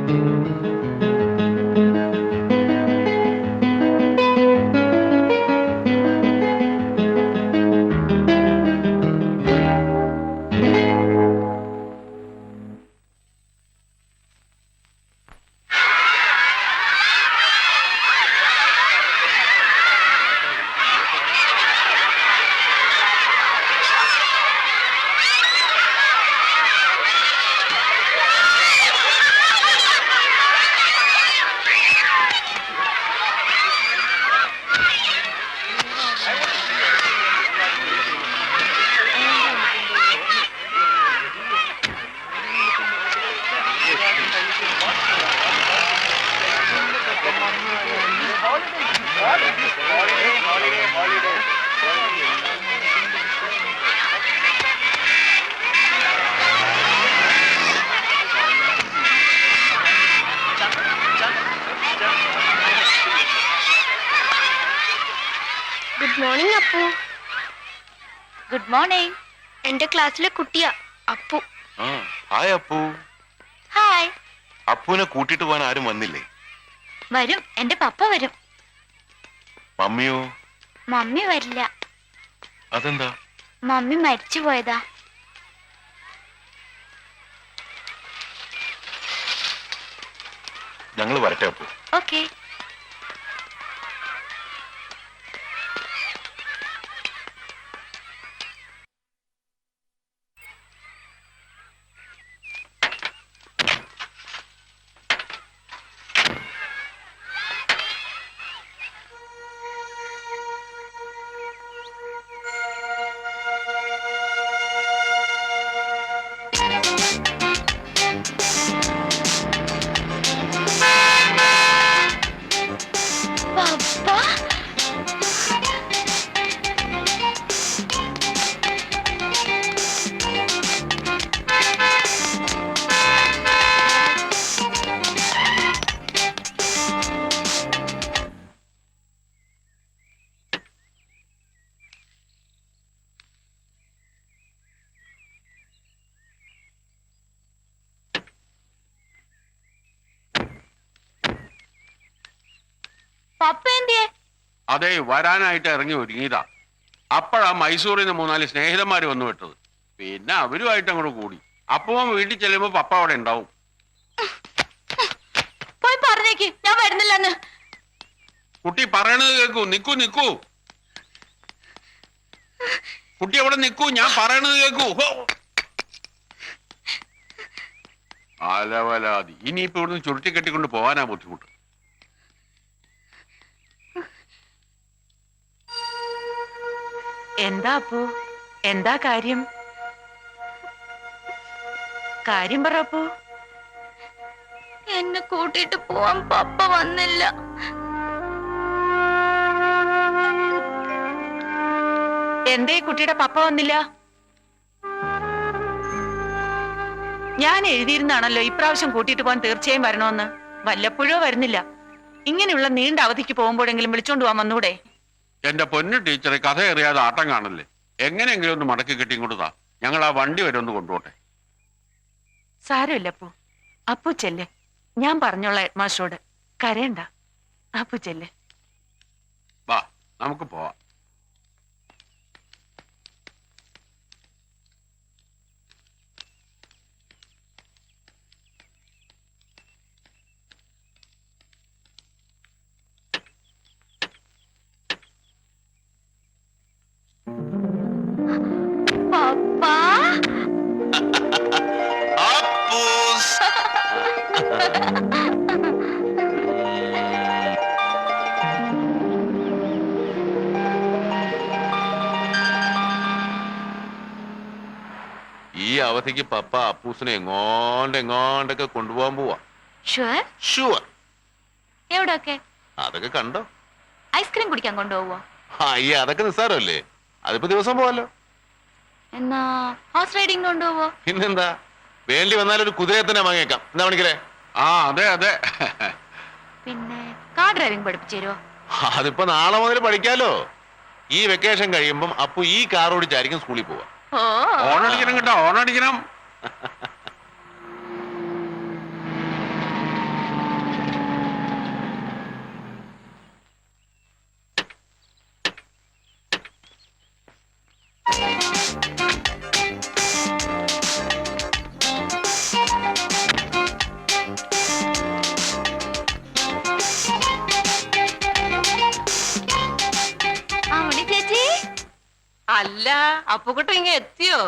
Good morning Appu. Good morning. എന്റെ ക്ലാസ്സിലെ കുട്ടിയാ അപ്പു. ഹായ് അപ്പു. ഹായ്. അപ്പുവിനെ കൂട്ടിട്ട് പോകാൻ ആരും വന്നില്ലേ? വരും, എന്റെ പപ്പ വരും. മമ്മിയോ? മമ്മി വരില്ല. അതെന്താ? മമ്മി മരിച്ചു പോയതാ. ഞങ്ങൾ വരട്ടെ അപ്പു. ഓക്കെ. പപ്പ എന്തിയെ? അതെ, വരാനായിട്ട് ഇറങ്ങി ഒരുങ്ങിയതാ. അപ്പോഴാ മൈസൂരിൽ നിന്ന് 3-4 സ്നേഹിതന്മാര് വന്നു വിട്ടത്. പിന്നെ അവരുമായിട്ട് അങ്ങോട്ട് കൂടി. അപ്പം വീട്ടിൽ ചെല്ലുമ്പോ പപ്പ അവിടെ ഉണ്ടാവും. പോയി പറഞ്ഞേക്ക് ഞാൻ വരുന്നില്ലെന്ന്. കുട്ടി പറയണത് കേൾക്കൂ. നിക്കൂ. കുട്ടി അവിടെ നിക്കൂ, ഞാൻ പറയണത് കേൾക്കൂ. അലവലാതി. ഇനിയിപ്പോ ഇവിടുന്ന് ചുരുട്ടി കെട്ടിക്കൊണ്ട് പോകാനാ ബുദ്ധിമുട്ട്. എന്താ അപ്പു? എന്താ കാര്യം? കാര്യം പറ അപ്പു. എന്നെ കൂട്ടിട്ട് പോവാൻ പപ്പ വന്നില്ല. എന്തേ കുട്ടിയുടെ പപ്പ വന്നില്ല? ഞാൻ എഴുതിയിരുന്നാണല്ലോ ഇപ്രാവശ്യം കൂട്ടിയിട്ട് പോകാൻ തീർച്ചയായും വരണമെന്ന്. വല്ലപ്പോഴോ വരുന്നില്ല. ഇങ്ങനെയുള്ള നീണ്ട അവധിക്ക് പോകുമ്പോഴെങ്കിലും വിളിച്ചോണ്ട് പോവാൻ വന്നൂടെ? എന്റെ പൊന്നു ടീച്ചറെ, കഥ അറിയാതെ ആട്ടം കാണല്ലേ. എങ്ങനെയെങ്കിലും ഒന്ന് മടക്കി കെട്ടി ഇങ്ങോട്ടാ. ഞങ്ങൾ ആ വണ്ടി വരെ ഒന്ന് കൊണ്ടുപോട്ടെ. സാരമില്ല അപ്പു. അപ്പു ചെല്ല്. ഞാൻ പറഞ്ഞോളാം ഹെഡ്മാസ്റ്ററോട്. കരയണ്ട. അപ്പു ചെല്ല്. വാ, നമുക്ക് പോവാം. ഈ അവധിക്ക് പപ്പ അപ്പൂസിനെ എങ്ങോണ്ടൊക്കെ കൊണ്ടുപോകാൻ പോവാ. ഷുവർ. എവിടെയൊക്കെ? അതൊക്കെ കണ്ടോ. ഐസ്ക്രീം കുടിക്കാൻ കൊണ്ടുപോവോ? അതൊക്കെ നിസ്സാരമല്ലേ. അതിപ്പോ ദിവസം പോവാലോ. എന്നാ ഹോഴ്സ് റൈഡിങ് കൊണ്ടുപോവോ? പിന്നെന്താ, വേണ്ടി വന്നാൽ ഒരു കുതിരയെ തന്നെ വാങ്ങിയേക്കാം. എന്താ മണിക്കരെ? അതെ. പിന്നെ കാർ ഡ്രൈവിംഗ് പഠിപ്പിച്ചു തരുമോ? അതിപ്പോ നാളെ മുതൽ പഠിക്കാലോ. ഈ വെക്കേഷൻ കഴിയുമ്പം അപ്പു ഈ കാർ ഓടിച്ചായിരിക്കും സ്കൂളിൽ പോവാ. ഓണടിക്കണം കേട്ടോ, ഓണടിക്കണം. അല്ല അപ്പുകുട്ട ഇങ്ങ എത്തിയോ?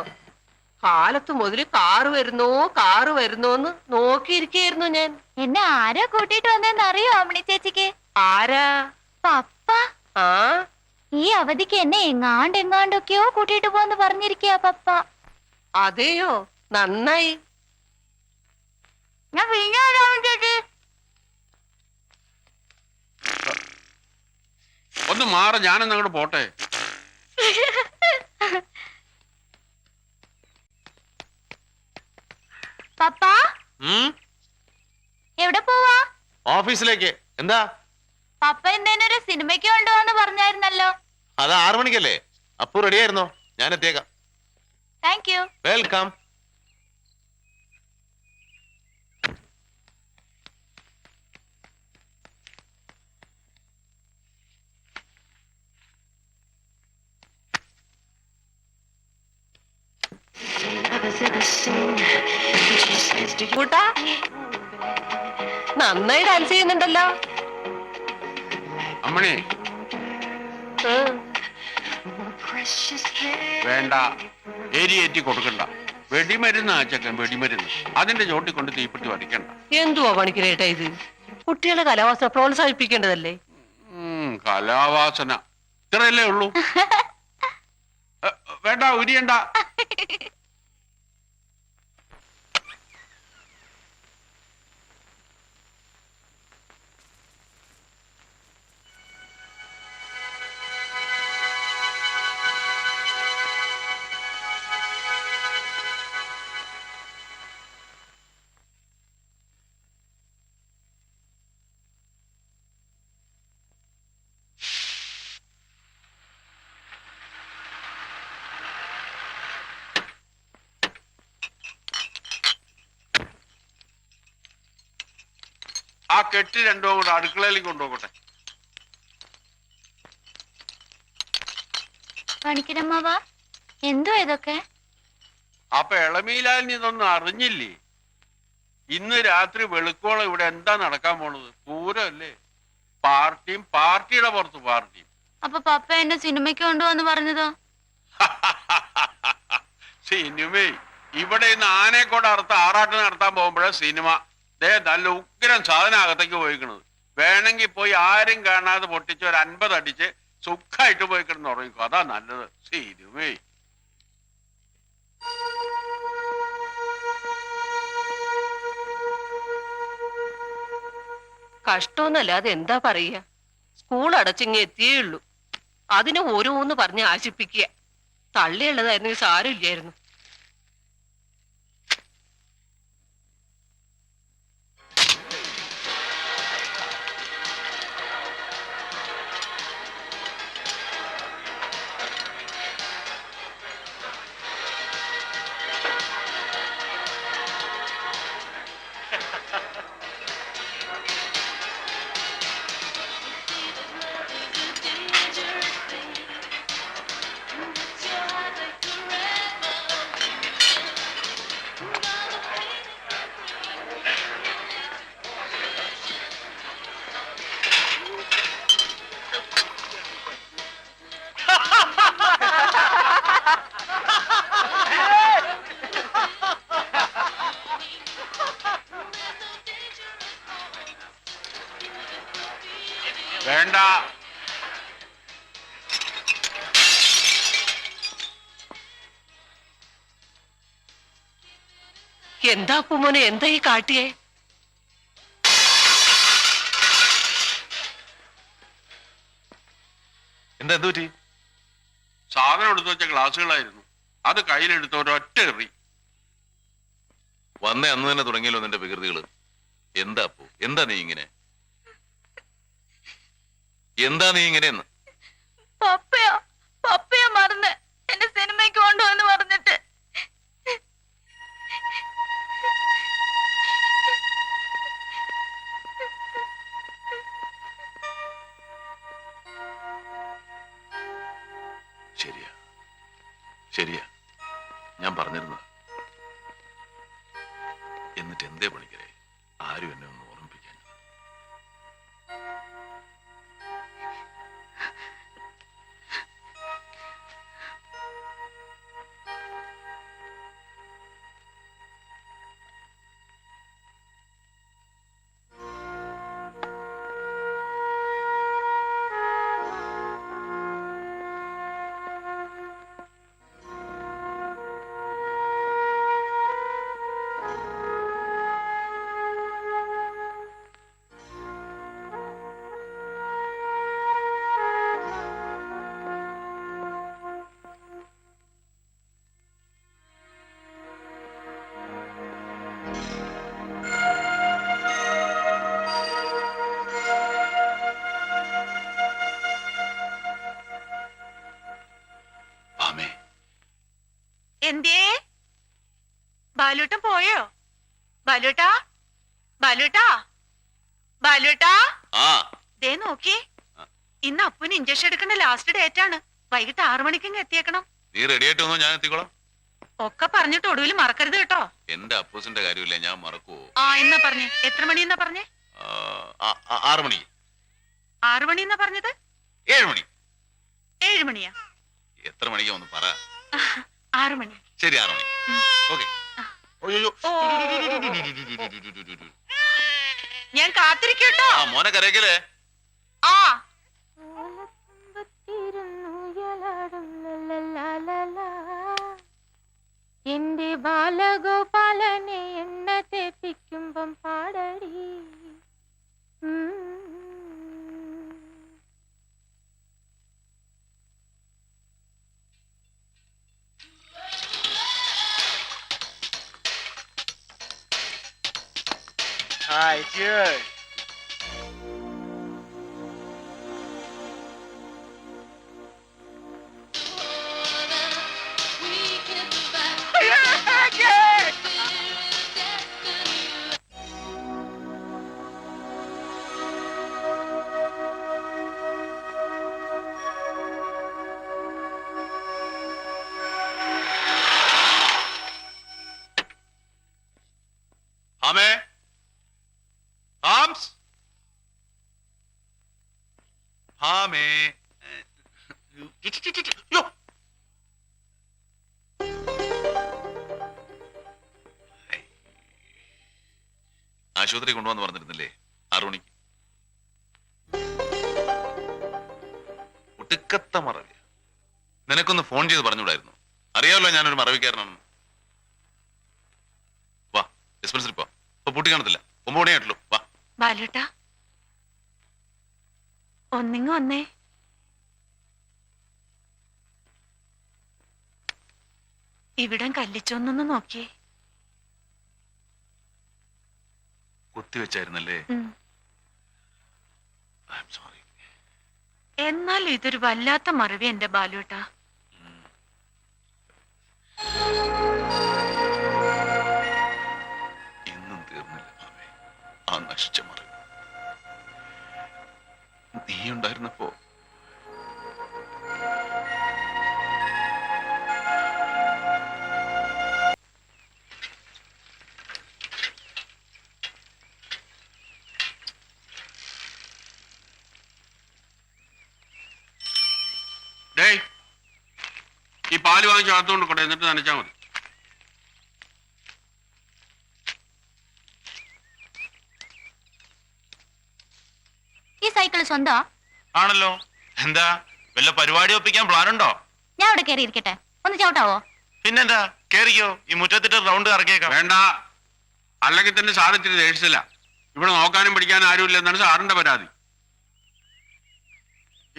കാലത്ത് മുതല് കാറ് വരുന്നോന്ന് നോക്കിയിരിക്കായിരുന്നു ഞാൻ. എന്നെ ആരാ കൂട്ടിട്ട് വന്നേന്ന് അറിയോ അമ്മണി ചേച്ചിക്ക്? ആരാ? പപ്പ. ആ ഈ അവധിക്ക് എന്നെ എങ്ങാണ്ടൊക്കെയോ കൂട്ടിട്ട് പോന്ന് പറഞ്ഞിരിക്കയാ പപ്പ. അതെയോ? നന്നായി. ഞാൻ പിന്നെ വരാം ചേച്ചി. ഒന്ന് മാറി, ഞാനൊന്നും അങ്ങോട്ട് പോട്ടെ. പപ്പ ഉം? എവിടെ പോവാ? ഓഫീസിലേക്ക്. എന്താ? പപ്പ എന്തേനൊരു സിനിമയ്ക്ക് കൊണ്ടുപോവാന്ന് പറഞ്ഞായിരുന്നല്ലോ. അത് 6 മണിക്കല്ലേ? അപ്പു റെഡിയായിരുന്നോ? ഞാൻ എത്തിയേക്കാം. Thank you. വെൽക്കം. കൂട്ടാ നന്നായി ഡാൻസ് ചെയ്യുന്നുണ്ടല്ലോ. അമ്മണി ഉം. വേണ്ട, ഏരിയേറ്റി കൊടുക്കണ്ട. വെടിമരുന്ന് ആച്ചക്കൻ, വെടിമരുന്ന്. അതിന്റെ ചോട്ടി കൊണ്ട് തീപ്പെട്ടി വരയ്ക്കണ്ട. എന്തുവാ പണിക്കരേട്ടാ ഇത്? കുട്ടികളെ കലാവാസന പ്രോത്സാഹിപ്പിക്കേണ്ടതല്ലേ? കലാവാസന ഇത്രയല്ലേ ഉള്ളൂ. വേണ്ട, ഉരിയണ്ട. ആ കെട്ടി രണ്ടോ കൂടെ അടുക്കളയിലേക്ക് കൊണ്ടുപോകട്ടെ. പണിക്കരമ്മാവാ, എന്തോ ഇതൊക്കെ? അപ്പൊ ഇളമീലാലിന് ഇതൊന്നും അറിഞ്ഞില്ലേ? ഇന്ന് രാത്രി വെളുക്കോളം ഇവിടെ എന്താ നടക്കാൻ പോണത്? പൂരല്ലേ? പാർട്ടിയും പാർട്ടിയുടെ പുറത്ത് പാർട്ടിയും. അപ്പൊ പപ്പ എന്നെ സിനിമയ്ക്ക് കൊണ്ടുപോവാന്ന് പറഞ്ഞതോ? സിനിമ ഇവിടെ ഇന്ന് ആനയെക്കൊണ്ട് അറുത്ത് ആറാട്ട് നടത്താൻ പോകുമ്പോഴേ സിനിമ. ദേ നല്ല ഉഗ്രം സാധനം അകത്തേക്ക് പോയിക്കണത്. വേണമെങ്കിൽ പോയി ആരും കാണാതെ പൊട്ടിച്ച് ഒരു 50 അടിച്ച് സുഖമായിട്ട് പോയി കിടന്ന് ഉറങ്ങിക്കോ. അതാ നല്ലത്. സിനിമേ കഷ്ടമൊന്നല്ലാതെ എന്താ പറയുക? സ്കൂൾ അടച്ചിങ്ങ എത്തിയേ ഉള്ളൂ. അതിന് ഓരോന്ന് പറഞ്ഞ് ആശിപ്പിക്കുക. തള്ളിയുള്ളതായിരുന്നു സാരമില്ലായിരുന്നു. വേണ്ട. എന്താ പൂമോനെ, എന്താ ഈ കാട്ടിയേ? എന്താ എന്ത് പറ്റി? സാധനം എടുത്തു വെച്ച ഗ്ലാസുകളായിരുന്നു. അത് കയ്യിലെടുത്ത ഒരൊറ്റ എറി. വന്നേ അന്ന് തന്നെ തുടങ്ങിയല്ലോ നിന്റെ വികൃതികള്. എന്താ അപ്പു, എന്താ നീ ഇങ്ങനെ? എന്താ നീ ഇങ്ങനെയെന്ന്? പപ്പയോ മറന്ന് എന്നെ സിനിമയ്ക്ക് കൊണ്ടുവന്ന് പറഞ്ഞിട്ട്. ശരിയാ ശരിയാ, ഞാൻ പറഞ്ഞിരുന്നു. എന്നിട്ട് എന്തേ പണിക്കരെ ആരും എന്നെ ഒന്ന് ഓർമ്മിപ്പിക്കാൻ? എന്തേ ബാലൂട്ടൻ പോയോ? ബാലൂട്ടാ, ബാലൂട്ടാ, ബാലൂട്ടാ. ആ ദേ നോക്കി, ഇന്ന് അപ്പുന് ഇഞ്ചക്ഷൻ എടുക്കേണ്ട ലാസ്റ്റ് ഡേറ്റ് ആണ്. വൈകിട്ട് 6 മണിക്ക് എത്തിയേക്കണം. നീ റെഡി ആയിട്ട് വന്നോ, ഞാൻ എത്തിക്കോളാം. ഒക്കെ പറഞ്ഞിട്ട് ഒടുവിൽ മറക്കരുത് കേട്ടോ. എന്റെ അപ്പൂസിന്റെ കാര്യമില്ല, ഞാൻ മറക്കുവോ? ആ എന്നാ പറഞ്ഞേ, എത്ര മണി എന്നാ പറഞ്ഞേ? 6 മണി. 6 മണി എന്നാ പറഞ്ഞത്? 7 മണി. 7 മണിയാ? എത്ര മണിക്കാ ഒന്ന് പറ. 6 മണി. ശരി, 6 മണി. ഓക്കെ. ഓ. ഞാൻ കാത്തിരിക്കട്ടോ. ആ മോനെ കരയ്ക്കലേ. ആ എന്റെ ബാലഗോപാലനെ എണ്ണ തെപ്പിക്കുമ്പം പാടടി. Hi, cheers. ആമേ, ആംസ്, ആമേ. യ്യോ. ആശുപത്രി കൊണ്ടുവന്ന് പറഞ്ഞിരുന്നില്ലേ 6 മണിക്ക്? ഒടുക്കത്തെ മറവി. നിനക്കൊന്ന് ഫോൺ ചെയ്ത് പറഞ്ഞുകൂടായിരുന്നു? അറിയാമല്ലോ ഞാനൊരു മറവിക്കാരനാണ്. വാ, ഡിസ്പെൻസറി പോ. ഇപ്പൊ പൂട്ടി കാണത്തില്ല. 9 മണിയായിട്ടുള്ളൂ. വാ. ബാലൂട്ടാ, ഒന്നിങ്ങ് വന്നേ. ഇവിടം കല്ലിച്ചോന്നൊന്ന് നോക്കിയേ. കുത്തിവെച്ചായിരുന്നല്ലേ? ഉം. I'm sorry. എന്നാൽ ഇതൊരു വല്ലാത്ത മറവി എന്റെ ബാലൂട്ടാ. ഇന്നും തീർന്നില്ല മാമേ ആ നശിച്ച മറവി. നീ ഉണ്ടായിരുന്നപ്പോ ഡേയ്, ഈ പാല് വാങ്ങിച്ച് അകത്തോണ്ട് കൊണ്ടേ, എന്നിട്ട് നനച്ചാ മതി. ഈ സൈക്കിൾ സ്വന്തമാ? ആണല്ലോ. എന്താ വല്ല പരിപാടി ഒപ്പിക്കാൻ പ്ലാൻ ഉണ്ടോ? ഞാൻ അവിടെ കയറി ഇരിക്കട്ടെ, ഒന്ന് ചവിട്ടാവോ? പിന്നെന്താ, കേറിക്കോ. ഈ മുറ്റത്തിട്ട് റൗണ്ട് ഇറക്കിയേക്കാം. വേണ്ട, അല്ലെങ്കിൽ തന്നെ സാർ ഇത്തിരി ദേഷ്യത്തില്ല. ഇവിടെ നോക്കാനും പിടിക്കാനും ആരും ഇല്ലെന്നാണ് സാറിന്റെ പരാതി.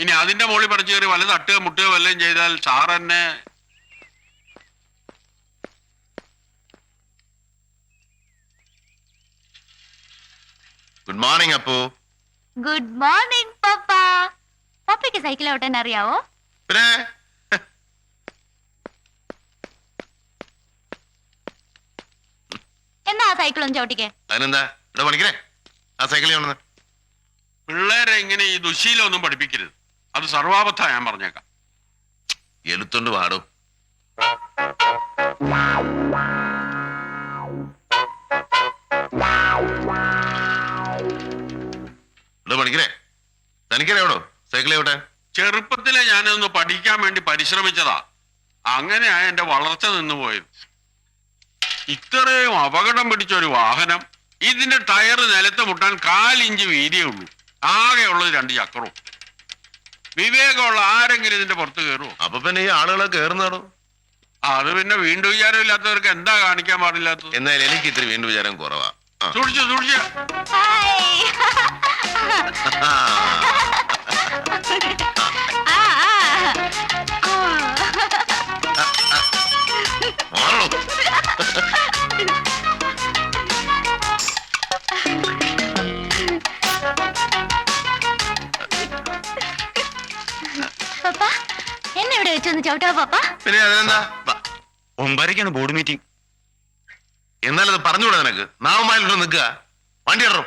ഇനി അതിന്റെ മുകളിൽ പറിച്ചു കയറി വല്ല തട്ടുക മുട്ടുക വല്ലതും ചെയ്താൽ സാർ എന്നെ... good morning Appu. Good morning papa. പപ്പയ്ക്ക് സൈക്കിൾ ഓട്ടാൻ അറിയാവോ? പിന്നെ എന്നാ ആ സൈക്കിൾ ഒന്ന് ചവിട്ടിക്കേ. അതിനെന്താ, ഇവിടെ പണിക്കരേ ആ സൈക്കിൾ കൊണ്ടുവന്ന്. പിള്ളേരെ ഇങ്ങനെ ഈ ദുശീലമൊന്നും പഠിപ്പിക്കരുത്. അത് സർവാപത്ത, ഞാൻ പറഞ്ഞേക്കാം. എലുത്തോണ്ട് പാടും. ഇവിടെ പണിക്കരേ, തനിക്കറിയാവടോ സൈക്കിൾ എവിടെ? ചെറുപ്പത്തിലെ ഞാനൊന്ന് പഠിക്കാൻ വേണ്ടി പരിശ്രമിച്ചതാ. അങ്ങനെയാ എന്റെ വളർച്ച നിന്നുപോയത്. ഇത്രയും അപകടം പിടിച്ച ഒരു വാഹനം, ഇതിന്റെ ടയർ നിലത്ത് മുട്ടാൻ 1/4 ഇഞ്ച് വീതിയേ ഉള്ളൂ. ആകെയുള്ളത് 2 ചക്രവും. വിവേകമുള്ള ആരെങ്കിലും ഇതിന്റെ പുറത്ത് കയറുമോ? അപ്പൊ പിന്നെ ഈ ആളുകളെ കേറുന്നാടോ? അത് പിന്നെ വീണ്ടും വിചാരം ഇല്ലാത്തവർക്ക് എന്താ കാണിക്കാൻ പാടില്ലാത്തത്? എന്നാൽ എനിക്ക് ഇത്തിരി വീണ്ടും വിചാരം കുറവാ. സൂക്ഷിച്ചു സൂക്ഷിച്ചു. ഹായ്. ആ, ആ. മാറണോ? പപ്പ എന്നെ ഇവിടെ വെച്ചൊന്ന് ചവിട്ടാ പപ്പ. പിന്നെ അതെന്താ? 9:30 ബോർഡ് മീറ്റിംഗ്. എന്നാലത് പറഞ്ഞുകൂടാ നിനക്ക്? നാവുമായിട്ടോ നിൽക്കുക. വണ്ടി ഇടറോ.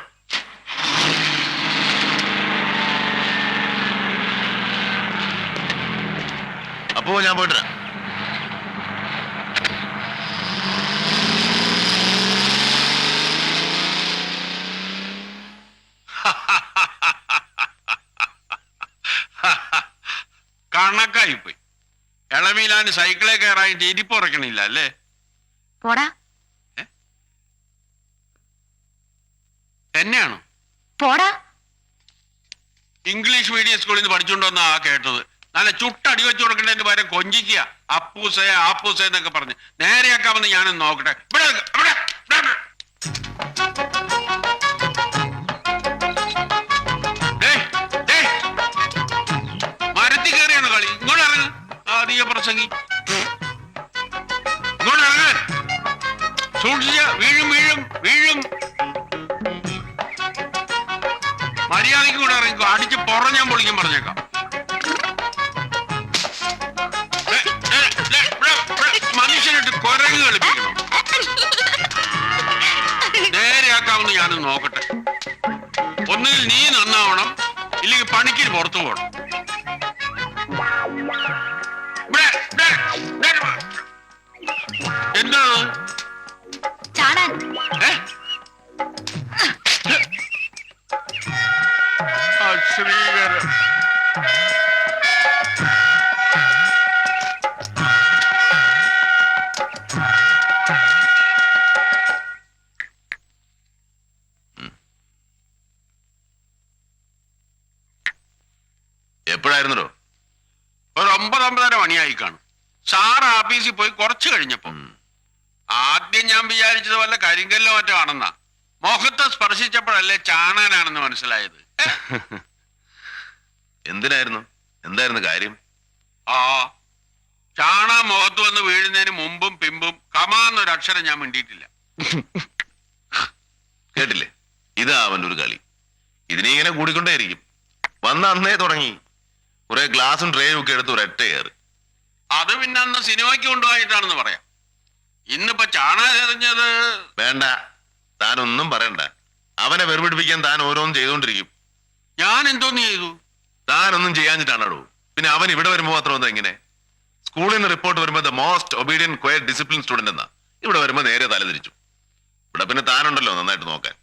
അപ്പോ ഞാൻ പോയിട്ടാ. കണക്കായിപ്പോയി. ഇളമീലാൻ സൈക്കിളെ കയറായിട്ട് ഇരിപ്പ് ഉറക്കണില്ല അല്ലേ? പോടാ എന്നെയാണോ? പോടാ. ഇംഗ്ലീഷ് മീഡിയം സ്കൂളിൽ നിന്ന് പഠിച്ചുകൊണ്ടുവന്നാ കേട്ടത്. നല്ല ചുട്ടടി വെച്ചു കൊടുക്കേണ്ടതിന്റെ പകരം കൊഞ്ചിക്കുക. അപ്പൂസേ ആപ്പൂസേ എന്നൊക്കെ പറഞ്ഞ് നേരെയാക്കാമെന്ന് ഞാനൊന്ന് നോക്കട്ടെ. ഇവിടെ നിക്ക്, ഇവിടെ, ഇവിടെ നിക്ക്. ഡേയ്, ഡേയ്, മരത്തിൽ കയറിയാണ് കളി. ഇങ്ങോട്ട് ഇറങ്ങ്. അധിക പ്രസംഗി. ഇങ്ങോട്ട് ഇറങ്ങ്. സൂക്ഷിച്ച വീഴും വീഴും വീഴും. മര്യാദയ്ക്ക് കൂടെ ഇറങ്ങിക്കോ. അടിച്ച് ഞാൻ പൊളിക്കും പറഞ്ഞേക്കാം. മനുഷ്യനായിട്ട് കുരങ്ങ് കളിപ്പിക്കണം. നേരെയാക്കാമെന്ന് ഞാനൊന്ന് നോക്കട്ടെ. ഒന്നുകിൽ നീ നന്നാവണം, ഇല്ലെങ്കിൽ പണിക്ക് പുറത്തു പോകണം. എന്താണ് ചാടാൻ. ശ്രീകരം? എപ്പോഴായിരുന്നോ? ഒരു 9:50 മണിയായി കാണും. സാർ ആഫീസിൽ പോയി കുറച്ച് കഴിഞ്ഞപ്പോ. ആദ്യം ഞാൻ വിചാരിച്ചത് വല്ല കരിങ്കല്ലോ മറ്റോ ആണെന്നാ. മുഖത്തെ സ്പർശിച്ചപ്പോഴല്ലേ ചാണാനാണെന്ന് മനസ്സിലായത്. എന്തായിരുന്നു കാര്യം? ആ ചാണാ മുഖത്ത് വന്ന് വീഴുന്നതിന് മുമ്പും പിമ്പും കമാന്നൊരക്ഷരം ഞാൻ മിണ്ടിയിട്ടില്ല. കേട്ടില്ലേ? ഇതാ അവന്റെ ഒരു കളി. ഇതിനിങ്ങനെ കൂടിക്കൊണ്ടേയിരിക്കും. വന്ന അന്നേ തുടങ്ങി. കുറെ ഗ്ലാസും ട്രേയും ഒക്കെ എടുത്ത് ഒരൊറ്റ കയറി. അത് പിന്നെ അന്ന് സിനിമയ്ക്ക് കൊണ്ടുപോയിട്ടാണെന്ന് പറയാം. ഇന്നിപ്പോ ചാണാ എറിഞ്ഞത്. വേണ്ട, താനൊന്നും പറയണ്ട. അവനെ വെറുപിടിപ്പിക്കാൻ താൻ ഓരോന്നും ചെയ്തുകൊണ്ടിരിക്കും. ഞാൻ എന്തോന്ന് ചെയ്തു? താനൊന്നും ചെയ്യാഞ്ഞിട്ടാണോ? പിന്നെ അവൻ ഇവിടെ വരുമ്പോ മാത്രം എന്താ ഇങ്ങനെ? സ്കൂളിൽ നിന്ന് റിപ്പോർട്ട് വരുമ്പോ the most obedient quiet discipline student എന്നാ. ഇവിടെ വരുമ്പോ നേരെ തലതിരിച്ചു. ഇവിടെ പിന്നെ താനുണ്ടല്ലോ നന്നായിട്ട് നോക്കാൻ.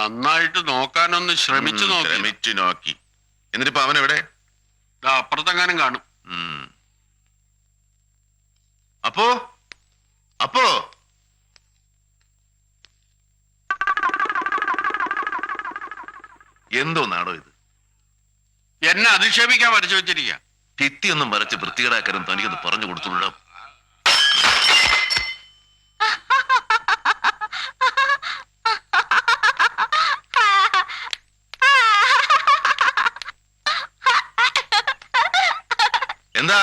നന്നായിട്ട് നോക്കാനൊന്ന് ശ്രമിച്ചു നോക്കി. എന്നിട്ടിപ്പോ അവനെവിടെ? അപ്പുറത്തെങ്ങാനും കാണും. അപ്പോ എന്തോ നാടോ ഇത്? എന്നെ അധിക്ഷേപിക്കാൻ വരച്ചു വെച്ചിരിക്കുക. ഭിത്തിയൊന്നും വരച്ച് വൃത്തികേടാക്കരും തനിക്കത് പറഞ്ഞു കൊടുത്തുള്ള. എന്താ?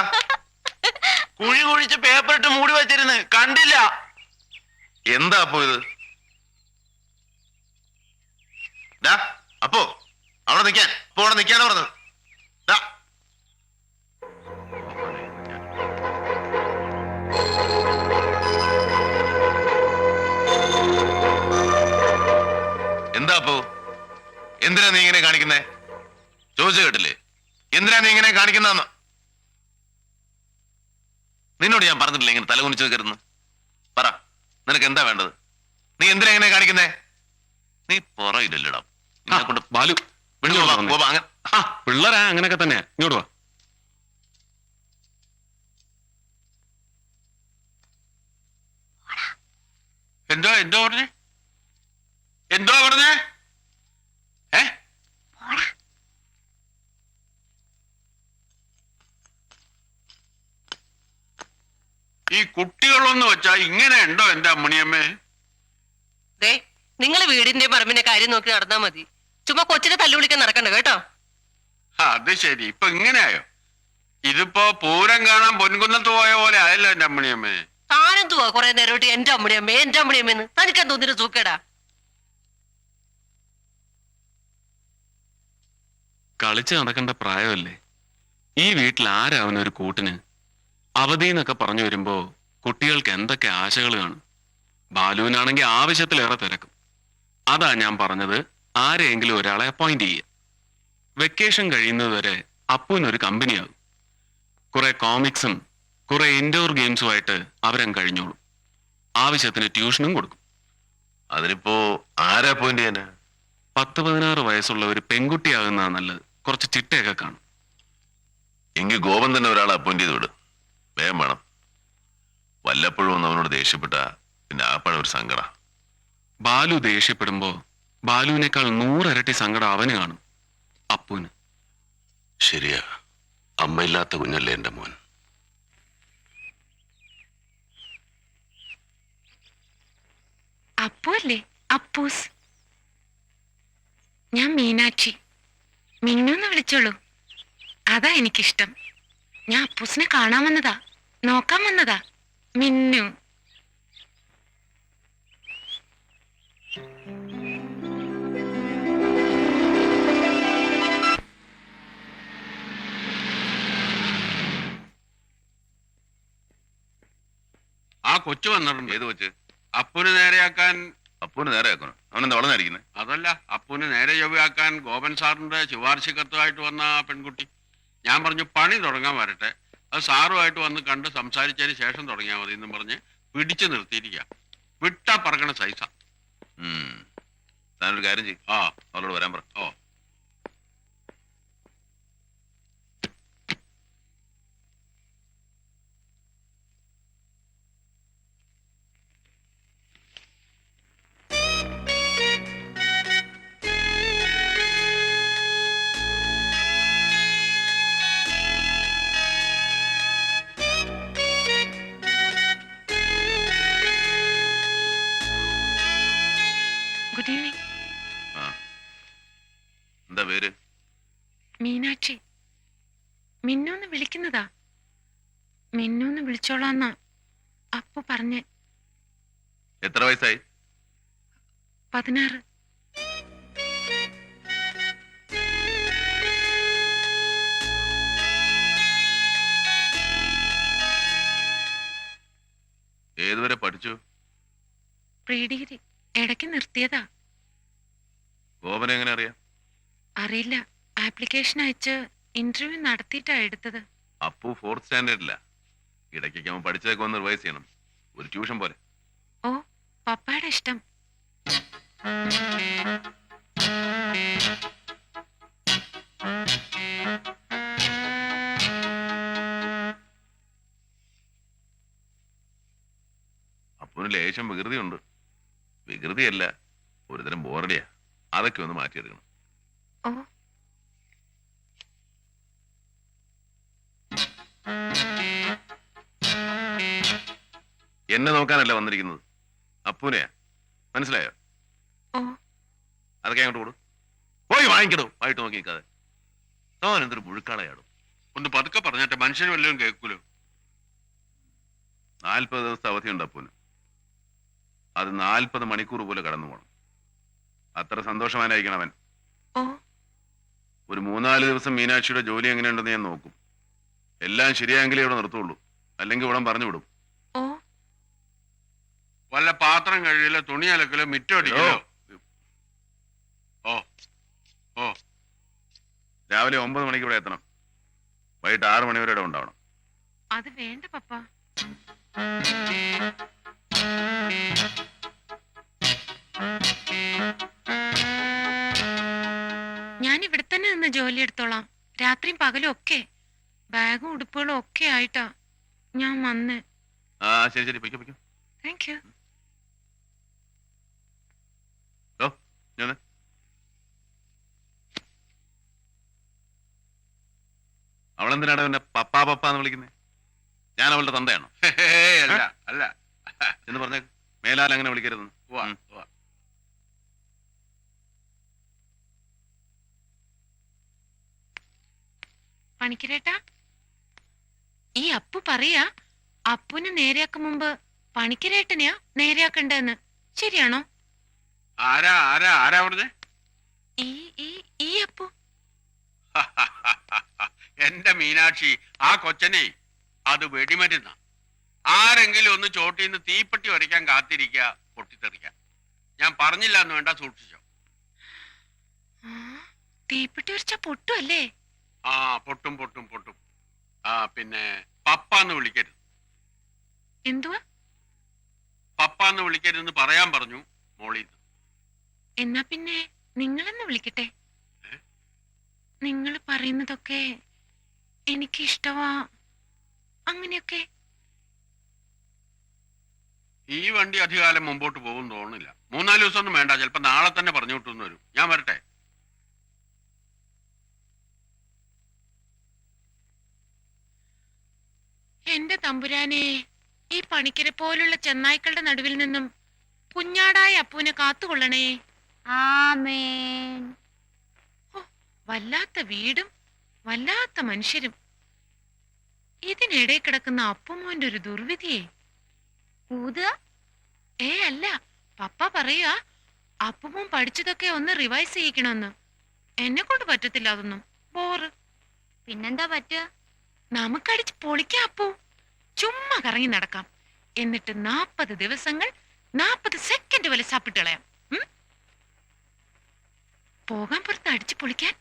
കുഴി കുഴിച്ച് പേപ്പറിട്ട് മൂടി വെച്ചിരുന്ന് കണ്ടില്ല. എന്താ അപ്പോ ഇത്? അപ്പോ അവിടെ നിൽക്കാൻ. അപ്പോ അവിടെ നിൽക്കാനാ പറഞ്ഞത്. എന്താ അപ്പോ? എന്തിനാ നീ ഇങ്ങനെ കാണിക്കുന്നേ? ചോദിച്ചു കേട്ടില്ലേ? എന്തിനാ നീ ഇങ്ങനെ കാണിക്കുന്ന? നിന്നോട് ഞാൻ പറഞ്ഞിട്ടില്ല ഇങ്ങനെ തലകുനിച്ച് നിൽക്കരുന്ന്. പറ, നിനക്ക് എന്താ വേണ്ടത്? നീ എന്തിനാ ഇങ്ങനെ കാണിക്കുന്നേ? നീ പുറയില്ലല്ലോടാ. ബാലു പിള്ളേരാ അങ്ങനെയൊക്കെ തന്നെ. ഇങ്ങോട്ട് വാ. എന്തോ പറഞ്ഞേ? ഈ കുട്ടികളൊന്ന് വെച്ചാ ഇങ്ങനെ ഉണ്ടോ എന്റെ അമ്മണിയമ്മേ? ദേ, നിങ്ങൾ വീടിന്റെ പറമ്പിന്റെ കാര്യം നോക്കി നടന്നാ മതി. ചുമ്മാ കൊച്ചിനെ തല്ലുവിളിക്കാൻ നടക്കണ്ട കേട്ടോ. അത് ശരി, ഇപ്പൊ ഇങ്ങനെയായോ? ഇതിപ്പോ പൂരം കാണാൻ പൊൻകുന്നത്ത് പോയ പോലെ ആയല്ലോ എന്റെ അമ്മണിയമ്മേ. താനെന്തുവാ കുറെ നേരോട്ട് എന്റെ അമ്മണിയമ്മേന്ന് തനിക്കാൻ തോന്നിട്ട് സൂക്കേടാ. കളിച്ച് നടക്കേണ്ട പ്രായമല്ലേ. ഈ വീട്ടിൽ ആരാ അവനൊരു കൂട്ടിന്? അവധി എന്നൊക്കെ പറഞ്ഞു വരുമ്പോ കുട്ടികൾക്ക് എന്തൊക്കെ ആശകൾ കാണും. ബാലുവിനാണെങ്കിൽ ആവശ്യത്തിലേറെ തിരക്കും. അതാ ഞാൻ പറഞ്ഞത്, ആരെയെങ്കിലും ഒരാളെ അപ്പോയിന്റ് ചെയ്യുക. വെക്കേഷൻ കഴിയുന്നത് വരെ അപ്പുവിനൊരു കമ്പനിയാകും. കുറെ കോമിക്സും കുറെ ഇൻഡോർ ഗെയിംസുമായിട്ട് അവരങ്ങ് കഴിഞ്ഞോളും. ആവശ്യത്തിന് ട്യൂഷനും കൊടുക്കും. അതിനിപ്പോ ആരാ പോയിന്റ് ചെയ്യാനാ? 10-16 വയസ്സുള്ള ഒരു പെൺകുട്ടിയാകുന്നതാ നല്ലത്. കുറച്ച് ചിട്ടയൊക്കെ കാണും. എങ്കിൽ ഗോപൻ തന്നെ ഒരാളെ അപ്പോയിന്റ് ചെയ്ത് വിടും. വേഗം വേണം. വല്ലപ്പോഴും ഒന്ന് അവനോട് ദേഷ്യപ്പെട്ട പിന്നെ ആപ്പാണ് ഒരു സങ്കട. ബാലു ദേഷ്യപ്പെടുമ്പോ ബാലുവിനേക്കാൾ 100 ഇരട്ടി സങ്കടം അവന് കാണും, അപ്പുവിന്. ശരിയാ, അമ്മയില്ലാത്ത കുഞ്ഞല്ലേ എന്റെ മോൻ. അപ്പു അല്ലേ? അപ്പൂസ്. ഞാൻ മീനാക്ഷി. മിന്നൂന്ന് വിളിച്ചോളൂ. അതാ എനിക്കിഷ്ടം. ഞാൻ അപ്പൂസിനെ കാണാൻ വന്നതാ, നോക്കാൻ വന്നതാ. മിന്നു. ആ കൊച്ചു വന്നിട്ടുണ്ട്. ഏത് വെച്ച്? അപ്പുന് നേരെയാക്കാൻ. അപ്പൂന് നേരെ ആക്കണം. അവനെന്താ വളർന്നായിരിക്കുന്നത്? അതല്ല, അപ്പുന് നേരെ ചൊവ്വയാക്കാൻ ഗോപൻ സാറിന്റെ ശുപാർശ കത്തുമായിട്ട് വന്ന ആ പെൺകുട്ടി. ഞാൻ പറഞ്ഞു പണി തുടങ്ങാൻ വരട്ടെ, അത് സാറുമായിട്ട് വന്ന് കണ്ട് സംസാരിച്ചതിന് ശേഷം തുടങ്ങിയാൽ മതി എന്നും പറഞ്ഞ് പിടിച്ചു നിർത്തിയിരിക്കുക. വിട്ടാ പറക്കണ സൈസ. താനൊരു കാര്യം ചെയ്യും. ആ, അവളോട് വരാൻ പറ. ഓ. Good evening. എന്താ പേര്? മീനാക്ഷി. മിന്നൂന്ന് വിളിക്കുന്നതാ. മിന്നൂന്ന് വിളിച്ചോളാന്നാ അപ്പു പറഞ്ഞ്. എത്ര വയസ്സായി? 16. ഏതുവരെ പഠിച്ചു? Pre degree. ഇടയ്ക്ക് നിർത്തിയതാ. ഗോപനെ എങ്ങനെ അറിയാം? അറിയില്ല, ആപ്ലിക്കേഷൻ അയച്ച് ഇന്റർവ്യൂ നടത്തിയിട്ടാ എടുത്തത്. അപ്പു 4th സ്റ്റാൻഡേർഡില്ല. ഇടയ്ക്കൊക്കെ അവൻ പഠിച്ചതൊക്കെ ഒന്ന് റിവൈസ് ചെയ്യണം. ഒരു ട്യൂഷൻ പോലെ. ഓ, പപ്പായുടെ ഇഷ്ടം. അപ്പുവിന് ലേശം വികൃതിയുണ്ട്. വികൃതിയല്ല, ഒരുതരം ബോറടിയാ. അതൊക്കെ ഒന്ന് മാറ്റിയെടുക്കണം. ഓ, എന്നെ നോക്കാനല്ല വന്നിരിക്കുന്നത്, അപ്പുനെയാ. മനസ്സിലായോ? ഓ. അതൊക്കെ അങ്ങോട്ട് കൊടു. പോയി വാങ്ങിക്കടോ. വായിട്ട് നോക്കി നിൽക്കാതെ. താൻ എന്തൊരു മുഴുക്കാളയാടും. ഒന്ന് പതുക്കെ പറഞ്ഞാട്ടെ, മനുഷ്യന് വല്ലതും കേൾക്കൂലോ. 40 ദിവസത്തെ അവധിയുണ്ട് അപ്പുന്. അത് 40 മണിക്കൂർ പോലെ കടന്നു പോകണം. അത്ര സന്തോഷവാനായിരിക്കണം അവൻ. ഓ. ഒരു 3-4 ദിവസം മീനാക്ഷിയുടെ ജോലി എങ്ങനെയുണ്ടെന്ന് ഞാൻ നോക്കും. എല്ലാം ശരിയായെങ്കിലേ ഇവിടെ നിർത്തുള്ളൂ. അല്ലെങ്കിൽ ഇവിടെ പറഞ്ഞു വിടും. ഓ. വല്ല പാത്രം കഴുകലോ തുണി അലക്കലോ മിറ്റം അടിക്കലോ. ഓ ഓ. രാവിലെ 9 മണിക്ക് ഇവിടെ എത്തണം. വൈകിട്ട് 6 മണി വരെ ഇവിടെ ഉണ്ടാവണം. അത് വേണ്ട പപ്പ. ഞാൻ ഇവിടെ തന്നെ നിന്ന് ജോലി എടുത്തോളാം. രാത്രിയും പകലും ഒക്കെ. ബാഗും ഉടുപ്പുകളും ഒക്കെ ആയിട്ടാ ഞാൻ വന്ന്. ആ ശരി ശരി, പൊയ്ക്കോ പൊയ്ക്കോ. Thank you. ഞാൻ അവളെന്തിനാണ് എന്നെ പപ്പാ പപ്പ എന്ന് വിളിക്കുന്നത്? ഞാൻ അവളുടെ തന്തയാണോ? അല്ല അല്ല. എന്ന് പറഞ്ഞ മേലാൽ അങ്ങനെ വിളിക്കരുതെന്ന്. ഉവ്വ, ഉവ്വ. പണിക്കരേട്ടാ, ഈ അപ്പു പറയാ അപ്പുനെ നേരെയാക്കും മുമ്പ് പണിക്കരേട്ടനെയാ നേരെയാക്കണ്ടെന്ന്. ശരിയാണോ? ആരാ ആരാ ആരാ പറഞ്ഞേ? ഈ ഈ ഈ അപ്പു. എന്റെ മീനാക്ഷി, ആ കൊച്ചനെ അത് വെടിമരുന്ന. ആരെങ്കിലും ഒന്ന് ചോട്ടിന്ന് തീപ്പെട്ടി വരയ്ക്കാൻ കാത്തിരിക്കുക, പൊട്ടിത്തെറിക്കുക. ഞാൻ പറഞ്ഞില്ല എന്ന് വേണ്ട, സൂക്ഷിച്ചോ. തീപ്പെട്ടി വരച്ച പൊട്ടുമല്ലേ? ആ പൊട്ടും പൊട്ടും പൊട്ടും. ആ പിന്നെ പപ്പാന്ന് വിളിക്കരുത്. എന്തുവാ? പപ്പാന്ന് വിളിക്കരുതെന്ന് പറയാൻ പറഞ്ഞു മോളിന്ന്. എന്നാ പിന്നെ നിങ്ങളെന്ന് വിളിക്കട്ടെ. നിങ്ങൾ പറയുന്നതൊക്കെ എനിക്ക് ഇഷ്ടമാ. അങ്ങനെയൊക്കെ. ഈ വണ്ടി അധികാലം മുമ്പോട്ട് പോകും തോന്നുന്നില്ല. 3-4 ദിവസം ഒന്നും വേണ്ട, ചിലപ്പോ നാളെ തന്നെ പറഞ്ഞു വിട്ടുന്ന് വരും. ഞാൻ വരട്ടെ. എന്റെ തമ്പുരാനെ, ഈ പണിക്കരെ പോലുള്ള ചെന്നായ്ക്കളുടെ നടുവിൽ നിന്നും കുഞ്ഞാടായ അപ്പൂനെ കാത്തുകൊള്ളണേ. ആമേൻ. വല്ലാത്ത വീടും വല്ലാത്ത മനുഷ്യരും. ഇതിനിടെ കിടക്കുന്ന അപ്പുമോന്റെ ഒരു ദുർവിധിയെ. ഊതുക? അല്ല, പപ്പ പറയാ അപ്പുമോൻ പഠിച്ചതൊക്കെ ഒന്ന് റിവൈസ് ചെയ്യിക്കണമെന്ന്. എന്നെ കൊണ്ട് പറ്റത്തില്ല അതൊന്നും. ബോറ്. പിന്നെന്താ പറ്റുക? നമുക്കടിച്ച് പൊളിക്കാം അപ്പു. ചുമ്മാ കറങ്ങി നടക്കാം. എന്നിട്ട് 40 ദിവസങ്ങൾ 40 സെക്കൻഡ് വരെ സാപ്പിട്ട് കളയാം. പോകാൻ പുറത്ത് അടിച്ചു പൊളിക്കാൻ.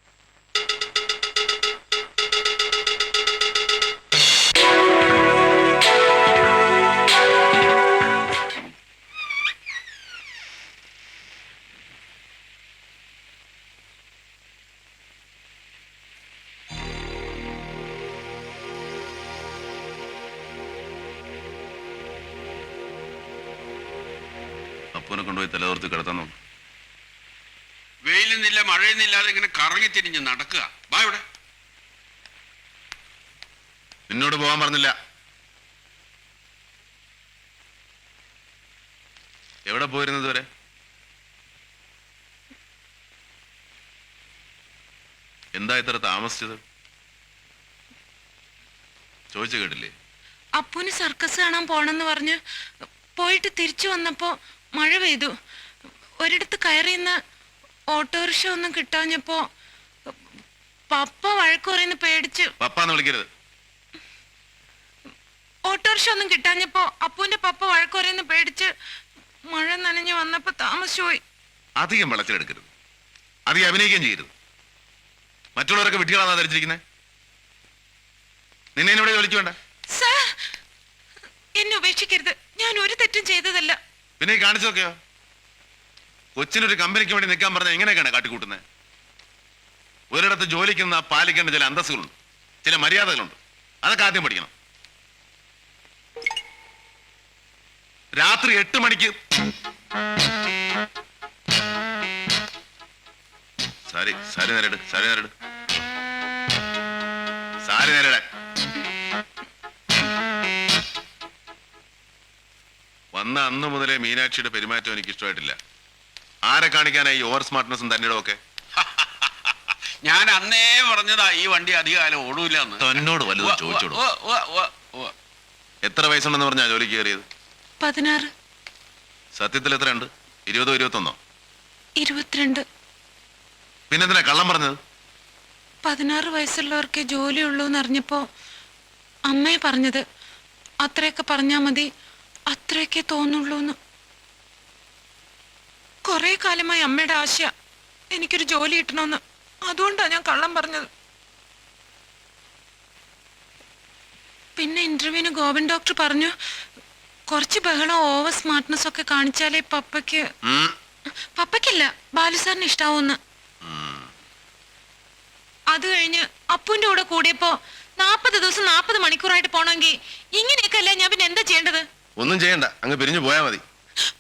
അപ്പൂനെ കൊണ്ടുപോയി തലതോർത്ത് കിടത്താൻ നോക്കും. വെയിലൊന്നില്ല മഴയൊന്നില്ലാതെ ഇങ്ങനെ കറങ്ങി തിരിഞ്ഞ് നടക്കുക. വാ ഇവിടെ. നിന്നോട് പോകാൻ പറഞ്ഞില്ല. എവിടെ പോയിരുന്നത് വരെ? എന്താ ഇത്ര താമസിച്ചത്? ചോദിച്ചു കേട്ടില്ലേ? അപ്പൂന് സർക്കസ് കാണാൻ പോണെന്ന് പറഞ്ഞ് പോയിട്ട് തിരിച്ചു വന്നപ്പോ മഴ പെയ്തു. ഒരിടത്ത് കയറിയുന്ന ഓട്ടോറിക്ഷ ഒന്നും കിട്ടാഞ്ഞപ്പോ പപ്പ വഴക്ക് പറയുന്ന പേടിച്ച്. പപ്പാന്ന് വിളിക്കരുത്. ഓട്ടോറിക്ഷ ഒന്നും കിട്ടാഞ്ഞപ്പോ അപ്പൂന്റെ പപ്പ വഴക്ക് പറയുന്ന പേടിച്ച് മഴ നനഞ്ഞു വന്നപ്പോ താമസിച്ചുപോയി. അധികം വെള്ളത്തിലെടുക്കരുത്. അധികം അഭിനയിക്കുകയും ചെയ്യരുത്. മറ്റുള്ളവരൊക്കെ വിട്ടികളാന്നാ ധരിച്ചിരിക്കുന്നത്. നിന്നെ ഇവിടെ വിളിച്ചു വേണ്ട. സാർ, എന്നെ ഉപേക്ഷിക്കരുത്. ഞാൻ ഒരു തെറ്റും ചെയ്തതല്ല. പിന്നെ ഈ കാണിച്ചതൊക്കെയോ? കൊച്ചിനൊരു കമ്പനിക്ക് വേണ്ടി നിൽക്കാൻ പറഞ്ഞാൽ എങ്ങനെയൊക്കെയാണ് കാട്ടിക്കൂട്ടുന്നത്? ഒരിടത്ത് ജോലിക്ക് നിന്ന് പാലിക്കേണ്ട ചില അന്തസ്സുകളുണ്ട്, ചില മര്യാദകളുണ്ട്. അതൊക്കെ ആദ്യം പഠിക്കണം. രാത്രി 8 മണിക്ക് സാരി നേരിട്. വന്ന അന്ന് മുതലേ മീനാക്ഷിയുടെ പെരുമാറ്റം എനിക്ക് ഇഷ്ടമായിട്ടില്ല. ആരെ കാണിക്കാനായി ഓവർ സ്മാർട്ട്നെസ്സും തന്നിടോ ഒക്കെ? ഞാൻ അന്നേ പറഞ്ഞതാ ഈ വണ്ടി അധികാലം ഓടൂല എന്ന്. തന്നോട് വലുത് ചോദിച്ചോളൂ. എത്ര വയസ്സുണ്ടെന്ന് പറഞ്ഞാ ജോലിക്ക് കയറിയത്? 16. സത്യത്തിൽ എത്രയുണ്ട്? 20 21? 22. പിന്നെന്തിനാ കള്ളം പറഞ്ഞത്? 16 വയസ്സുള്ളവർക്ക് ജോലിയുള്ളൂ എന്നറിഞ്ഞപ്പോ അമ്മയെ പറഞ്ഞത്. അത്രയൊക്കെ പറഞ്ഞാ മതി, അത്രയൊക്കെ തോന്നുള്ളൂന്ന്. കുറെ കാലമായി അമ്മയുടെ ആശ എനിക്കൊരു ജോലി കിട്ടണമെന്ന്. അതുകൊണ്ടാ ഞാൻ കള്ളം പറഞ്ഞത്. പിന്നെ ഇന്റർവ്യൂവിന് ഗോവൻ ഡോക്ടർ പറഞ്ഞു കുറച്ച് ബഹളം ഓവർ സ്മാർട്ട്നെസ് ഒക്കെ കാണിച്ചാലേ പപ്പയ്ക്കല്ല ബാലുസാറിന് ഇഷ്ടാവൂന്ന്. അത് കഴിഞ്ഞ് അപ്പുവിന്റെ കൂടെ കൂടിയപ്പോ 40 ദിവസം 40 മണിക്കൂറായിട്ട് പോണെങ്കിൽ ഇങ്ങനെയൊക്കെ അല്ല. ഞാൻ പിന്നെ എന്താ ചെയ്യേണ്ടത്? ഒന്നും ചെയ്യണ്ട, അങ്ങ് പിരിഞ്ഞു പോയാ മതി.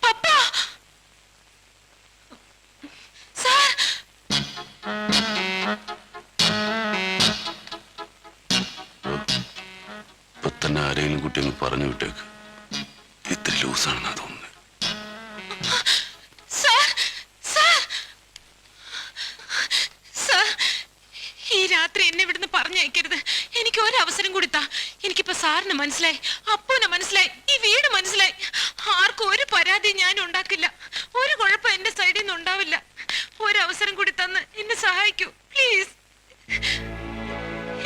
പപ്പ സാർ, ഇപ്പൊ തന്നെ ആരെങ്കിലും കുട്ടി അങ്ങ് പറഞ്ഞു വിട്ടേക്ക്. ഇത്ര ലൂസാണെന്നാ തോന്നുന്നത്. ഈ രാത്രി എന്നെ ഇവിടുന്ന് പറഞ്ഞയക്കരുത്. എനിക്ക് ഒരവസരം കൊടുത്താ. എനിക്കിപ്പോ സാറിന് മനസ്സിലായി, അപ്പൂനെ മനസ്സിലായി, ഈ വീട് മനസ്സിലായി. ആർക്കും ഒരു പരാതി ഞാൻ ഉണ്ടാക്കില്ല. ഒരു കുഴപ്പം എന്റെ സൈഡിൽ നിന്ന് ഉണ്ടാവില്ല. ഒരവസരം കൂടി തന്ന് എന്നെ സഹായിക്കൂ പ്ലീസ്.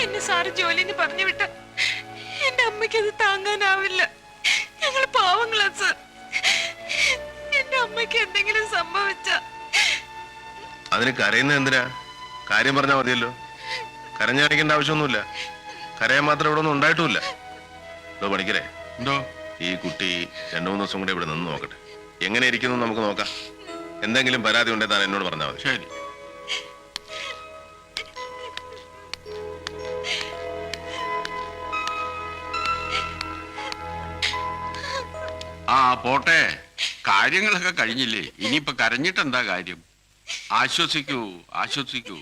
എന്നെ സാറ് ജോലിന്ന് പറഞ്ഞു വിട്ട എന്റെ അമ്മയ്ക്ക് അത് താങ്ങാനാവില്ല. ഞങ്ങൾ പാവങ്ങളാ സർ. എന്റെ അമ്മയ്ക്ക് എന്തെങ്കിലും സംഭവിച്ച അതിന് കരയുന്നത് എന്തിനാ? കാര്യം പറഞ്ഞാൽ മതിയല്ലോ. കരഞ്ഞടിക്കേണ്ട ആവശ്യമൊന്നുമില്ല. കരയാൻ മാത്രം ഇവിടെ ഒന്നും ഉണ്ടായിട്ടുമില്ല. പണിക്കരെ, എന്തോ ഈ കുട്ടി 2-3 ദിവസം കൂടെ ഇവിടെ നിന്ന് നോക്കട്ടെ. എങ്ങനെ ഇരിക്കുന്നു നമുക്ക് നോക്കാം. എന്തെങ്കിലും പരാതി ഉണ്ടെങ്കിൽ താൻ എന്നോട് പറഞ്ഞാൽ മതി. ശരി. ആ പോട്ടെ, കാര്യങ്ങളൊക്കെ കഴിഞ്ഞില്ലേ? ഇനിയിപ്പൊ കരഞ്ഞിട്ട് എന്താ കാര്യം? ആശ്വസിക്കൂ, ആശ്വസിക്കൂ,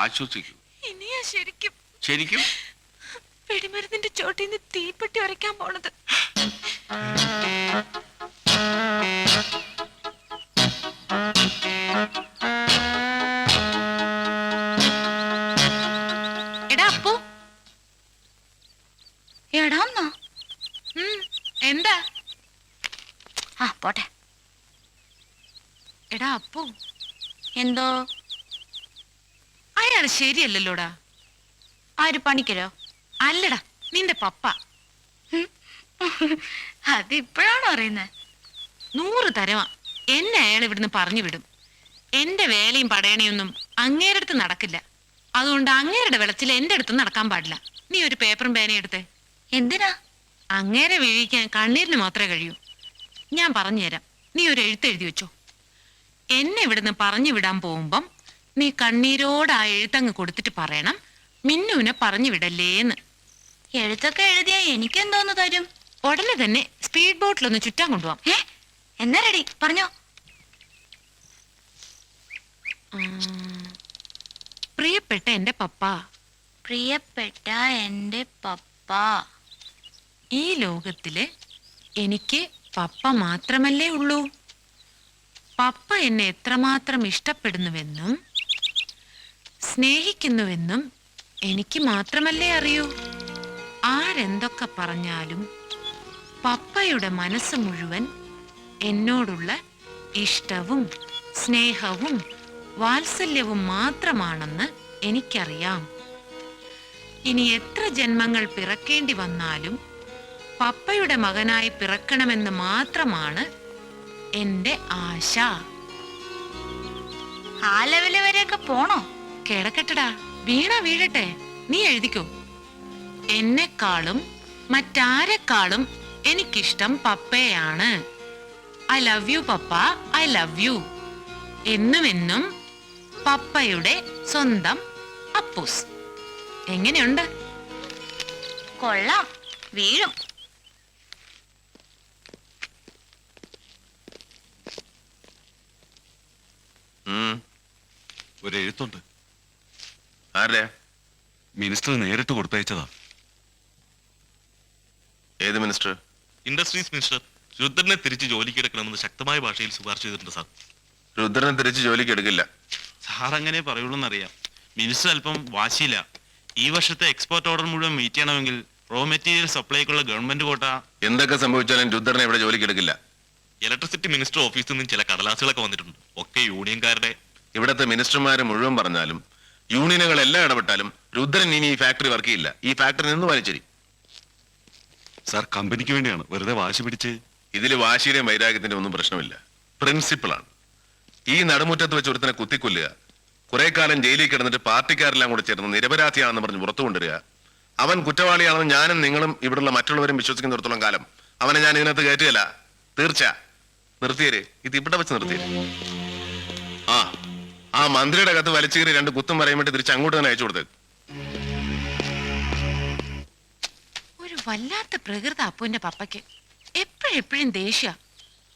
ആശ്വസിക്കൂ. ഇനിയാ ശരിക്കും ശരിക്കും വെടിമരുന്നിന്റെ ചോട്ടിന്ന് തീപ്പെട്ടി ഉരയ്ക്കാൻ പോണത്. എടാ അപ്പു. എടാന്നാ? എന്താ? ആ പോട്ടെ. എടാ അപ്പു, എന്തോ? അയാള് ശരിയല്ലല്ലോടാ. ആര്, പണിക്കരോ? അല്ലടാ, നിന്റെ പപ്പ. അതിപ്പോഴാണോ അറിയുന്നത്? 100 തരവാ. എന്നെ അയാൾ ഇവിടുന്ന് പറഞ്ഞു വിടും. എന്റെ വേലയും പടയണയൊന്നും അങ്ങേരുടെ അടുത്ത് നടക്കില്ല. അതുകൊണ്ട് അങ്ങേരുടെ വെളച്ചിൽ എന്റെ അടുത്ത് നടക്കാൻ പാടില്ല. നീ ഒരു പേപ്പറും പേനയും എടുത്തേ. എന്തിനാ? അങ്ങേരെ വീഴിക്കാൻ കണ്ണീരിന് മാത്രമേ കഴിയൂ. ഞാൻ പറഞ്ഞുതരാം. നീ ഒരു എഴുത്തെഴുതി വെച്ചോ. എന്നെ ഇവിടുന്ന് പറഞ്ഞു വിടാൻ പോകുമ്പം നീ കണ്ണീരോട് ആ എഴുത്തങ്ങ് കൊടുത്തിട്ട് പറയണം, മിന്നുവിനെ പറഞ്ഞു വിടല്ലേന്ന്. എഴുത്തൊക്കെ എഴുതിയാ എനിക്കെന്തോന്ന് തരും? ഉടനെ തന്നെ സ്പീഡ് ബോട്ടിലൊന്ന് ചുറ്റാൻ കൊണ്ടുപോവാം. എന്നാ റെഡി, പറഞ്ഞോ. പ്രിയപ്പെട്ട എന്റെ പപ്പ. പ്രിയപ്പെട്ട എന്റെ പപ്പ. ഈ ലോകത്തില് എനിക്ക് പപ്പ മാത്രമല്ലേ ഉള്ളൂ. പപ്പ എന്നെ എത്രമാത്രം ഇഷ്ടപ്പെടുന്നുവെന്നും സ്നേഹിക്കുന്നുവെന്നും എനിക്ക് മാത്രമല്ലേ അറിയൂ. ആരെന്തൊക്കെ പറഞ്ഞാലും പപ്പയുടെ മനസ്സ് മുഴുവൻ എന്നോടുള്ള ഇഷ്ടവും സ്നേഹവും വാത്സല്യവും മാത്രമാണെന്ന് എനിക്കറിയാം. ഇനി എത്ര ജന്മങ്ങൾ പിറക്കേണ്ടി വന്നാലും പപ്പയുടെ മകനായി പിറക്കണമെന്ന് മാത്രമാണ് എന്റെ ആശ. ആ ലെവല് വരെയൊക്കെ പോണോ? കിടക്കട്ടടാ, വീണ വീഴട്ടെ. നീ എഴുതിക്കോ. എന്നെക്കാളും മറ്റാരെക്കാളും എനിക്കിഷ്ടം പപ്പയാണ്. I love you papa, I love you. എന്നും എന്നും പപ്പയുടെ സ്വന്തം അപ്പൂസ്. എങ്ങനെയുണ്ട്? കൊള്ളാം, വീഴും. ഒരു എഴുത്തുണ്ട്. ആരുടെ? മിനിസ്റ്റർ നേരിട്ട് കൊടുത്തയച്ചതാ. ഏത് മിനിസ്റ്റർ? ഇൻഡസ്ട്രീസ് മിനിസ്റ്റർ രുദ്രനെ തിരിച്ച് ജോലിക്ക് എടുക്കണമെന്ന് ശക്തമായ ഭാഷയിൽ ശുപാർശ ചെയ്തിട്ടുണ്ട് സാർ. രുദ്രനെ തിരിച്ച് ജോലിക്ക് എടുക്കില്ല. സാർ അങ്ങനെ പറയുള്ളൂ എന്നറിയാം. മിനിസ്റ്റർ അല്പം വാശിയില്ല. ഈ വർഷത്തെ എക്സ്പോർട്ട് ഓർഡർ മുഴുവൻ മീറ്റ് ചെയ്യണമെങ്കിൽ റോ മെറ്റീരിയൽ സപ്ലൈക്കുള്ള ഗവൺമെന്റ് കോട്ട. എന്തൊക്കെ സംഭവിച്ചാലും രുദ്രനെ ഇവിടെ ജോലിക്ക് എടുക്കില്ല. ഇലക്ട്രിസിറ്റി മിനിസ്റ്റർ ഓഫീസിൽ നിന്നും ചില കടലാസുകളൊക്കെ വന്നിട്ടുണ്ട്. ഒക്കെ യൂണിയൻകാരുടെ. ഇവിടത്തെ മിനിസ്റ്റർമാരെ മുഴുവൻ പറഞ്ഞാലും യൂണിയനുകൾ എല്ലാം ഇടപെട്ടാലും രുദ്രൻ ഇനി ഈ ഫാക്ടറി വർക്ക് ചെയ്യില്ല. ഈ ഫാക്ടറി നിന്ന് വലിച്ചെറി. സാർ കമ്പനിക്ക് വേണ്ടിയാണ്, വെറുതെ വാശി പിടിച്ച്. ഇതിൽ വാശിയുടെയും വൈരാഗ്യത്തിന്റെ ഒന്നും പ്രശ്നമില്ല. പ്രിൻസിപ്പിളാണ്. ഈ നടുമുറ്റത്ത് വെച്ച് ഒരുത്തനെ കുത്തിക്കൊല്ലുക, കുറെ കാലം ജയിലിൽ കിടന്നിട്ട് പാർട്ടിക്കാരെല്ലാം കൂടെ ചേർന്ന് നിരപരാധിയാണെന്ന് പറഞ്ഞ് പുറത്തു കൊണ്ടുവരിക, അവൻ കുറ്റവാളിയാണെന്ന് ഞാനും നിങ്ങളും ഇവിടെയുള്ള മറ്റുള്ളവരും വിശ്വസിക്കുന്നിടത്തോളം കാലം അവനെ ഞാൻ ഇതിനകത്ത് കയറ്റുകയല്ല. തീർച്ച. നിർത്തിയേര്, ഇത് ഇവിടെ വെച്ച് നിർത്തിയേര്. ആ മന്ത്രിയുടെ കത്ത് വലിച്ചു കയറി 2 കുത്തും പറയാൻ വേണ്ടി തിരിച്ച് അങ്ങോട്ട് തന്നെ അയച്ചു കൊടുത്തത്. ഒരു വല്ലാത്ത പ്രകൃത അപ്പുവിന്റെ പപ്പയ്ക്ക്. എപ്പോഴെപ്പോഴും ദേഷ്യ.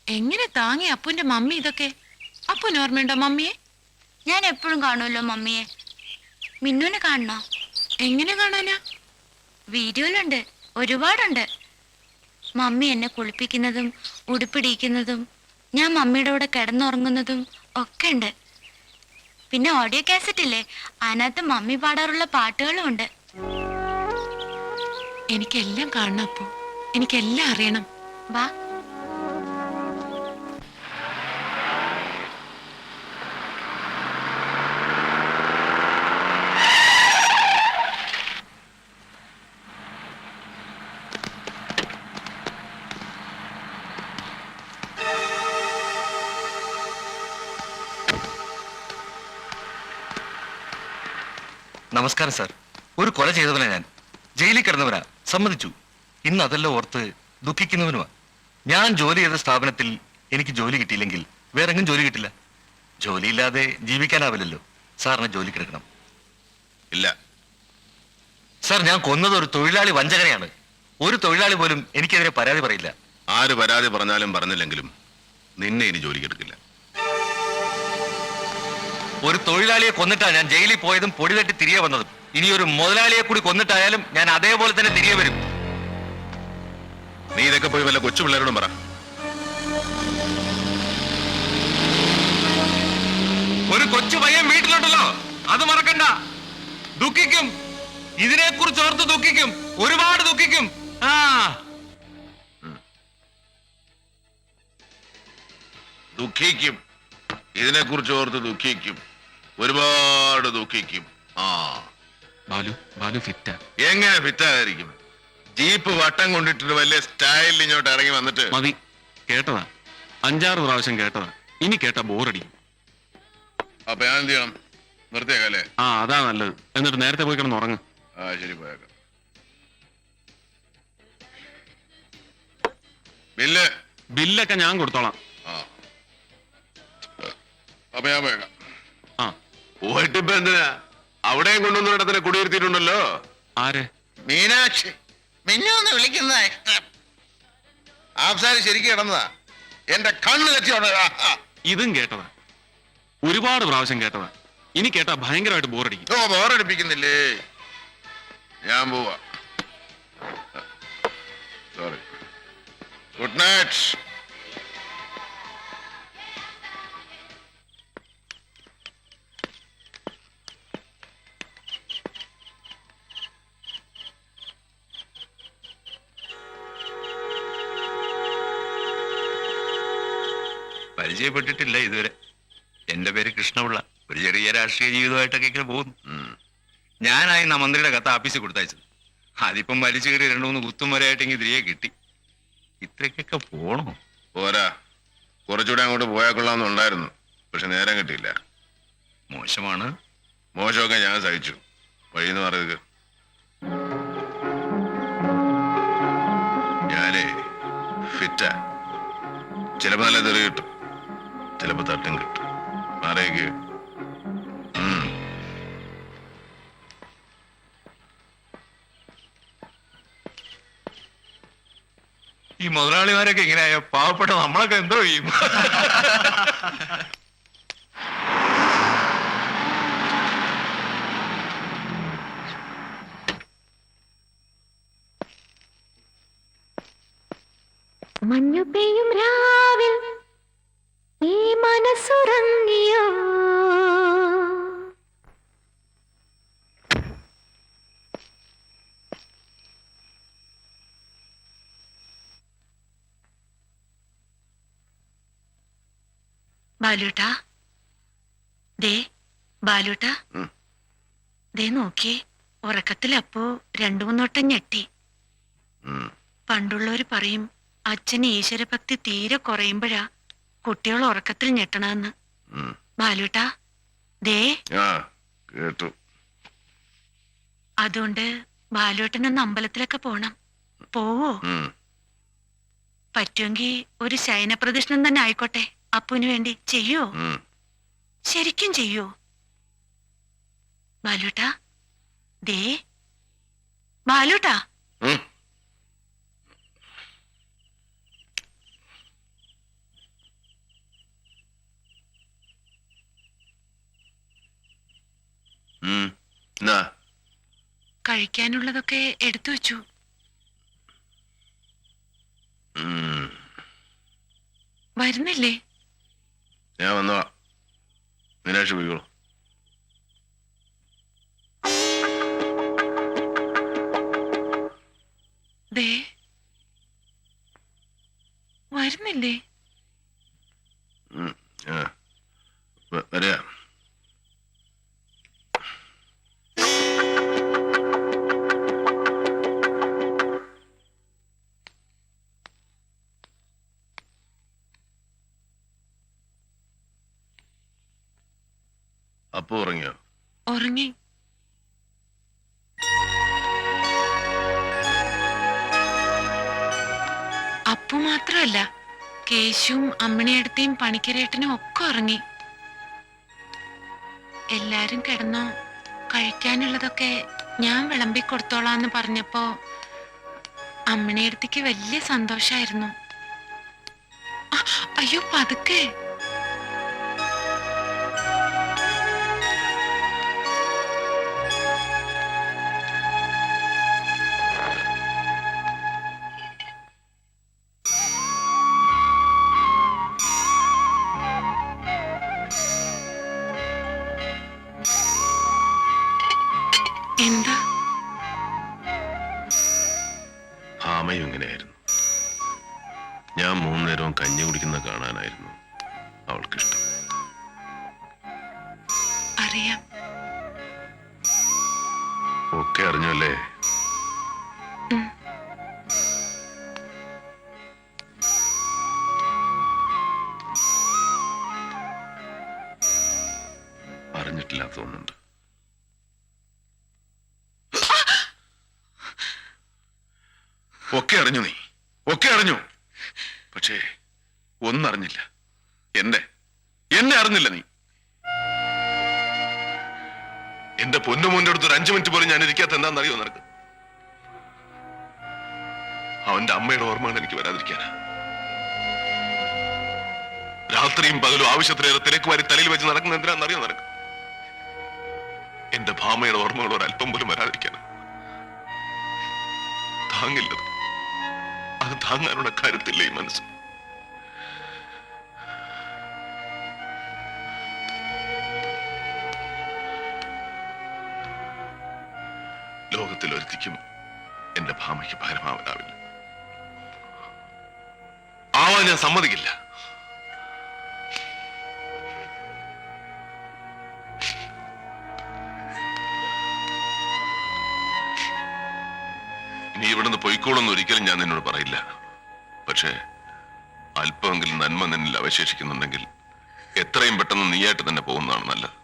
എങ്ങനെ താങ്ങി അപ്പുവിന്റെ മമ്മി ഇതൊക്കെ? അപ്പുവിന് ഓർമ്മയുണ്ടോ മമ്മിയെ? ഞാൻ എപ്പോഴും കാണുമല്ലോ മമ്മിയെ. മിന്നുവിനെ കാണണോ? എങ്ങനെ കാണാനാ? വീഡിയോയിലുണ്ട്, ഒരുപാടുണ്ട്. മമ്മി എന്നെ കുളിപ്പിക്കുന്നതും ഉടുപ്പിടിക്കുന്നതും ഞാൻ മമ്മിയുടെ കൂടെ കിടന്നുറങ്ങുന്നതും ഒക്കെ ഉണ്ട്. പിന്നെ ഓഡിയോ കാസറ്റ് ഇല്ലേ, അതിനകത്ത് മമ്മി പാടാറുള്ള പാട്ടുകളും ഉണ്ട്. എനിക്കെല്ലാം കാണണം അപ്പു, എനിക്കെല്ലാം അറിയണം. വാ. നമസ്കാരം സാർ. ഒരു കൊല ചെയ്തവനാ ഞാൻ. ജയിലിൽ കിടന്നവനാ, സമ്മതിച്ചു. ഇന്ന് അതെല്ലാം ഓർത്ത് ദുഃഖിക്കുന്നവനുമാ. ഞാൻ ജോലി ചെയ്ത സ്ഥാപനത്തിൽ എനിക്ക് ജോലി കിട്ടിയില്ലെങ്കിൽ വേറെങ്ങും ജോലി കിട്ടില്ല. ജോലിയില്ലാതെ ജീവിക്കാനാവില്ലല്ലോ. സാറിന് ജോലി കിടക്കണം. ഇല്ല. സാർ, ഞാൻ കൊന്നത് ഒരു തൊഴിലാളി വഞ്ചകനെയാണ്. ഒരു തൊഴിലാളി പോലും എനിക്കെതിരെ പരാതി പറയില്ല. ആര് പരാതി പറഞ്ഞാലും പറഞ്ഞില്ലെങ്കിലും നിന്നെ ഇനി ജോലിക്ക് എടുക്കില്ല. ഒരു തൊഴിലാളിയെ കൊന്നിട്ടാ ഞാൻ ജയിലിൽ പോയതും പൊടി തട്ടി തിരികെ വന്നതും. ഇനി ഒരു മുതലാളിയെ കൂടി കൊന്നിട്ടായാലും ഞാൻ അതേപോലെ തന്നെ തിരികെ വരും. നീ ഇതൊക്കെ പോയി വല്ല കൊച്ചു പിള്ളേരോടും പറ. ഒരു കൊച്ചു പയ്യൻ വീട്ടിലുണ്ടല്ലോ, അത് മറക്കണ്ട. ദുഃഖിക്കും, ഇതിനെക്കുറിച്ച് ഓർത്ത് ദുഃഖിക്കും, ഒരുപാട് ദുഃഖിക്കും. ആ ദുഃഖിക്കും, ഇതിനെക്കുറിച്ച് ഓർത്ത് ദുഃഖിക്കും, ഒരുപാട് ദുഃഖിക്കും. ആ ബാലു ഫിറ്റാ. എങ്ങനെ ഫിറ്റായിരിക്കും? ജീപ്പ് വട്ടം കൊണ്ടിട്ട് വലിയ സ്റ്റൈലിൽ ഇങ്ങോട്ട് ഇറങ്ങി വന്നിട്ട് മതി, കേട്ടതാ, 5-6 പ്രാവശ്യം കേട്ടതാ. ഇനി കേട്ടാ ബോറടിക്കും. അപ്പൊ ഞാൻ എന്ത് ചെയ്യണം? നിർത്തിയേക്കല്ലേ? ആ, അതാ നല്ലത്. എന്നിട്ട് നേരത്തെ പോയി കിടന്ന് ഉറങ്ങ്. ആ, ശരി, പോയേക്കാം. ബില്ലൊക്കെ ഞാൻ കൊടുത്തോളാം. ആ, അപ്പൊ ഞാൻ പോയേക്കാം. ആ, പോയിട്ടിപ്പോ എന്തിനാ? അവിടെയും കൊണ്ടുവന്ന ഇടത്തിന് കുടിയിരുത്തിയിട്ടുണ്ടല്ലോ. ആരെ? മീനാക്ഷി. മിന്നൊന്ന് വിളിക്കുന്ന ഇഷ്ടം. ആഫ്സാരി ശരിക്കും കിടന്നതാ. എന്റെ കണ്ണ് തെറ്റിയോടെ. ഇതും കേട്ടതാ, ഒരുപാട് പ്രാവശ്യം കേട്ടതാ. ഇനി കേട്ടാ ഭയങ്കരമായിട്ട് ബോറടിക്കും. ഓ, ബോറടിപ്പിക്കുന്നില്ലേ? ഞാൻ പോവാ. സോറി. Good night. പരിചയപ്പെട്ടിട്ടില്ല ഇതുവരെ. എന്റെ പേര് കൃഷ്ണപിള്ള. ഒരു ചെറിയ രാഷ്ട്രീയ ജീവിതമായിട്ടൊക്കെ ഇങ്ങനെ പോകുന്നു. ഞാനായി മന്ത്രിയുടെ കത്ത് ആഫീസിൽ കൊടുത്തയച്ചത്. അതിപ്പം വലിച്ചു കയറി 2-3 കുത്തും വരെയായിട്ടെങ്കിൽ തിരികെ കിട്ടി. ഇത്രയ്ക്കൊക്കെ പോണോ? പോരാ, കുറച്ചുകൂടെ അങ്ങോട്ട് പോയാൽ കൊള്ളാമെന്നുണ്ടായിരുന്നു. പക്ഷെ നേരം കിട്ടിയില്ല. മോശമാണ്. മോശമൊക്കെ ഞാൻ സഹിച്ചു. വഴിന്ന് പറയുക. ഞാനേ ഫിറ്റാ. ചിലപ്പോ നല്ല തെറി കിട്ടും, ചിലപ്പോ തട്ടും കിട്ടും. മാറിയേക്ക്. ഈ മുതലാളിമാരൊക്കെ ഇങ്ങനെയായ പാവപ്പെട്ട നമ്മളൊക്കെ എന്തോ ചെയ്യും? മഞ്ഞു പെയ്യും രാവിൽ ഈ മനസ്സുറങ്ങിയോ? ബാലുട്ടാ, ദേ ബാലുട്ടാ, ദേ നോക്കിയേ, ഉറക്കത്തിലപ്പോ 2-3 വട്ടം ഞെട്ടി. പണ്ടുള്ളവര് പറയും അച്ഛന് ഈശ്വരഭക്തി തീരെ കുറയുമ്പോഴാ കുട്ടികൾ ഉറക്കത്തിൽ ഞെട്ടണമെന്ന്. ബാലുട്ടാ, ദേ കേട്ടു. അതുകൊണ്ട് ബാലുട്ടനൊന്ന് അമ്പലത്തിലൊക്കെ പോണം. പോവോ? പറ്റുമെങ്കിൽ ഒരു ശയനപ്രദക്ഷിണം തന്നെ ആയിക്കോട്ടെ. അപ്പുവിന് വേണ്ടി ചെയ്യോ? ശരിക്കും ചെയ്യോ? ബാലുട്ടാ, ദേ ബാലുട്ടാ. കഴിക്കാനുള്ളതൊക്കെ എടുത്തു വെച്ചു. വരുന്നില്ലേ? ഞാൻ വന്നോളാം. മീനാക്ഷി പോയിക്കോളൂ. ദേ വരുന്നില്ലേ? വരിക. അപ്പു ഉറങ്ങിയോ? ഉറങ്ങി. അപ്പു മാത്രമല്ല, കേശുവും അമ്മിണിയടുത്തേയും പണിക്കരേട്ടനും ഒക്കെ ഉറങ്ങി. എല്ലാരും കിടന്നോ? കഴിക്കാനുള്ളതൊക്കെ ഞാൻ വിളമ്പി കൊടുത്തോളാന്ന് പറഞ്ഞപ്പോ അമ്മിണിയടുത്തേക്ക് വലിയ സന്തോഷായിരുന്നു. അയ്യോ, പതുക്കെ. എന്താ? ഭാമയും ഇങ്ങനെയായിരുന്നു. ഞാൻ 3 നേരവും കഞ്ഞി കുടിക്കുന്ന കാണാനായിരുന്നു അവൾക്കിഷ്ടം. അറിയാം. ഒക്കെ അറിഞ്ഞല്ലേ? അറിഞ്ഞിട്ടില്ലാത്തോന്നുണ്ട്. ഒക്കെ അറിഞ്ഞു, നീ ഒക്കെ അറിഞ്ഞു. പക്ഷേ ഒന്നറിഞ്ഞില്ല. എന്നെ അറിഞ്ഞില്ല നീ. എന്റെ പൊന്നുമോന്റെ അടുത്ത് ഒരു 5 മിനിറ്റ് പോലും ഞാൻ ഇരിക്കാത്ത എന്താണെന്നറിയോ നിനക്ക്? അവന്റെ അമ്മയുടെ ഓർമ്മകൾ എനിക്ക് വരാതിരിക്കാനാ. രാത്രിയും പകലും ആവശ്യത്തിലേറെ തിരക്ക് വാരി തലയിൽ വെച്ച് നടക്കുന്ന എന്തിനാണെന്നറിയോ നിനക്ക്? എന്റെ ഭാമയുടെ ഓർമ്മകൾ ഒരല്പം പോലും വരാതിരിക്കാനാ. താങ്ങില്ലത്. അത് താങ്ങാനുള്ള കരുത്തില്ല ഈ മനസ്സ്. ലോകത്തിലൊരുത്തിക്കും എന്റെ ഭാമയ്ക്ക് പകരമാവാനാവില്ല. ആവാൻ ഞാൻ സമ്മതിക്കില്ല. നീ ഇവിടുന്ന് പൊയ്ക്കോളൊന്നും ഒരിക്കലും ഞാൻ നിന്നോട് പറയില്ല. പക്ഷേ അല്പമെങ്കിലും നന്മ നിന്നിൽ അവശേഷിക്കുന്നുണ്ടെങ്കിൽ എത്രയും പെട്ടെന്ന് നീയായിട്ട് തന്നെ പോകുന്നതാണ് നല്ലത്.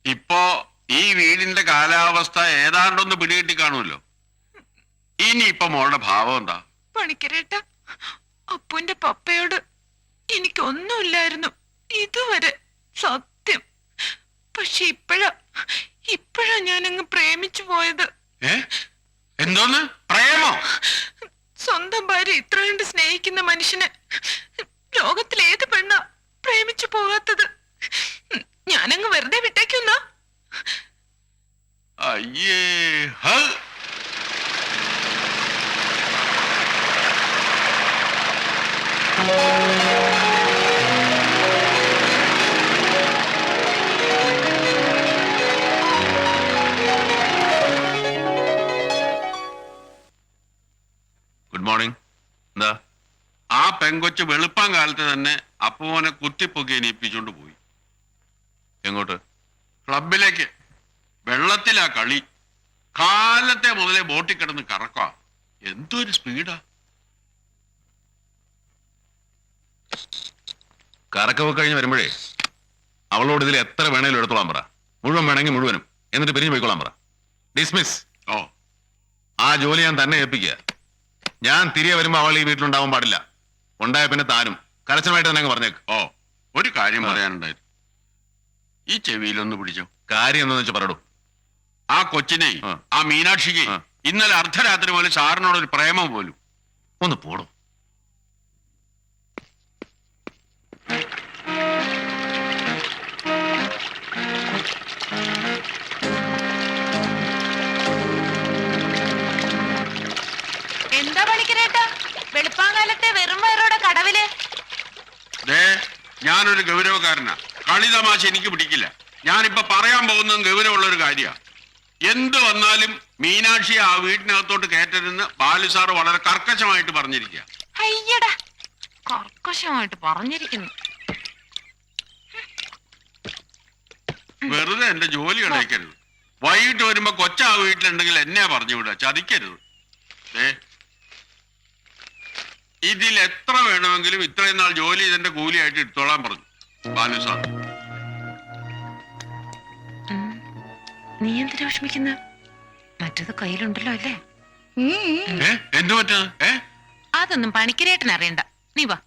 ഇപ്പോ ഈ വീടിന്റെ കാലാവസ്ഥ ഏതാണ്ടൊന്ന് പിടികിട്ടി കാണുമല്ലോ. ഇനിയിപ്പൊ മോളുടെ ഭാവം എന്താ? പണിക്കരേട്ട, അപ്പുവിന്റെ പപ്പയോട് എനിക്കൊന്നുമില്ലായിരുന്നു ഇതുവരെ, സത്യം. പക്ഷെ ഇപ്പോഴാ ഞാനങ്ങ് പ്രേമിച്ചു പോയത്. എന്തോന്ന് പ്രേമോ? സ്വന്തം ഭാര്യ ഇത്ര കണ്ട് സ്നേഹിക്കുന്ന മനുഷ്യനെ ലോകത്തിൽ ഏത് പെണ്ണാ പ്രേമിച്ചു പോകാത്തത്? ഞാനങ്ങ് വെറുതെ വിട്ടേക്കുന്ന. അയ്യേ, ഗുഡ് മോർണിംഗ്. എന്താ? ആ പെങ്കൊച്ച് വെളുപ്പാൻ കാലത്ത് തന്നെ അപ്പുവനെ കുത്തിപ്പൊക്കി എണീപ്പിച്ചോണ്ട് പോയി. എങ്ങോട്ട്? ക്ലബിലേക്ക്. വെള്ളത്തിലാ കളി. കാലത്തെ മുതലേ ബോട്ടിൽ കിടന്ന് കറക്കുക. എന്തൊരു സ്പീഡാ! കറക്കമൊക്കെ കഴിഞ്ഞ് വരുമ്പോഴേ അവളോട് ഇതിൽ എത്ര വേണേലും എടുത്തോളാൻ പറ. മുഴുവൻ വേണമെങ്കിൽ മുഴുവനും. എന്നിട്ട് പിരിഞ്ഞു പോയിക്കോളാൻ പറ. ഡിസ്മിസ്. ഓ, ആ ജോലി ഞാൻ തന്നെ ഏൽപ്പിക്കുക. ഞാൻ തിരികെ വരുമ്പോ അവൾ ഈ വീട്ടിലുണ്ടാവാൻ പാടില്ല. ഉണ്ടായ പിന്നെ താനും കരച്ചനായിട്ട് തന്നെ അങ്ങ് പറഞ്ഞേക്ക്. ഓ, ഒരു കാര്യം പറയാനുണ്ടായിരുന്നു. ഈ ചെവിയിലൊന്ന് പിടിച്ചോ. കാര്യം എന്താന്ന് വെച്ചാൽ പറയൂ. ആ കൊച്ചിനെ, ആ മീനാക്ഷിക്ക് ഇന്നലെ അർദ്ധരാത്രി പോലെ സാറിനോടൊരു പ്രേമം പോലും. ഒന്ന് പോടും. എന്താ പണിക്കരേട്ടാ വെളുപ്പാങ്കാലത്തെ വെറും വയറോടെ കടവില്? ഞാനൊരു ഗൗരവക്കാരനാ. കളി തമാശ എനിക്ക് പിടിക്കില്ല. ഞാനിപ്പോ പറയാൻ പോകുന്നതും ഗൗരവമുള്ള ഒരു കാര്യമാണ്. എന്ത് വന്നാലും മീനാക്ഷിയെ ആ വീട്ടിനകത്തോട്ട് കയറ്റരുതെന്ന് ബാലു സാറ് വളരെ കർക്കശമായിട്ട് പറഞ്ഞിരിക്കുക. അയ്യടാ, കർക്കശമായിട്ട് പറഞ്ഞിരിക്കുന്നു. വെറുതെ എന്റെ ജോലി കളയിക്കരുത്. വൈകിട്ട് വരുമ്പോ കൊച്ച ആ വീട്ടിലുണ്ടെങ്കിൽ എന്നെ പറഞ്ഞു വിടുക, ചതിക്കരുത്. ഇതിൽ എത്ര വേണമെങ്കിലും ഇത്രയും നാൾ ജോലി ഇതെന്റെ കൂലിയായിട്ട് എടുത്തോളാൻ പറഞ്ഞു ബാലു സാർ. നീ എന്തിനാ വിഷമിക്കുന്ന? മറ്റത് കയ്യിലുണ്ടല്ലോ അല്ലേ? എന്തു പറ്റാ? അതൊന്നും പണിക്കരേട്ടൻ അറിയണ്ട. നീ വാ.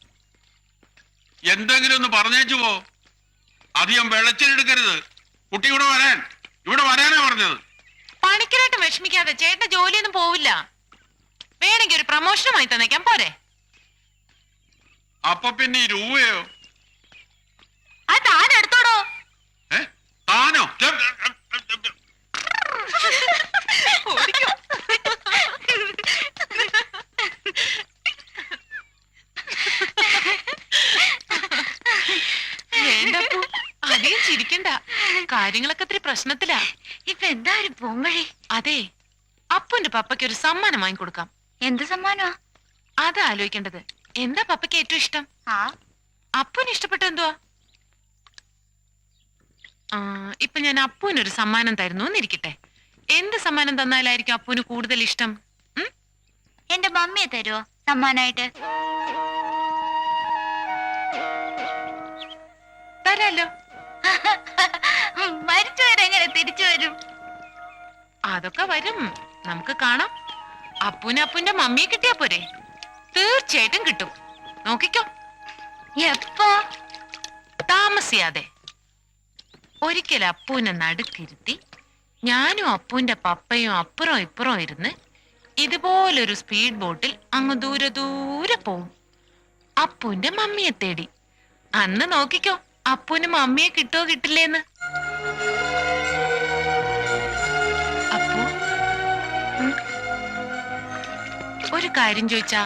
എന്തെങ്കിലും ഒന്ന് പറഞ്ഞേച്ചു പോ. അധികം വെള്ളച്ചിലെടുക്കരുത്. കുട്ടി ഇവിടെ വരാനാ പറഞ്ഞത്. പണിക്കരേട്ടൻ വിഷമിക്കാതെ, ചേട്ടന്റെ ജോലിയൊന്നും പോവില്ല. വേണമെങ്കിൽ ഒരു പ്രമോഷനുമായി തന്നേക്കാൻ പോരെ? അപ്പൊ പിന്നെ ഈ രൂപയോ? അത് താൻ എടുത്തോടോ. താനോ? ഓടിക്കോ. വേണ്ടപ്പോ അധികം ചിരിക്കണ്ട. കാര്യങ്ങളൊക്കെ ഇത്തിരി പ്രശ്നത്തിലാ. ഇപ്പൊ എന്താ ഒരു പോംവഴി? അതെ, അപ്പുന്റെ പപ്പയ്ക്ക് ഒരു സമ്മാനം വാങ്ങിക്കൊടുക്കാം. എന്ത് സമ്മാനമാ? അത് ആലോചിക്കേണ്ടത്. എന്താ പപ്പയ്ക്ക് ഏറ്റവും ഇഷ്ടം? അപ്പുന് ഇഷ്ടപ്പെട്ട എന്തുവാ? ഇപ്പൊ ഞാൻ അപ്പുവിനൊരു സമ്മാനം തരുന്നു എന്നിരിക്കട്ടെ. എന്ത് സമ്മാനം തന്നാലായിരിക്കും അപ്പുവിന് കൂടുതൽ ഇഷ്ടം? എന്റെ മമ്മിയെ തരുവോ സമ്മാനായിട്ട്? തരാലോ. മരിച്ചവരെങ്ങനെ തിരിച്ചു വരും? അതൊക്കെ വരും, നമുക്ക് കാണാം. അപ്പുന് അപ്പുന്റെ മമ്മിയെ കിട്ടിയാ പോരെ? തീർച്ചയായിട്ടും കിട്ടും. നോക്കിക്കോ. എപ്പോ? താമസിയാതെ. ഒരിക്കൽ അപ്പുവിനെ നടുക്കിരുത്തി ഞാനും അപ്പുവിന്റെ പപ്പയും അപ്പുറം ഇപ്പുറം ഇരുന്ന് ഇതുപോലൊരു സ്പീഡ് ബോട്ടിൽ അങ്ങ് ദൂരെ ദൂരെ പോവും. അപ്പുവിന്റെ മമ്മിയെ തേടി. അന്ന് നോക്കിക്കോ അപ്പുവിന് മമ്മിയെ കിട്ടുവോ കിട്ടില്ലേന്ന്. അപ്പു, ഒരു കാര്യം ചോദിച്ചാ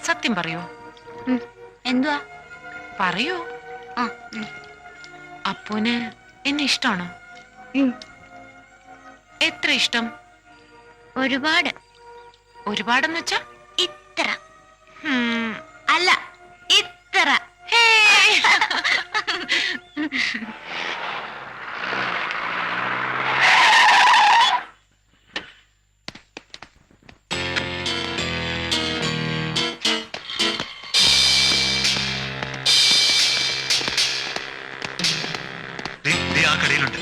സത്യം പറയോ? എന്തുവാ? പറയൂ. അപ്പുവിന് എന്നെ ഇഷ്ടമാണോ? എത്ര ഇഷ്ടം? ഒരുപാട്. ഒരുപാടെന്ന് വെച്ചാ? ഇത്ര. അല്ല, ഇത്ര. ആ കടയിലുണ്ട്.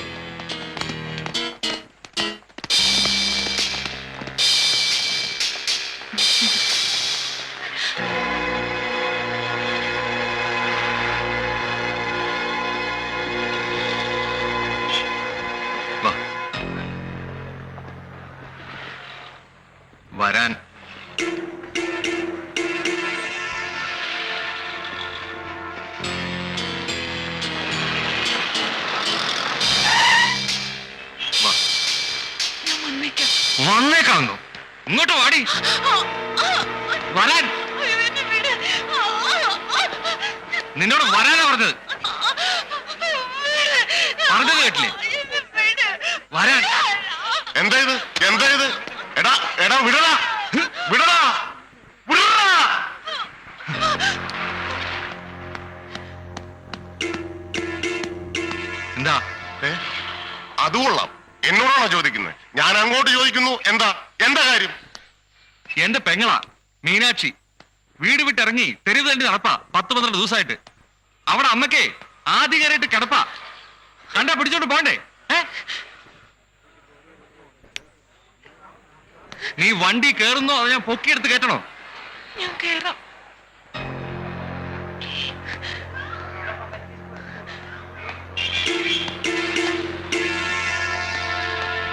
വരാൻ. വന്നേക്കാവുന്നു. ഇങ്ങോട്ട് വാടി. വരാൻ. നിന്നോട് വരാനാ പറഞ്ഞത്. പറഞ്ഞത് കേട്ടില്ലേ? വരാൻ. എന്താ ഇത്? എന്താ ഇത്? എടാ എടാ വിടടാ, വിടടാ, വിടടാ. എന്താ? അത് കൊള്ളാം. എന്നോടാണോ ചോദിക്കുന്നത്? ഞാൻ അങ്ങോട്ട് ചോദിക്കുന്നു. എന്താ എന്താ കാര്യം? എന്റെ പെങ്ങളാ മീനാക്ഷി വീട് വിട്ടിറങ്ങി തെരുവ് തണ്ടി നടപ്പാ 10-12 ദിവസമായിട്ട്. അവിടെ അമ്മക്കേ ആദ്യകാരായിട്ട് കിടപ്പാ. കണ്ടാ പിടിച്ചോണ്ട് പോണ്ടേ? നീ വണ്ടി കേറുന്നോ അതോ ഞാൻ പൊക്കിയെടുത്ത് കയറ്റണോ? ഞാൻ കേറാം.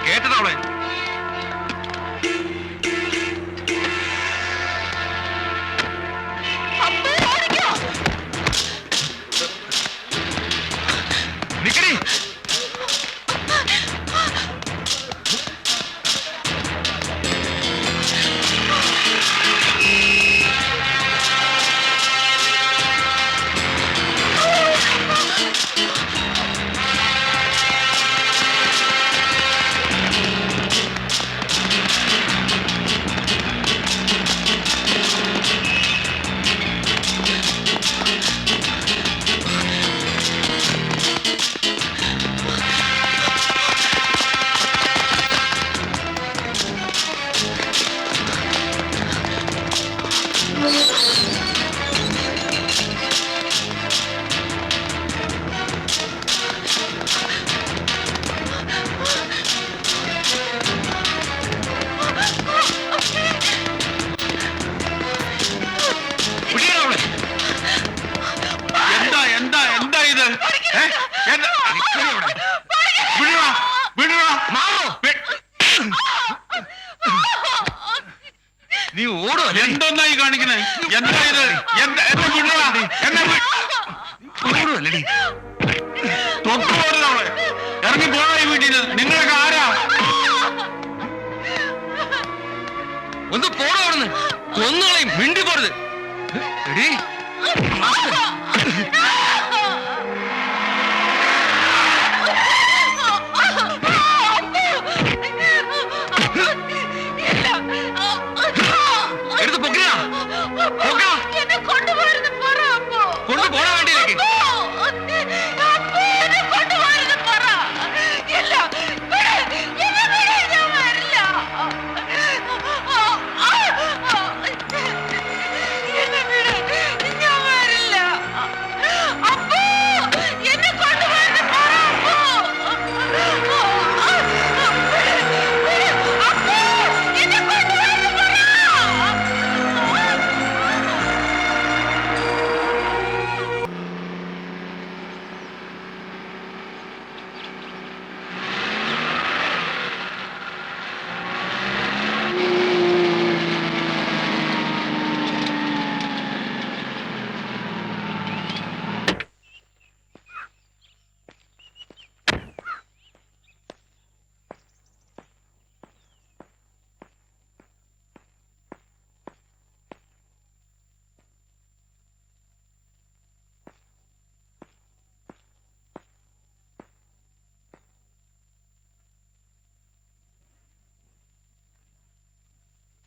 കേട്ടടാ അവളെ. നിക്കടി. നീ ഓടോ? എന്തൊന്നായി കാണിക്കണേ? എന്താ ഇത്? എന്നെ വിടടാ. എന്നെ ഓടുവല്ലേ? തൊട്ടുപോരുന്നവളെ ഇറങ്ങി പോണ ഈ വീട്ടിൽ നിന്ന്. നിങ്ങളൊക്കെ ആരാ? ഒന്ന് പോടോ അവിടുന്ന്. കൊന്നുകളയും, മിണ്ടി പോരുത്. എടീ എടുത്ത് പൊക്കിയാ കൊണ്ടു പോണ വണ്ടിയിലേക്ക്.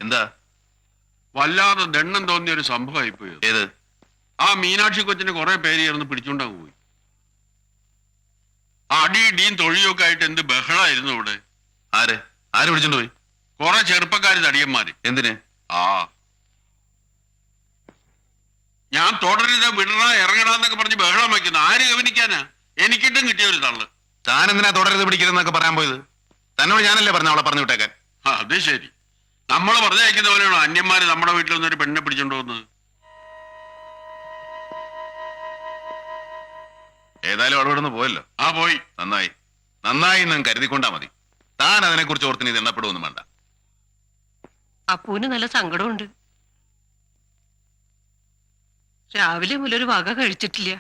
എന്താ? വല്ലാതെ ദണ്ണം തോന്നിയ ഒരു സംഭവമായി പോയി. ഏത്? ആ മീനാക്ഷി കൊച്ചിന് കുറെ പേര് ചേർന്ന് പിടിച്ചുകൊണ്ടങ്ങ് പോയി. അടി ഇടിയും തൊഴിയൊക്കെ ആയിട്ട് എന്ത് ബഹളായിരുന്നു ഇവിടെ. ആര് പിടിച്ചോണ്ട് പോയി? കുറെ ചെറുപ്പക്കാര് തടിയന്മാര്. എന്തിന്? ഞാൻ തുടരുത്, വിടണ, ഇറങ്ങണമെന്നൊക്കെ പറഞ്ഞ് ബഹളം വയ്ക്കുന്നു. ആര് ഗവനിക്കാനാ? എനിക്കിട്ടും കിട്ടിയ ഒരു തള്ളു. താൻ എന്തിനാ തുടരുത് പിടിക്കരുതെന്നൊക്കെ പറയാൻ പോയത്? തന്നോട് ഞാനല്ലേ പറഞ്ഞ അവളെ പറഞ്ഞു വിട്ടേക്കാൻ. അത് ശരി. നമ്മള് പറഞ്ഞയക്കുന്ന പോലെയാണോ അന്യന്മാര് നമ്മുടെ വീട്ടിൽ നിന്നൊരു പെണ്ണെ പിടിച്ചോണ്ട് പോകുന്നത്? ഏതായാലും അവിടെ നിന്ന് പോയല്ലോ. പോയി. നന്നായി എന്ന് കരുതിക്കൊണ്ടാ മതി. താൻ അതിനെ കുറിച്ച് ഓർത്തിന് ഇത് എണ്ണപ്പെടുവൊന്നും വേണ്ട. അപ്പൂന് നല്ല സങ്കടമുണ്ട്. രാവിലെ മുതലൊരു വക കഴിച്ചിട്ടില്ല.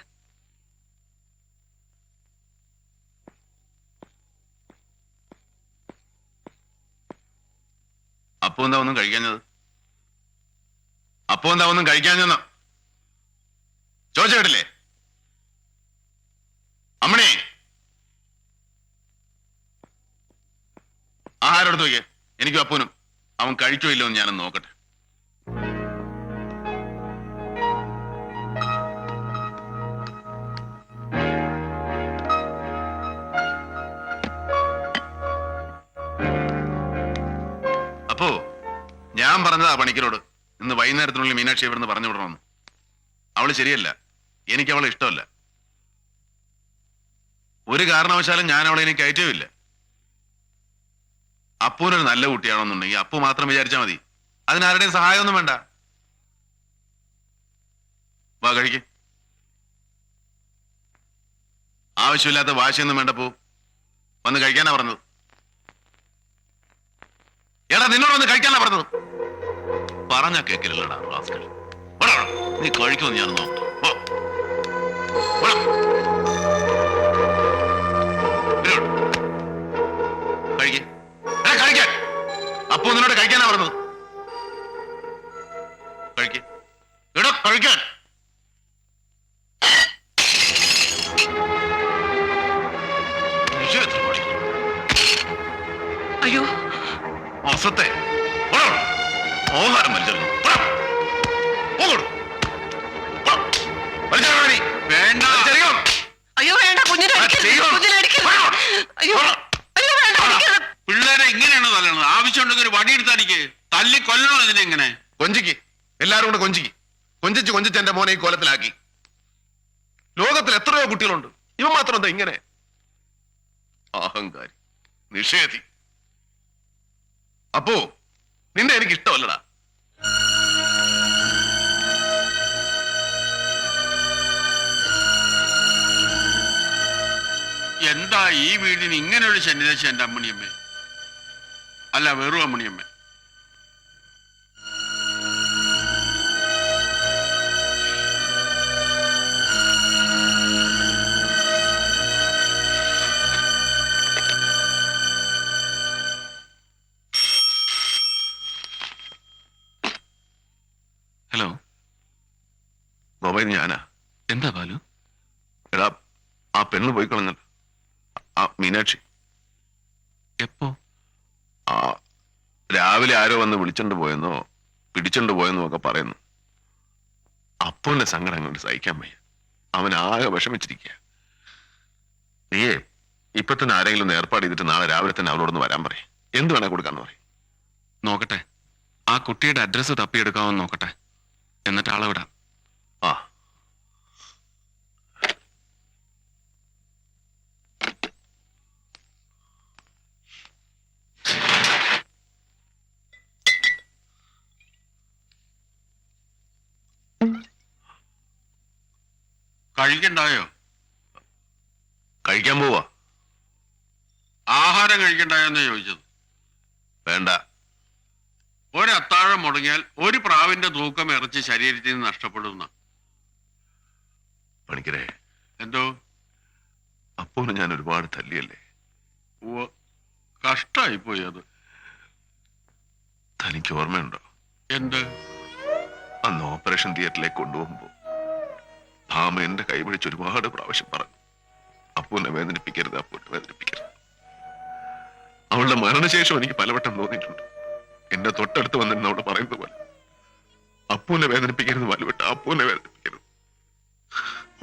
അപ്പോ എന്താ ഒന്നും കഴിക്കാഞ്ഞെന്ന് ചോദിച്ചു കേട്ടില്ലേ? അമ്മണി, ആഹാരം എടുത്ത് വയ്ക്കേ. എനിക്കും അപ്പൂനും. അവൻ കഴിച്ചോ ഇല്ലോ എന്ന് ഞാനൊന്ന് നോക്കട്ടെ. അപ്പോ ഞാൻ പറഞ്ഞതാ പണിക്കരോട്, ഇന്ന് വൈകുന്നേരത്തിനുള്ളിൽ മീനാക്ഷി ഇവിടുന്ന് പറഞ്ഞു വിടണമെന്ന്. അവള് ശരിയല്ല. എനിക്ക് അവളെ ഇഷ്ടമല്ല. ഒരു കാരണവശാലും ഞാൻ അവളെ എനിക്ക് കയറ്റുമില്ല. അപ്പൂനൊരു നല്ല കുട്ടിയാണെന്നുണ്ടെങ്കിൽ അപ്പു മാത്രം വിചാരിച്ചാൽ മതി. അതിനാരുടെയും സഹായമൊന്നും വേണ്ട. വാ കഴിക്ക്. ആവശ്യമില്ലാത്ത വാശിയൊന്നും വേണ്ടപ്പോ. വന്ന് കഴിക്കാനാ പറഞ്ഞത്. എടാ, നിന്നോട് വന്ന് കഴിക്കാനാ പറഞ്ഞത്. പറഞ്ഞാ കേക്കില്ലടാ റാസ്കൽ. നീ കഴിക്കുമെന്ന് ഞാൻ നോക്കാം. കഴിക്കാൻ അപ്പോ നിന്നോട് കഴിക്കാനാ പറഞ്ഞത്. എടോ കഴിക്കാൻ. അയ്യോ അസത്തെ ആഹാരം വലിച്ചെറിഞ്ഞു. വേണ്ട. അയ്യോ വേണ്ട, പിള്ളേരെ ഇങ്ങനെയാണ് തല്ലണത്. ആവശ്യമുണ്ടെങ്കിൽ ഒരു വടിയെടുത്തടിക്ക്. തല്ലി കൊല്ലണോ ഇതിനെങ്ങനെ? കൊഞ്ചിക്ക്, എല്ലാരും കൂടെ കൊഞ്ചിക്ക്. കൊഞ്ചിച്ച് എന്റെ മോനെ ഈ കോലത്തിലാക്കി. ലോകത്തിൽ എത്രയോ കുട്ടികളുണ്ട്. ഇവൻ മാത്രം എന്താ ഇങ്ങനെ? അഹങ്കാരി, നിഷേധി. അപ്പോ നിന്നെ എനിക്ക് ഇഷ്ടമല്ലടാ. എന്താ ഈ വീടിന് ഇങ്ങനെ ഒരു ശനിദശ എന്റെ അമ്മണിയമ്മേ? അല്ല, വെറും അമ്മണിയമ്മേ. ഹലോ, ഗോപ, ഇത് ഞാനാ. എന്താ ബാലു? എടാ, ആ പെണ്ണ് പോയി കളഞ്ഞല്ലോ, ആ മീനാക്ഷി. എപ്പോ? ആ രാവിലെ ആരോ വന്ന് വിളിച്ചോണ്ട് പോയെന്നോ പിടിച്ചോണ്ട് പോയെന്നോ ഒക്കെ പറയുന്നു. അപ്പൂന്റെ സങ്കടം അങ്ങോട്ട് സഹിക്കാൻ വയ്യ. അവൻ ആകെ വിഷമിച്ചിരിക്കുക. നീയേ ഇപ്പൊ തന്നെ ആരെങ്കിലും ഒന്ന് ഏർപ്പാട് ചെയ്തിട്ട് നാളെ രാവിലെ തന്നെ അവളോടൊന്ന് വരാൻ പറയും. എന്ത് വേണേ കൊടുക്കാന്ന് പറയും. നോക്കട്ടെ, ആ കുട്ടിയുടെ അഡ്രസ്സ് തപ്പിയെടുക്കാമെന്ന് നോക്കട്ടെ, എന്നിട്ട് ആളെ വിടാം. ആ കഴിക്കണ്ടായോ? കഴിക്കാൻ പോവാ. ആഹാരം കഴിക്കണ്ടായോന്ന് ചോദിച്ചത്. വേണ്ട. ഒരത്താഴം മുടങ്ങിയാൽ ഒരു പ്രാവിന്റെ തൂക്കം ഇറച്ചി ശരീരത്തിൽ നിന്ന് നഷ്ടപ്പെടുന്ന. പണിക്കരെ, എന്തോ? അപ്പൂനെ ഞാൻ ഒരുപാട് തല്ലിയല്ലേ. കഷ്ടായി പോയി അത്. തനിക്ക് ഓർമ്മയുണ്ടോ? എന്ത്? അന്ന് ഓപ്പറേഷൻ തിയേറ്ററിലേക്ക് കൊണ്ടുപോകുമ്പോ ഭാമ എന്റെ കൈ പിടിച്ച് ഒരുപാട് പ്രാവശ്യം പറഞ്ഞു, അപ്പൂനെ വേദനിപ്പിക്കരുത്, അപ്പൂനെ വേദനിപ്പിക്കരുത്. അവളുടെ മരണശേഷം എനിക്ക് പലവട്ടം തോന്നിയിട്ടുണ്ട്, എന്റെ തൊട്ടടുത്ത് വന്നിരുന്ന അവള് പറയുന്നത് പോലെ, അപ്പൂനെ വേദനിപ്പിക്കരുത് വലുവിട്ട, അപ്പൂനെ വേദനിപ്പിക്കരുത്.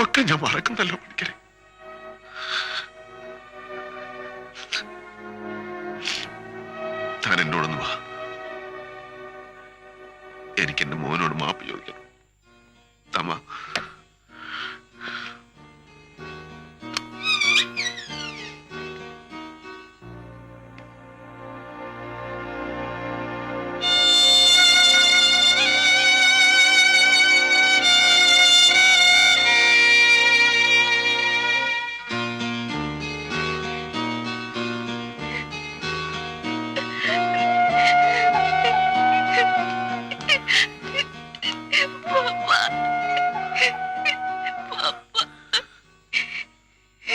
ഒക്കെ ഞാൻ മറക്കുന്നല്ലോ പണിക്കരെ. താൻ എന്നോടൊന്ന് വാ. എനിക്ക് എന്റെ മോനോട് മാപ്പ് ചോദിക്കണം. തമ്മ,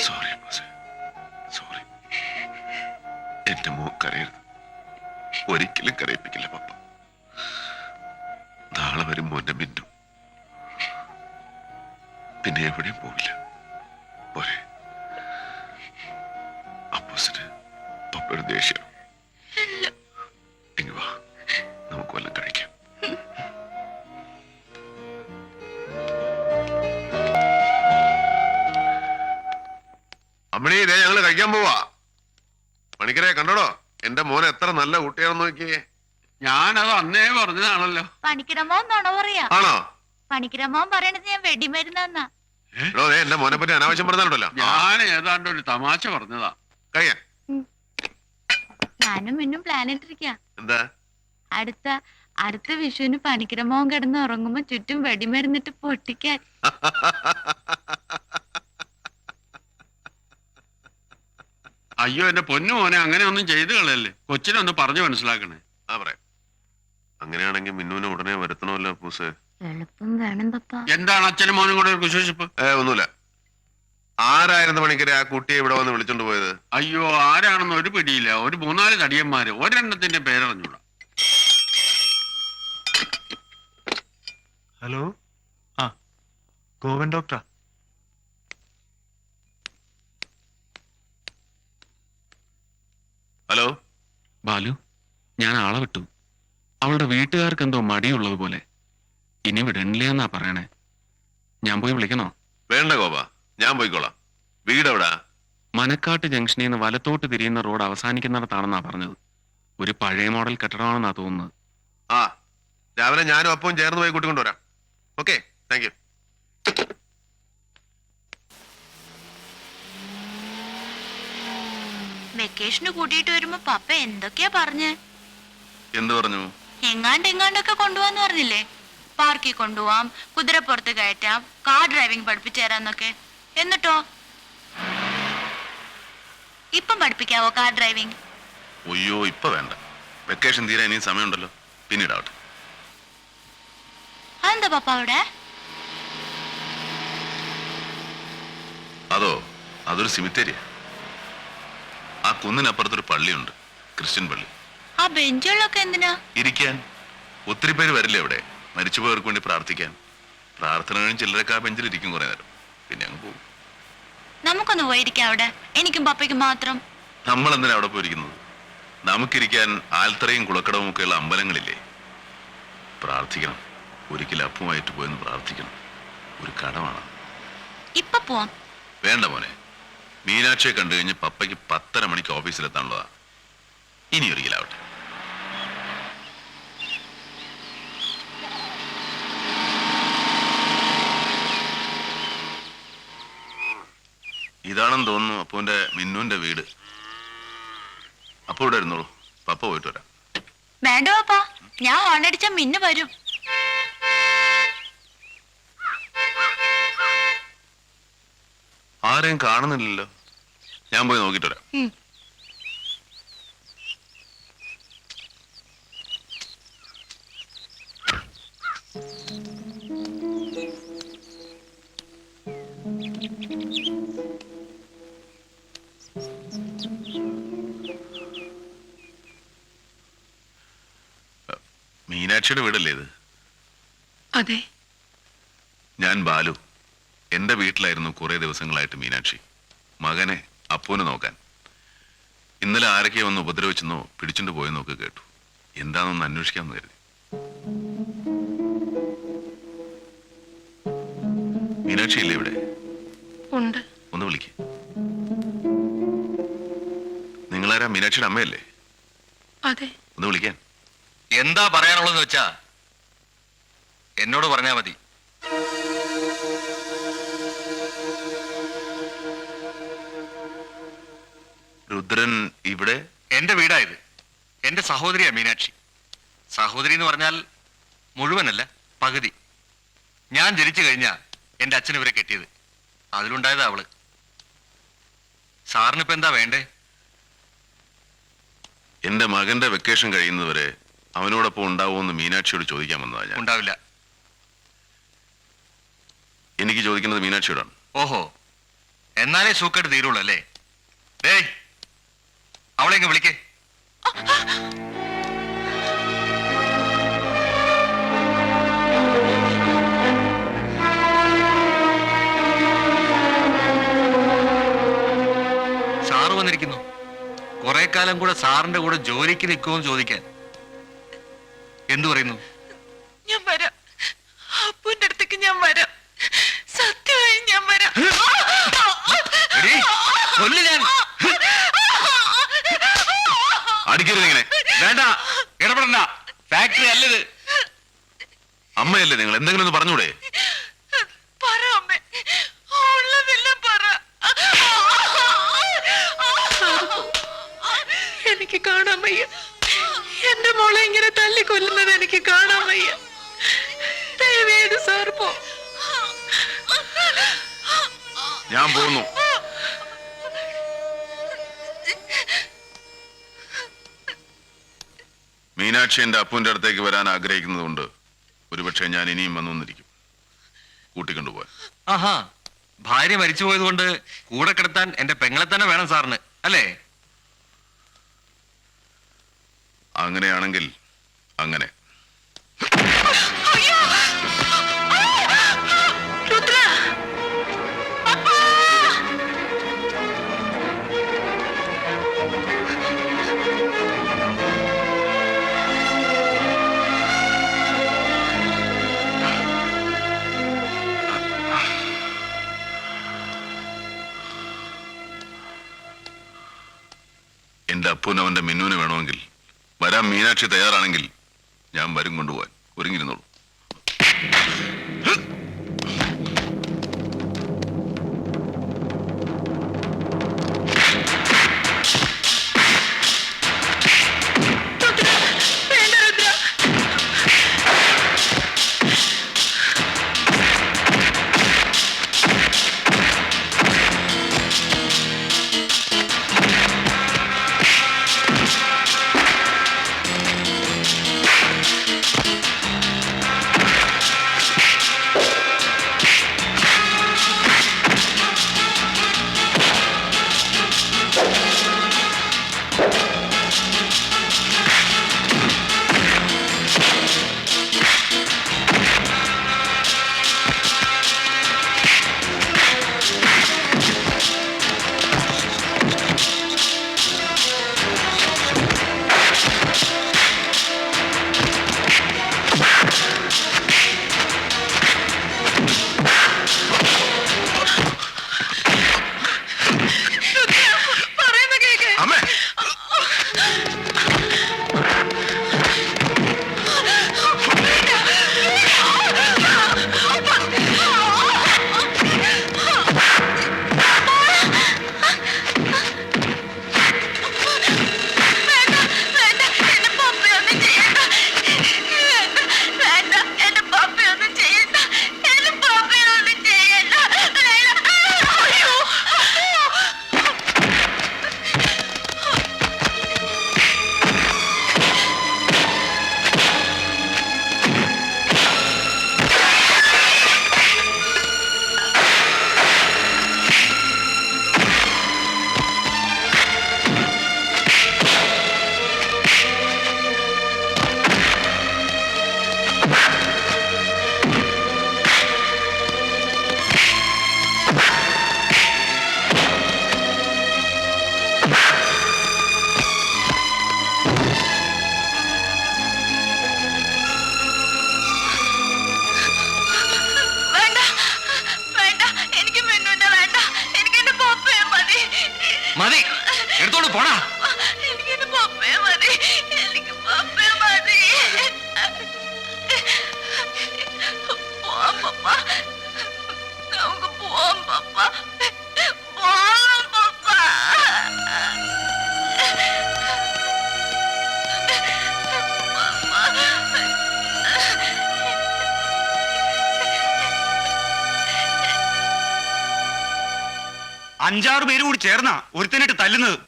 സോറി ബോസേ, സോറി. എന്റെ മോൻ കരയരുത്, ഒരിക്കലും കരയിപ്പിക്കില്ല പപ്പ. നാളെ വരും മോന്റെ മിന്നും, പിന്നെ എവിടെയും പോവില്ല. പോരെ? അപ്പോസിന് പപ്പയുടെ ദേഷ്യം. ഇനി വാ, നമുക്ക് വല്ലതും കഴിക്കാം. അമ്മണി, ഇതേ ഞങ്ങള് കഴിക്കാൻ പോവാ. പണിക്കരെ കണ്ടോടോ, എന്റെ മോൻ എത്ര നല്ല കുട്ടിയാണെന്ന് നോക്കിയേ. ഞാനത് അന്നേ പറഞ്ഞതാണല്ലോ. പണിക്കിരമോൻ നുണ പറയാ. ആണോ? പണിക്കിരമോൻ പറയണത് ഞാൻ വെടിമരുന്നാ. എടോ, ദേ എന്റെ മോനെ പറ്റി അനാവശ്യം പറഞ്ഞാലുണ്ടല്ലോ. ഞാൻ ഏതാണ്ട് ഒരു തമാശ പറഞ്ഞതാ. കഴിയാ. ഞാനും മിന്നും പ്ലാൻ ഇട്ടിരിക്ക. എന്താ? അടുത്ത വിഷുവിന് പണിക്കിരമോൻ കിടന്ന് ഉറങ്ങുമ്പോ ചുറ്റും വെടിമരുന്നിട്ട് പൊട്ടിക്കാൻ. അയ്യോ, എന്റെ പൊന്നു മോനെ, അങ്ങനെ ഒന്നും ചെയ്തു കളയല്ലേ. കൊച്ചിനൊന്ന് പറഞ്ഞു മനസ്സിലാക്കണേ. ആ പറയാം. അങ്ങനെയാണെങ്കിൽ മിന്നുവിനെ ഉടനെ വരുത്തണമല്ലോ പൂസ്. എളുപ്പം വേണം പപ്പ. എന്താണ് അച്ഛനും മോനും കൂടെ ഒരു കുശേഷിപ്പ്? ഒന്നുമില്ല. ആരായിരുന്നു പണിക്കരെ ആ കുട്ടിയെ ഇവിടെ വന്ന് വിളിച്ചോണ്ട് പോയത്? അയ്യോ, ആരാണെന്ന് ഒരു പിടിയില്ല. ഒരു 3-4 തടിയന്മാര്, ഒരെണ്ണത്തിന്റെ പേരറിഞ്ഞൂടാ. ഹലോ, ആ ഗോവൻ ഡോക്ടറാ. ഹലോ ബാലു, ഞാൻ ആളെ വിട്ടു. അവളുടെ വീട്ടുകാർക്ക് എന്തോ മടിയുള്ളത് പോലെ. ഇനി വിടണില്ല എന്നാ പറയണേ. ഞാൻ പോയി വിളിക്കണോ? വേണ്ട ഗോപ, ഞാൻ പോയിക്കോളാം. വീടെവിടാ? മനക്കാട്ട് ജംഗ്ഷനിൽ നിന്ന് വലത്തോട്ട് തിരിയുന്ന റോഡ് അവസാനിക്കുന്നിടത്താണെന്നാ പറഞ്ഞത്. ഒരു പഴയ മോഡൽ കെട്ടിടമാണെന്നാ തോന്നുന്നത്. ആ, രാവിലെ ഞാനും അപ്പവും ചേർന്ന് പോയി കൂട്ടിക്കൊണ്ടുവരാം. Okay, thank you. വെക്കേഷന് കൂട്ടിയിട്ട് വരുമ്പോ പപ്പ എന്തൊക്കെയാ പറഞ്ഞേ? എന്ത് പറഞ്ഞു? എങ്ങാണ്ടൊക്കെ കൊണ്ടുപോവാന്ന് പറഞ്ഞില്ലേ? പാർക്കിൽ കൊണ്ടുപോവാം, കുതിരപ്പുറത്ത് കയറ്റാം, കാർ ഡ്രൈവിംഗ് പഠിപ്പിച്ചു തരാന്നൊക്കെ. എന്നിട്ടോ ഇപ്പം പഠിപ്പിക്കാവോ കാർ ഡ്രൈവിംഗ്? ഒയ്യോ ഇപ്പൊ വേണ്ട, വെക്കേഷൻ തീരാൻ ഇനിയും സമയമുണ്ടല്ലോ, പിന്നീടാവട്ടെ. അതെന്താ പപ്പ അവിടെ? അതോ, അതൊരു സിമിത്തേരിയ. ആ കുന്നിനപ്പുറത്തൊരു പള്ളിയുണ്ട്, ക്രിസ്ത്യൻ പള്ളി. ആ ബെഞ്ചുകളൊക്കെ എന്തിനാ? ഇരിക്കാൻ. ഒത്തിരി പേര് വരില്ലേ അവിടെ, മരിച്ചുപോയവർക്ക് വേണ്ടി പ്രാർത്ഥിക്കാൻ. പ്രാർത്ഥന കഴിഞ്ഞ് ചിലരൊക്കെ ആ ബെഞ്ചിൽ ഇരിക്കും കുറെ നേരം, പിന്നെ അങ്ങ് പോകും. നമുക്കൊന്ന് പോയിരിക്കാം അവിടെ, എനിക്കും പപ്പയ്ക്കും മാത്രം. നമ്മൾ എന്തിനാ അവിടെ പോയിരിക്കുന്നത്? നമുക്കിരിക്കാൻ ആൽത്തറയും കുളക്കടവും ഒക്കെയുള്ള അമ്പലങ്ങളില്ലേ? പ്രാർത്ഥിക്കണം. ഒരിക്കലും അപ്പുമായിട്ട് പോയെന്ന് പ്രാർത്ഥിക്കണം. ഒരു കടമാണ്. ഇപ്പൊ പോവാം. വേണ്ട മോനെ, മീനാക്ഷിയെ കണ്ടു കഴിഞ്ഞ് പപ്പയ്ക്ക് 10:30 മണിക്ക് ഓഫീസിലെത്താനുള്ളതാ. ഇനി ഒരിക്കലാവട്ടെ. ഇതാണെന്ന് തോന്നുന്നു അപ്പുവിന്റെ മിന്നുവിന്റെ വീട്. അപ്പു ഇവിടെ ഇരുന്നോളൂ, പപ്പ പോയിട്ട് വരാം. വേണ്ട പപ്പ, ഞാൻ ഹോണടിച്ച മിന്നു വരും. ആരെയും കാണുന്നില്ലല്ലോ, ഞാൻ പോയി നോക്കിട്ട് വരാം. മീനാക്ഷിയുടെ വീടല്ലേ ഇത്? അതെ. ഞാൻ ബാലു. എന്റെ വീട്ടിലായിരുന്നു കുറെ ദിവസങ്ങളായിട്ട് മീനാക്ഷി, മകനെ അപ്പൂനെ നോക്കാൻ. ഇന്നലെ ആരൊക്കെ വന്ന് ഉപദ്രവിച്ചെന്നോ പിടിച്ചുകൊണ്ട് പോയെന്നൊക്കെ കേട്ടു. എന്താണെന്ന് അന്വേഷിക്കാമെന്ന് കരുതി. മീനാക്ഷി ഇല്ലേ ഇവിടെ? ഉണ്ട്. ഒന്ന് വിളിക്ക്. നിങ്ങളാരാ? മീനാക്ഷിയുടെ അമ്മയല്ലേ? അതെ. ഒന്ന് വിളിക്കാൻ. എന്താ പറയാനുള്ളതെന്ന് വെച്ചാ എന്നോട് പറഞ്ഞാ മതി. രുദ്രൻ ഇവിടെ? എന്റെ വീടായത്. എന്റെ സഹോദരിയാ മീനാക്ഷി. സഹോദരി എന്ന് പറഞ്ഞാൽ മുഴുവനല്ല, പകുതി. ഞാൻ ജനിച്ചു കഴിഞ്ഞാ എന്റെ അച്ഛൻ ഇവരെ കെട്ടിയത്. അതിലുണ്ടായതാ അവള്. സാറിനിപ്പോ എന്താ വേണ്ടേ? എന്റെ മകന്റെ വെക്കേഷൻ കഴിയുന്നവരെ അവനോടൊപ്പം ഉണ്ടാവുമെന്ന് മീനാക്ഷിയോട് ചോദിക്കാൻ വന്നതാ ഞാൻ. ഉണ്ടാവില്ല. എനിക്ക് ചോദിക്കുന്നത് മീനാക്ഷിയോടാണ്. ഓഹോ, എന്നാലേ സൂക്കേട് തീരുള്ളൂ അല്ലേ? ഡേയ്, അവളെ ഇങ്ങ് വിളിക്കേ. സാറ് വന്നിരിക്കുന്നു. കുറെ കാലം കൂടെ സാറിന്റെ കൂടെ ജോലിക്ക് നിൽക്കുമെന്ന് ചോദിക്കാൻ. എന്തു പറയുന്നു? ഞാൻ വരാം. അപ്പുവിന്റെ അടുത്തേക്ക് ഞാൻ വരാം. സത്യമായി ഞാൻ വരാം. എടീ, കൊല്ല് ഞാൻ. അടിക്കരുത് ഇങ്ങനെ. വേണ്ട, ഇടപെടണ്ട. ഫാക്ടറി അല്ലത്. അമ്മയല്ലേ നിങ്ങൾ? എന്തെങ്കിലും ഒന്ന് പറഞ്ഞൂടെ? പറ അമ്മേ, ഉള്ളതെല്ലാം പറ. എനിക്ക് കാണാൻ വയ്യ. എന്റെ മോളെ ഇങ്ങനെ തല്ലിക്കൊല്ലുന്നത് എനിക്ക് കാണാൻ വയ്യ. ദയവേത് സാർ പോ. ഞാൻ പോകുന്നു. മീനാക്ഷി എന്റെ അപ്പുവിന്റെ അടുത്തേക്ക് വരാൻ ആഗ്രഹിക്കുന്നതുകൊണ്ട് ഒരുപക്ഷെ ഞാൻ ഇനിയും വന്നിരിക്കും കൂട്ടിക്കൊണ്ടുപോവാൻ. ആഹാ, ഭാര്യ മരിച്ചു പോയതുകൊണ്ട് കൂടെ കിടത്താൻ എന്റെ പെങ്ങളെ തന്നെ വേണം സാറിന് അല്ലേ? അങ്ങനെയാണെങ്കിൽ അങ്ങനെ. എന്റെ അപ്പൂനവന്റെ മിന്നുവിന് വേണമെങ്കിൽ വരാൻ മീനാക്ഷി തയ്യാറാണെങ്കിൽ ഞാൻ വരും കൊണ്ടുപോവാൻ. ഒരുങ്ങിരുന്നോളൂ. 5-6 പേര് കൂടി ചേർന്നാ ഒരുത്തനിട്ട് തല്ലുന്നത്.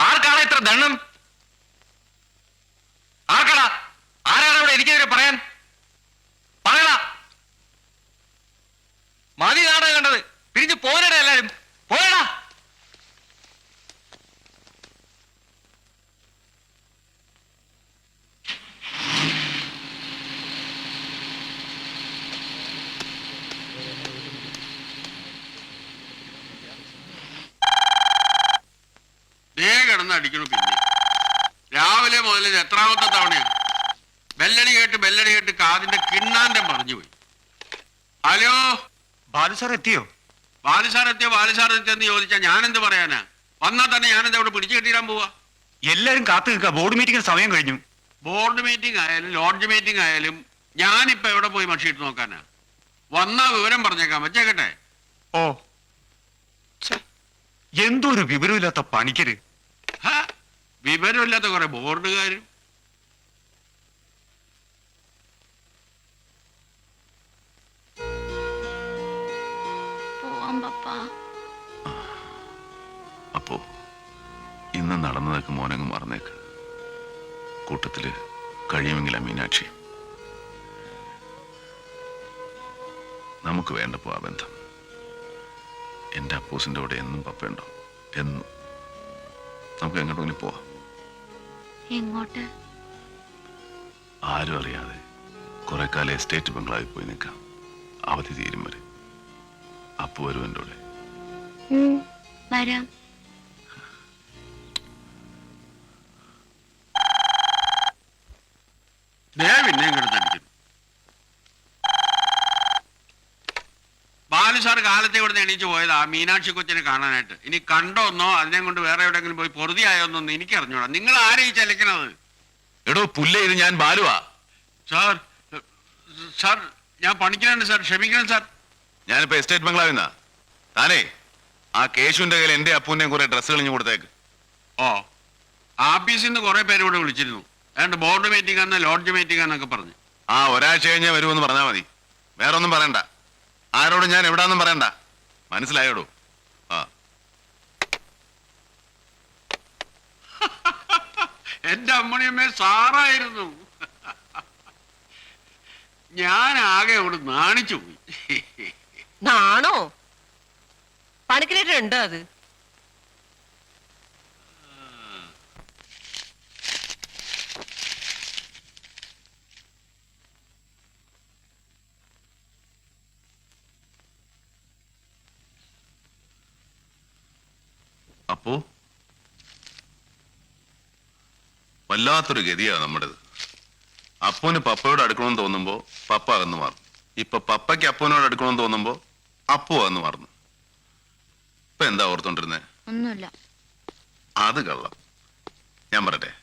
ആർക്കാണ് ഇത്ര ദണ്ണം? ആർക്കടാ? ആരാണ് അവിടെ എനിക്കെതിരെ പറയാൻ? പറയടാ. മതി നാടകം കണ്ടത്. പിരിഞ്ഞു പോരടാ എല്ലാരും. പോരടാ. ദേ കിടന്ന് അടിക്കണു. പിന്നെ രാവിലെ മുതൽ ഇത് എത്രാമത്തെ തവണയാണ്? ബെല്ലടി കേട്ട് കാതിന്റെ കിണ്ണാന്തം പറഞ്ഞു പോയി. ഹലോ, ബാലു സാർ എത്തിയോ? ബാലുസാർ എത്തിയെന്ന് ചോദിച്ചാൽ ഞാനെന്ത് പറയാനാ? വന്നാൽ തന്നെ ഞാനെന്താ ഇവിടെ പിടിച്ചു കെട്ടിയിടാൻ പോവാ? എല്ലാരും കാത്തു നിൽക്കുക. ബോർഡ് മീറ്റിംഗ് സമയം കഴിഞ്ഞു. ബോർഡ് മീറ്റിംഗ് ആയാലും ലോഡ്ജ് മീറ്റിംഗ് ആയാലും ഞാനിപ്പോ എവിടെ പോയി മഷിയിട്ട് നോക്കാനാ? വന്നാ വിവരം പറഞ്ഞേക്കാം. വെച്ചേക്കട്ടെ. ഓ, എന്തോ ഒരു വിവരമില്ലാത്ത പണിക്കര്. വിവരമില്ലാത്ത കുറെ ബോർഡുകാരും. പോവാം പപ്പ. അപ്പോ ഇന്ന് നടന്നതൊക്കെ മോനങ്ങ് മറന്നേക്ക്. കൂട്ടത്തില് കഴിയുമെങ്കിൽ മീനാക്ഷി നമുക്ക് വേണ്ടപ്പോ ആ ബന്ധം. എന്റെ അപ്പൂസിന്റെ കൂടെ എന്നും പപ്പയുണ്ടോ? എന്നും. നമുക്ക് എങ്ങോട്ടെങ്കിലും പോവാം. എങ്ങോട്ട്? ആരും അറിയാതെ കുറെ കാലം എസ്റ്റേറ്റ് ബംഗ്ലാവിൽ പോയി നിൽക്കാം. അവധി തീരും വരെ. അപ്പു വരും എൻ്റെ കൂടെ. വരാം. പിന്നെയും കിടന്നടിക്കുന്നു. ബാലുസാർ കാലത്തെ ഇവിടുന്ന് എണീച്ച് പോയതാ മീനാക്ഷി കൊച്ചിനെ കാണാനായിട്ട്. ഇനി കണ്ടോന്നോ അതിനെ കൊണ്ട് വേറെ എവിടെയെങ്കിലും പോയി പൊറുതിയായോന്നൊന്നും എനിക്ക് അറിഞ്ഞൂടാ. നിങ്ങൾ ആരെ ഈ ചലിക്കണത്? എടോ പുല്ലേ, ഇത് ഞാൻ ബാലുവാ. സാർ സാർ ഞാൻ പണിക്കലാണ് സാർ, ക്ഷമിക്കണം സാർ. ഞാനിപ്പോ എസ്റ്റേറ്റ് ബംഗ്ലാവിൽ നിന്നാ. താനേ ആ കേശുവിന്റെ കയ്യിൽ എന്റെ അപ്പൂന്റെയും കുറെ ഡ്രസ്സുകൾ ഇഞ്ഞു കൊടുത്തേക്ക്. ഓ, ആഫീസിൽ നിന്ന് കുറെ പേര് ഇവിടെ വിളിച്ചിരുന്നു. ഏതാണ്ട് ബോർഡ് മീറ്റിംഗ് ആണ്, ലോഡ്ജ് മീറ്റിംഗ് ആണെന്നൊക്കെ പറഞ്ഞു. ആ, ഒരാഴ്ച കഴിഞ്ഞാൽ വരുമെന്ന് പറഞ്ഞാൽ മതി. വേറെ ഒന്നും പറയണ്ട. ആരോടും ഞാൻ എവിടാന്നും പറയണ്ട. മനസ്സിലായോടൂ? ആ. എന്റെ അമ്മണിയമ്മേ സാറായിരുന്നു. ഞാൻ ആകെ അവിടെ നാണിച്ചു പോയി. നാണോ? പണിക്കരേട്ടനുണ്ടോ അത്? അപ്പോ വല്ലാത്തൊരു ഗതിയാ നമ്മുടേത്. അപ്പൂന് പപ്പയോട് അടുക്കണമെന്ന് തോന്നുമ്പോ പപ്പ അകന്നു മാറും. ഇപ്പൊ പപ്പയ്ക്ക് അപ്പൂനോട് അടുക്കണമെന്ന് തോന്നുമ്പോ അപ്പു അകന്നു മാറുന്നു. ഇപ്പൊ എന്താ ഓർത്തോണ്ടിരുന്നേ? ഒന്നുമില്ല. അത് കള്ളം. ഞാൻ പറയട്ടെ,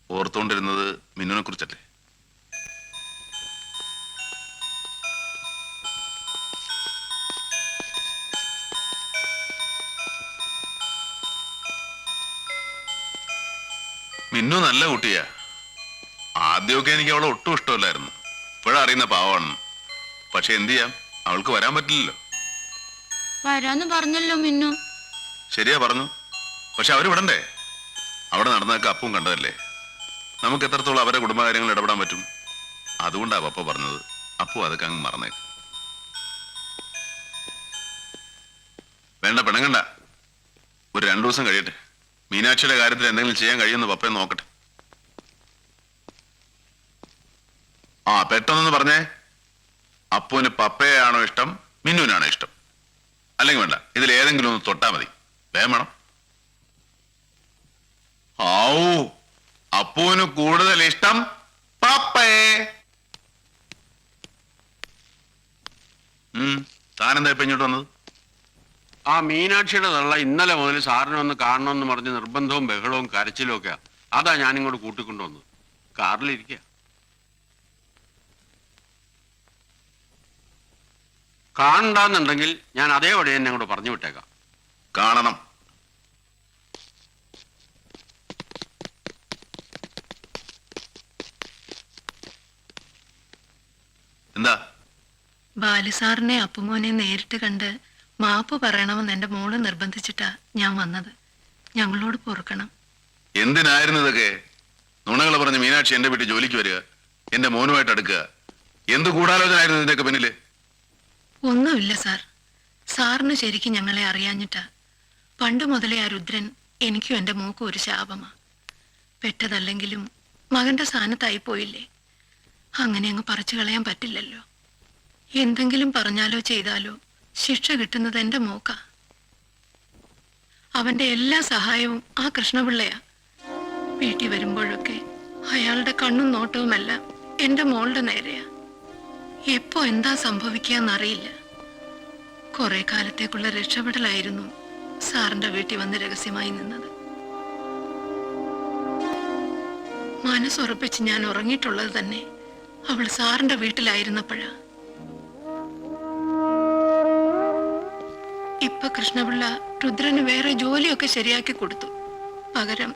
ഓർത്തോണ്ടിരുന്നത് മിന്നുനെ കുറിച്ചല്ലേ? മിന്നു നല്ല കുട്ടിയാ. ആദ്യമൊക്കെ എനിക്ക് അവളെ ഒട്ടും ഇഷ്ടമല്ലായിരുന്നു. ഇപ്പോഴും അറിയുന്ന പാവമാണ്. പക്ഷെ എന്ത് ചെയ്യാം, അവൾക്ക് വരാൻ പറ്റില്ലല്ലോ. വരാന്ന് പറഞ്ഞല്ലോ മിന്നു. ശരിയാ പറഞ്ഞു. പക്ഷെ അവര് വിടണ്ടേ? അവിടെ നടന്നതൊക്കെ അപ്പും കണ്ടതല്ലേ. നമുക്ക് എത്രത്തോളം അവരെ കുടുംബകാര്യങ്ങൾ ഇടപെടാൻ പറ്റും? അതുകൊണ്ടാ പപ്പ പറഞ്ഞത് അപ്പു അതൊക്കെ അങ്ങ് മറന്നേക്ക്. വേണ്ട, പിണങ്ങണ്ട. ഒരു 2 ദിവസം കഴിയട്ടെ. മീനാക്ഷിയുടെ കാര്യത്തിൽ എന്തെങ്കിലും ചെയ്യാൻ കഴിയുമെന്ന് പപ്പയെ നോക്കട്ടെ. ആ, പെട്ടെന്നൊന്ന് പറഞ്ഞേ. അപ്പുവിന് പപ്പയാണോ ഇഷ്ടം, മിന്നുവിനാണോ ഇഷ്ടം? അല്ലെങ്കിൽ വേണ്ട, ഇതിൽ ഏതെങ്കിലും ഒന്ന് തൊട്ടാ മതി. വേഗം വേണം. ആവൂ, അപ്പുവിന് കൂടുതൽ ഇഷ്ടം പപ്പയെ. താനെന്താ ഇപ്പൊ ഇങ്ങോട്ട് വന്നത്? ആ മീനാക്ഷിയുടെ തള്ള ഇന്നലെ മുതൽ സാറിനെ ഒന്ന് കാണണമെന്ന് പറഞ്ഞ് നിർബന്ധവും ബഹളവും കരച്ചിലും ഒക്കെയാ. അതാ ഞാനിങ്ങോട്ട് കൂട്ടിക്കൊണ്ടുവന്നത്. കാറിലിരിക്കുക. കാണണ്ടെന്നുണ്ടെങ്കിൽ ഞാൻ അതേപടി എന്നെ അങ്ങോട്ട് പറഞ്ഞു വിട്ടേക്കാം. കാണണം. എന്താ? ബാലുസാറിനെ അപ്പുമോനെ നേരിട്ട് കണ്ട് മാപ്പ് പറയണമെന്ന് എന്റെ മോള് നിർബന്ധിച്ചിട്ടാ ഞാൻ വന്നത്. ഞങ്ങളോട് പൊറുക്കണം. എന്തിനായിരുന്നു ഇതൊക്കെ? നുണകൾ പറഞ്ഞ് മീനാക്ഷി എന്റെ വീട്ടിൽ ജോലിക്ക് വരിക, എന്റെ മോനുമായിട്ട് അടുക്കുക. എന്ത് ഗൂഢാലോചന ഇതിന്റെയൊക്കെ പിന്നില്? ഒന്നുമില്ല സാർ. സാറിന് ശരിക്കും ഞങ്ങളെ അറിയാഞ്ഞിട്ടാ. പണ്ട് മുതലേ ആ രുദ്രൻ എനിക്കും എന്റെ മോക്കും ഒരു ശാപമാ. പെറ്റതല്ലെങ്കിലും മകന്റെ സ്ഥാനത്തായി പോയില്ലേ, അങ്ങനെ അങ്ങ് പറിച്ചു കളയാൻ പറ്റില്ലല്ലോ. എന്തെങ്കിലും പറഞ്ഞാലോ ചെയ്താലോ ശിക്ഷ കിട്ടുന്നത് എന്റെ മോക്കാ. അവന്റെ എല്ലാ സഹായവും ആ കൃഷ്ണപിള്ളയാ. വീട്ടിൽ വരുമ്പോഴൊക്കെ അയാളുടെ കണ്ണും നോട്ടവുമെല്ലാം എന്റെ മോളുടെ നേരെയാ. എപ്പോ എന്താ സംഭവിക്കാന്നറിയില്ല. കുറെ കാലത്തേക്കുള്ള രക്ഷപ്പെടലായിരുന്നു സാറിന്റെ വീട്ടിൽ വന്ന് രഹസ്യമായി നിന്നത്. മനസ്സുറപ്പിച്ച് ഞാൻ ഉറങ്ങിയിട്ടുള്ളത് തന്നെ അവൾ സാറിന്റെ വീട്ടിലായിരുന്നപ്പോഴാ. ഇപ്പൊ കൃഷ്ണപിള്ള രുദ്രന് വേറെ ജോലിയൊക്കെ ശരിയാക്കി കൊടുത്തു. പകരം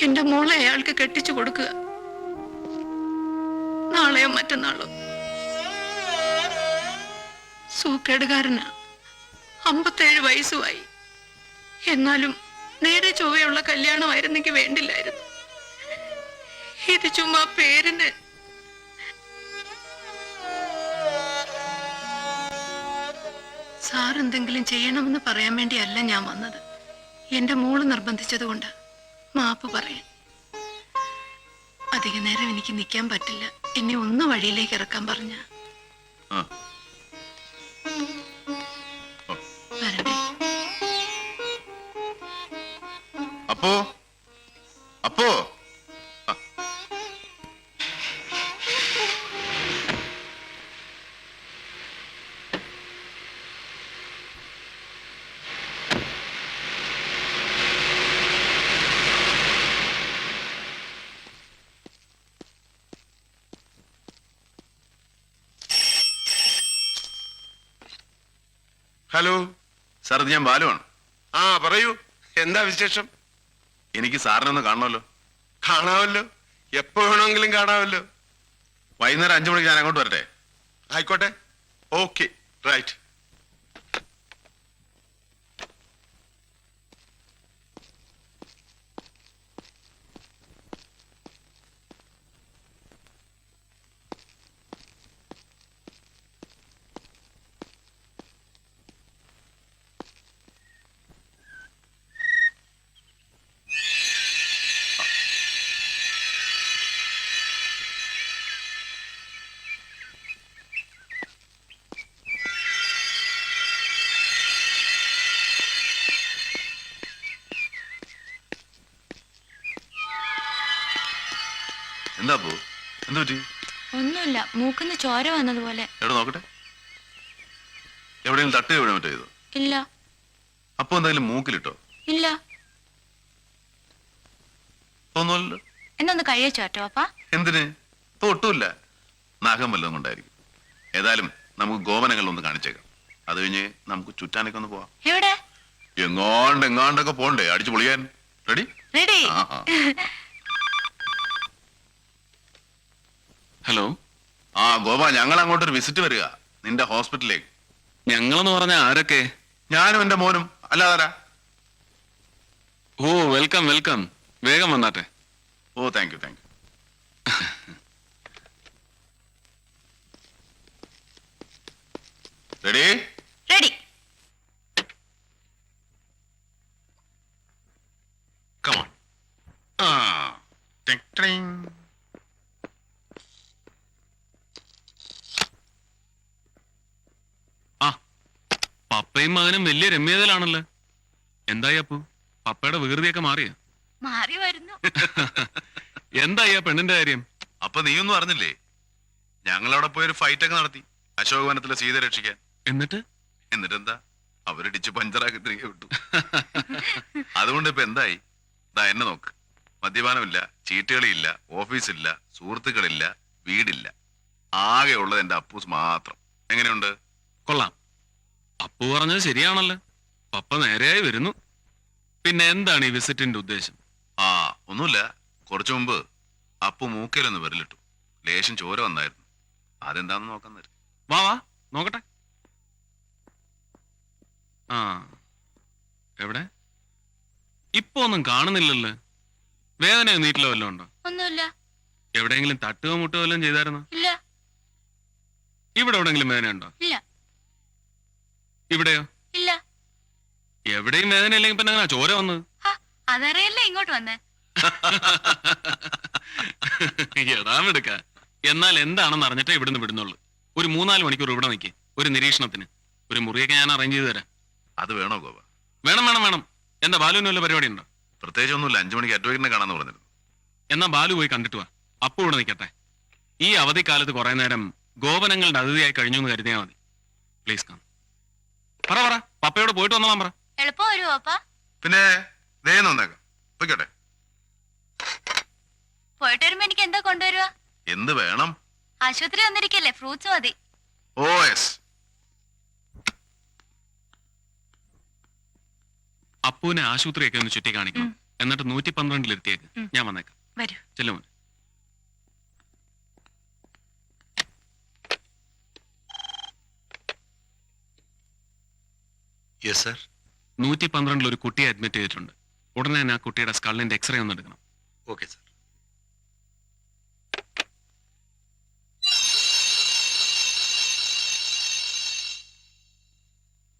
എന്റെ മോളെ അയാൾക്ക് കെട്ടിച്ചു കൊടുക്കുക. നാളെയോ മറ്റന്നാളോ. സൂക്കേടുകാരനാ, 57 വയസ്സുമായി. എന്നാലും നേരെ ചൊവ്വയുള്ള കല്യാണമായിരുന്നെങ്കിൽ വേണ്ടില്ലായിരുന്നു. ഇത് ചുമ്മാ പേരിന്. സാർ എന്തെങ്കിലും ചെയ്യണമെന്ന് പറയാൻ വേണ്ടിയല്ല ഞാൻ വന്നത്. എന്റെ മോള് നിർബന്ധിച്ചത് കൊണ്ടാ. മാപ്പ് പറയാൻ. അധിക നേരം എനിക്ക് നിൽക്കാൻ പറ്റില്ല. എന്നെ ഒന്ന് വഴിയിലേക്ക് ഇറക്കാൻ പറഞ്ഞ വരണ്ടേ? അപ്പോ അപ്പോ ഹലോ സാർ, ഇത് ഞാൻ ബാലുവാണ്. ആ പറയൂ, എന്താ വിശേഷം? എനിക്ക് സാറിനെ ഒന്ന് കാണണമല്ലോ. കാണാമല്ലോ, എപ്പോ വേണമെങ്കിലും കാണാമല്ലോ. വൈകുന്നേരം 5 മണിക്ക് ഞാൻ അങ്ങോട്ട് വരട്ടെ? ആയിക്കോട്ടെ, ഓക്കെ, റൈറ്റ്. എന്താ പോ? എന്ത് പറ്റി? ഒന്നുമില്ല, മൂക്കിന്ന് ചോര വന്നതുപോലെ. എവിടെ നോക്കട്ടെ. എവിടെയെങ്കിലും തട്ടുക വീഴാൻ പറ്റോ? ഇല്ല. അപ്പൊ എന്തായാലും മൂക്കിലിട്ടോ? ഇല്ല. ഒന്നുമല്ലോ. എന്നൊന്ന് കഴിയച്ചോട്ടോ അപ്പാ. എന്തിന്? ഇപ്പൊ ഒട്ടുമില്ല. നാഗം വല്ലതും കൊണ്ടായിരിക്കും. ഏതായാലും നമുക്ക് ഗോവനങ്ങളിലൊന്ന് കാണിച്ചേക്കാം. അത് കഴിഞ്ഞ് നമുക്ക് ചുറ്റാനൊക്കെ ഒന്ന് പോവാം. എവിടെ? എങ്ങാണ്ടൊക്കെ പോണ്ടേ അടിച്ചു പൊളിയാൻ. റെഡി? റെഡി. ഹലോ. ആ ഗോപ, ഞങ്ങൾ അങ്ങോട്ടൊരു വിസിറ്റ് വരിക, നിന്റെ ഹോസ്പിറ്റലിലേക്ക്. ഞങ്ങളെന്ന് പറഞ്ഞ ആരൊക്കെ? ഞാനും എന്റെ മോനും. അല്ലാതാരാ? ഓ, വെൽക്കം വെൽക്കം. വേഗം വന്നാട്ടെ. ഓ, thank you. Ready? Ready. Come on. Ting, ting. പപ്പയും മകനും വലിയ രമ്യതയിലാണല്ലോ. എന്തായി അപ്പു, പപ്പയുടെ വികൃതിയൊക്കെ മാറിയ? മാറി വരുന്നു. എന്തായി ആ പെണ്ണിന്റെ കാര്യം? അപ്പൊ നീയൊന്നും അറിഞ്ഞില്ലേ? ഞങ്ങളവിടെ പോയൊരു ഫൈറ്റ് ഒക്കെ നടത്തി അശോകവനത്തിലെ സീത രക്ഷിക്കാൻ. എന്നിട്ടെന്താ, അവരിടിച്ച് പഞ്ചറാക്കി തിരികെ വിട്ടു. അതുകൊണ്ട് ഇപ്പൊ എന്തായി? ദാ എന്നെ നോക്ക്. മദ്യപാനമില്ല, ചീട്ടുകളിയില്ല, ഓഫീസില്ല, സുഹൃത്തുക്കളില്ല, വീടില്ല. ആകെ ഉള്ളത് എന്റെ അപ്പൂസ് മാത്രം. എങ്ങനെയുണ്ട്? കൊള്ളാം. അപ്പു പറഞ്ഞത് ശരിയാണല്ലോ. പപ്പ നേരെയായി വരുന്നു. പിന്നെ എന്താണ് ഈ വിസിറ്റിന്റെ ഉദ്ദേശം? ഒന്നുമില്ല. കുറച്ചു മുമ്പ് അപ്പു മൂക്കയിലൊന്ന് വിരലിട്ടു. ലേശം ചോര വന്നായിരുന്നു. അതെന്താന്ന് നോക്കാൻ തരും. വാ നോക്കട്ടെ. ആ എവിടെ? ഇപ്പൊ ഒന്നും കാണുന്നില്ലല്ലോ. വേദന നീട്ടിലോ വല്ലതും ഉണ്ടോ? ഒന്നുമില്ല. എവിടെയെങ്കിലും തട്ടുകയോ മുട്ടുകയോ വല്ലതും ചെയ്തായിരുന്നോ? ഇല്ല. ഇവിടെ എവിടെയെങ്കിലും വേദന ഉണ്ടോ? ഇല്ല. ഇവിടെയോ? ഇല്ല. എവിടെയും വേദന ഇല്ലെങ്കിൽ പിന്നെ അങ്ങനെ ചോര വന്നത്? അതറിയല്ലേ ഇങ്ങോട്ട് വന്നേ. എടാമെടുക്ക. എന്നാൽ എന്താണെന്ന് അറിഞ്ഞിട്ടേ ഇവിടുന്ന് വിടുന്നുള്ളൂ. ഒരു 3-4 മണിക്കൂർ ഇവിടെ നിൽക്കേ, ഒരു നിരീക്ഷണത്തിന്. ഒരു മുറിയൊക്കെ ഞാൻ അറേഞ്ച് ചെയ്ത് തരാം. അത് വേണോ ഗോപ? വേണം വേണം വേണം. എന്താ ബാലുവിന് വല്ല പരിപാടി ഉണ്ടോ? പ്രത്യേകിച്ച് ഒന്നുമില്ല. 5 മണിക്ക് അഡ്വക്കേറ്റിനെ കാണാന്ന് പറഞ്ഞിരുന്നു. എന്നാ ബാലു പോയി കണ്ടിട്ട് വാ. അപ്പു ഇവിടെ നിൽക്കട്ടെ. ഈ അവധിക്കാലത്ത് കുറെ നേരം ഗോപനങ്ങളുടെ അതിഥിയായി കഴിഞ്ഞു എന്ന് കരുതിയാൽ മതി. Please come. പറ പപ്പയോട് പോയിട്ട് വന്നോളാം പറ. എളുപ്പം വരുമോ അപ്പ? പിന്നെ ദേ നന്നേക്കാം. പൊയ്ക്കോട്ടെ. പോയിട്ട് വരുമ്പോ എനിക്ക് എന്താ കൊണ്ടുവരുക? എന്ത് വേണം? ആശുപത്രി വന്നിരിക്കല്ലേ, ഫ്രൂട്ട്സ് മതി. ഓ യെസ്. അപ്പുവിനെ ആശുപത്രിയൊക്കെ ഒന്ന് ചുറ്റി കാണിക്കണം. എന്നിട്ട് 112 ഞാൻ വന്നേക്കാം. വരൂ. ചെല്ലുമോൻ. Yes sir. 112 ഒരു കുട്ടിയെ അഡ്മിറ്റ് ചെയ്തിട്ടുണ്ട്. ഉടനെ തന്നെ ആ കുട്ടിയുടെ സ്കള്ളിന്റെ എക്സ്റേ ഒന്ന് എടുക്കണം. Okay sir.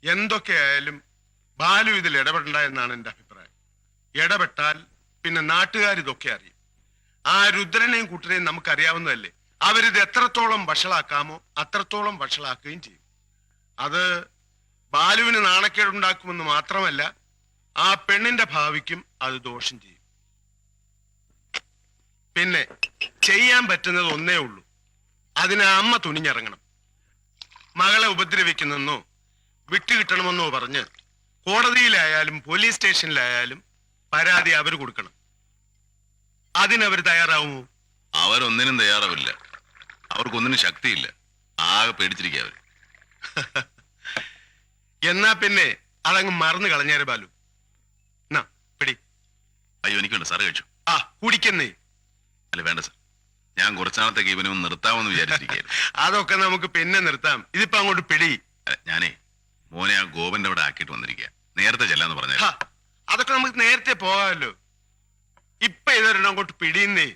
എന്തൊക്കെയായാലും ബാലു ഇതിൽ ഇടപെടണ്ട എന്നാണ് എന്റെ അഭിപ്രായം. ഇടപെട്ടാൽ പിന്നെ നാട്ടുകാർ ഇതൊക്കെ അറിയും. ആ രുദ്രനെയും കുട്ടനെയും നമുക്കറിയാവുന്നതല്ലേ. അവരിത് എത്രത്തോളം വഷളാക്കാമോ അത്രത്തോളം വഷളാക്കുകയും ചെയ്യും. അത് ബാലുവിന് നാണക്കേടുണ്ടാക്കുമെന്ന് മാത്രമല്ല, ആ പെണ്ണിന്റെ ഭാവിക്കും അത് ദോഷം ചെയ്യും. പിന്നെ ചെയ്യാൻ പറ്റുന്നത് ഒന്നേ ഉള്ളൂ. അതിന് അമ്മ തുനിഞ്ഞിറങ്ങണം. മകളെ ഉപദ്രവിക്കുന്നെന്നോ വിട്ടുകിട്ടണമെന്നോ പറഞ്ഞ് കോടതിയിലായാലും പോലീസ് സ്റ്റേഷനിലായാലും പരാതി അവർ കൊടുക്കണം. അതിനവർ തയ്യാറാവുമോ? അവരൊന്നിനും തയ്യാറാവില്ല. അവർക്കൊന്നിനും ശക്തിയില്ല. ആകെ പേടിച്ചിരിക്കുക അവര്. എന്നാ പിന്നെ അതങ്ങ് മറന്നു കളഞ്ഞേരെ ബാലു. എന്നാ പിടി. അയ്യോ എനിക്കുണ്ട്. സാറ് കഴിച്ചു. ആ കുടിക്കുന്നേ. അല്ല വേണ്ട സാർ. ഞാൻ കുറച്ചാളത്തേക്ക് ഇവനെ ഒന്ന് നിർത്താമെന്ന് വിചാരിച്ചിരിക്കുകയായിരുന്നു. അതൊക്കെ നമുക്ക് പിന്നെ നിർത്താം. ഇതിപ്പോ അങ്ങോട്ട് പിടി. ഞാനേ മോനെ ആ ഗോപന്റെ അവിടെ ആക്കിയിട്ട് വന്നിരിക്കുക. നേരത്തെ ചെല്ലാന്ന് പറഞ്ഞ. അതൊക്കെ നമുക്ക് നേരത്തെ പോകാമല്ലോ. ഇപ്പൊ ഇതൊരെണ്ണം അങ്ങോട്ട് പിടിയുന്നേ.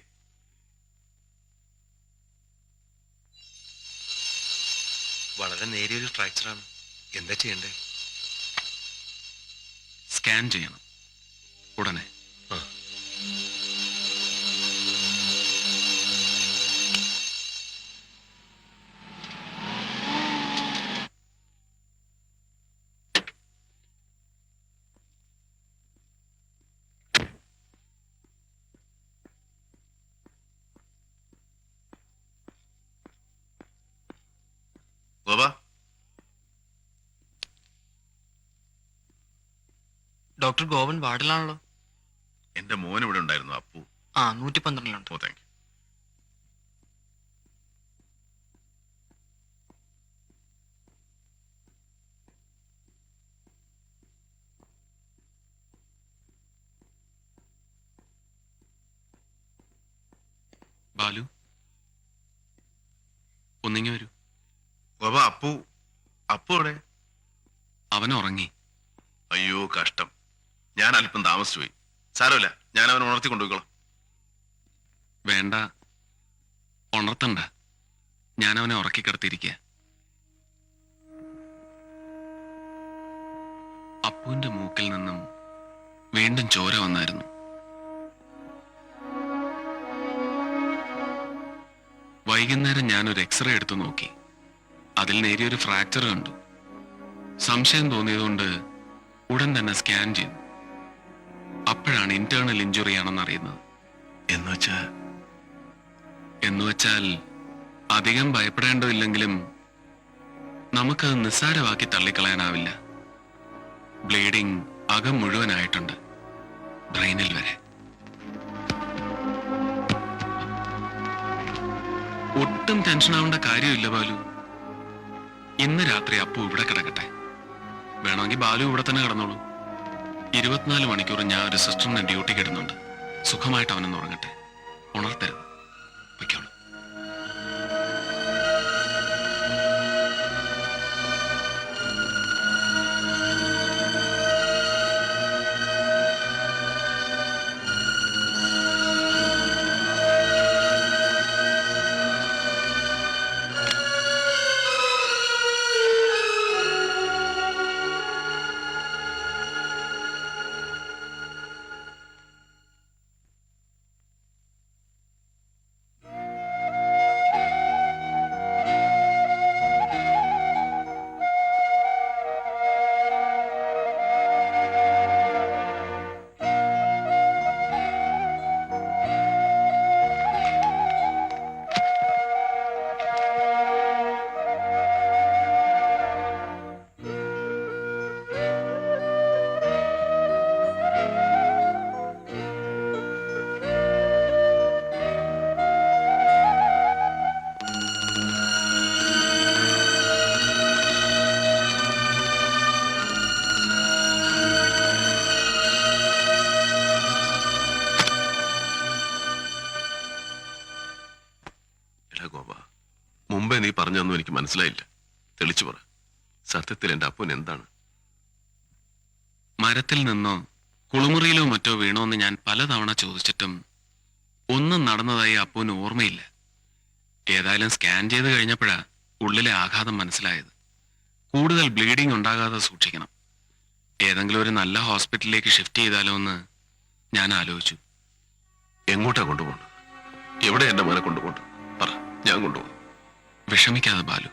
വളരെ നേരിയൊരു ഫ്രാക്ചറാണ്. എന്താ ചെയ്യണ്ടേ? സ്കാൻ ചെയ്യണം ഉടനെ. ഗോപ, ഡോക്ടർ ഗോവൻ വാർഡിലാണല്ലോ. എന്റെ മോൻ ഇവിടെ ഉണ്ടായിരുന്നു. അപ്പു. 112 ഓ താങ്ക് യു. ബാലു ഒന്നിങ്ങി വരൂ. ഗോപ, അപ്പു ഇവിടെ? അവൻ ഉറങ്ങി. അയ്യോ കഷ്ടം. ഞാൻ അല്പം താമസിച്ചു പോയി. സാരമില്ല, ഞാൻ അവനെ ഉണർത്തി കൊണ്ടുപോയിക്കോളാം. വേണ്ട, ഉണർത്തണ്ട. ഞാൻ അവനെ ഉറക്കി കിടത്തിയിരിക്കുക. അപ്പുവിന്റെ മൂക്കിൽ നിന്നും വീണ്ടും ചോര വന്നായിരുന്നു. വൈകുന്നേരം ഞാനൊരു എക്സ്റേ എടുത്തു നോക്കി. അതിൽ നേരിയൊരു ഫ്രാക്ചർ കണ്ടു. സംശയം തോന്നിയതുകൊണ്ട് ഉടൻ തന്നെ സ്കാൻ ചെയ്തു. അപ്പോഴാണ് ഇന്റേണൽ ഇഞ്ചുറി ആണെന്ന് അറിയുന്നത്. എന്നുവെച്ചാൽ അധികം ഭയപ്പെടേണ്ടതില്ലെങ്കിലും നമുക്കത് നിസ്സാരമാക്കി തള്ളിക്കളയാനാവില്ല. ബ്ലീഡിംഗ് അകം മുഴുവനായിട്ടുണ്ട്, ബ്രെയിനിൽ വരെ. ഒട്ടും ടെൻഷൻ ആവേണ്ട കാര്യമില്ല ബാലു. ഇന്ന് രാത്രി അപ്പു ഇവിടെ കിടക്കട്ടെ. വേണമെങ്കിൽ ബാലു ഇവിടെ തന്നെ കിടന്നോളൂ. 24 മണിക്കൂർ ഞാൻ ഒരു സിസ്റ്ററിനെ ഡ്യൂട്ടിക്ക് ഇടുന്നുണ്ട്. സുഖമായിട്ട് അവനൊന്ന് ഉറങ്ങട്ടെ. ഉണർത്തരുത്. വയ്ക്കോളൂ. മുമ്പേ നീ പറഞ്ഞൊന്നും എനിക്ക് മനസ്സിലായില്ല. തെളിച്ചു പറ. സത്യത്തിൽ എന്റെ അപ്പൻ എന്താണ്? മരത്തിൽ നിന്നോ കുളിമുറിയിലോ മറ്റോ വീണോന്ന് ഞാൻ പലതവണ ചോദിച്ചിട്ടും ഒന്നും നടന്നതായി അപ്പൂന് ഓർമ്മയില്ല. ഏതായാലും സ്കാൻ ചെയ്ത് കഴിഞ്ഞപ്പോഴാ ഉള്ളിലെ ആഘാതം മനസ്സിലായത്. കൂടുതൽ ബ്ലീഡിംഗ് ഉണ്ടാകാതെ സൂക്ഷിക്കണം. ഏതെങ്കിലും ഒരു നല്ല ഹോസ്പിറ്റലിലേക്ക് ഷിഫ്റ്റ് ചെയ്താലോ എന്ന് ഞാൻ ആലോചിച്ചു. എങ്ങോട്ടാ കൊണ്ടുപോകണം? എവിടെ എന്റെ മോനെ കൊണ്ടുപോകണ്ട? പറ, ഞാൻ കൊണ്ടുപോകും. വിഷമിക്കാതെ ബാലു,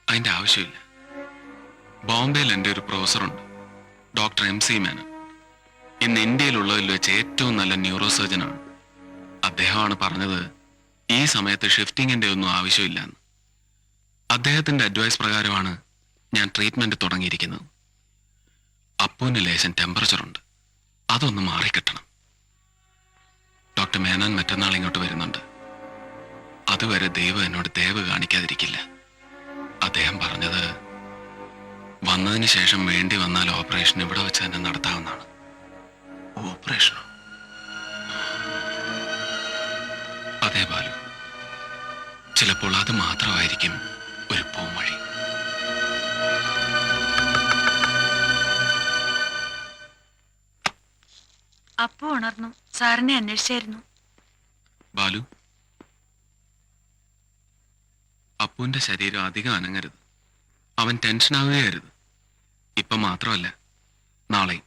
അതിന്റെ ആവശ്യമില്ല. ബോംബെയിൽ എൻ്റെ ഒരു പ്രൊഫസറുണ്ട്, ഡോക്ടർ MC മേനൻ. ഇന്ന് ഇന്ത്യയിലുള്ളതിൽ വെച്ച് ഏറ്റവും നല്ല ന്യൂറോ സർജനാണ്. അദ്ദേഹമാണ് പറഞ്ഞത് ഈ സമയത്ത് ഷിഫ്റ്റിങ്ങിന്റെ ഒന്നും ആവശ്യമില്ലെന്ന്. അദ്ദേഹത്തിന്റെ അഡ്വൈസ് പ്രകാരമാണ് ഞാൻ ട്രീറ്റ്മെന്റ് തുടങ്ങിയിരിക്കുന്നത്. അപ്പൂന് ലേശം ടെമ്പറേച്ചറുണ്ട്, അതൊന്ന് മാറിക്കിട്ടണം. ഡോക്ടർ മേനൻ മറ്റന്നാൾ ഇങ്ങോട്ട് വരുന്നുണ്ട്. അതുവരെ ദൈവം എന്നോട് ദയവ് കാണിക്കാതിരിക്കില്ല. അദ്ദേഹം പറഞ്ഞത് വന്നതിന് ശേഷം വേണ്ടി വന്നാൽ ഓപ്പറേഷൻ ഇവിടെ വെച്ച് തന്നെ നടത്താവുന്നതാണ്. ഓപ്പറേഷനോ? അതെ ബാലു, ചിലപ്പോൾ അത് മാത്രമായിരിക്കും ഒരു പോംവഴി. അപ്പു ഉണർന്നു. സാറിനെ അന്വേഷിച്ചായിരുന്നു. ബാലു, അപ്പുവിന്റെ ശരീരം അധികം അനങ്ങരുത്. അവൻ ടെൻഷനാവുകയരുത്. ഇപ്പം മാത്രമല്ല, നാളെയും.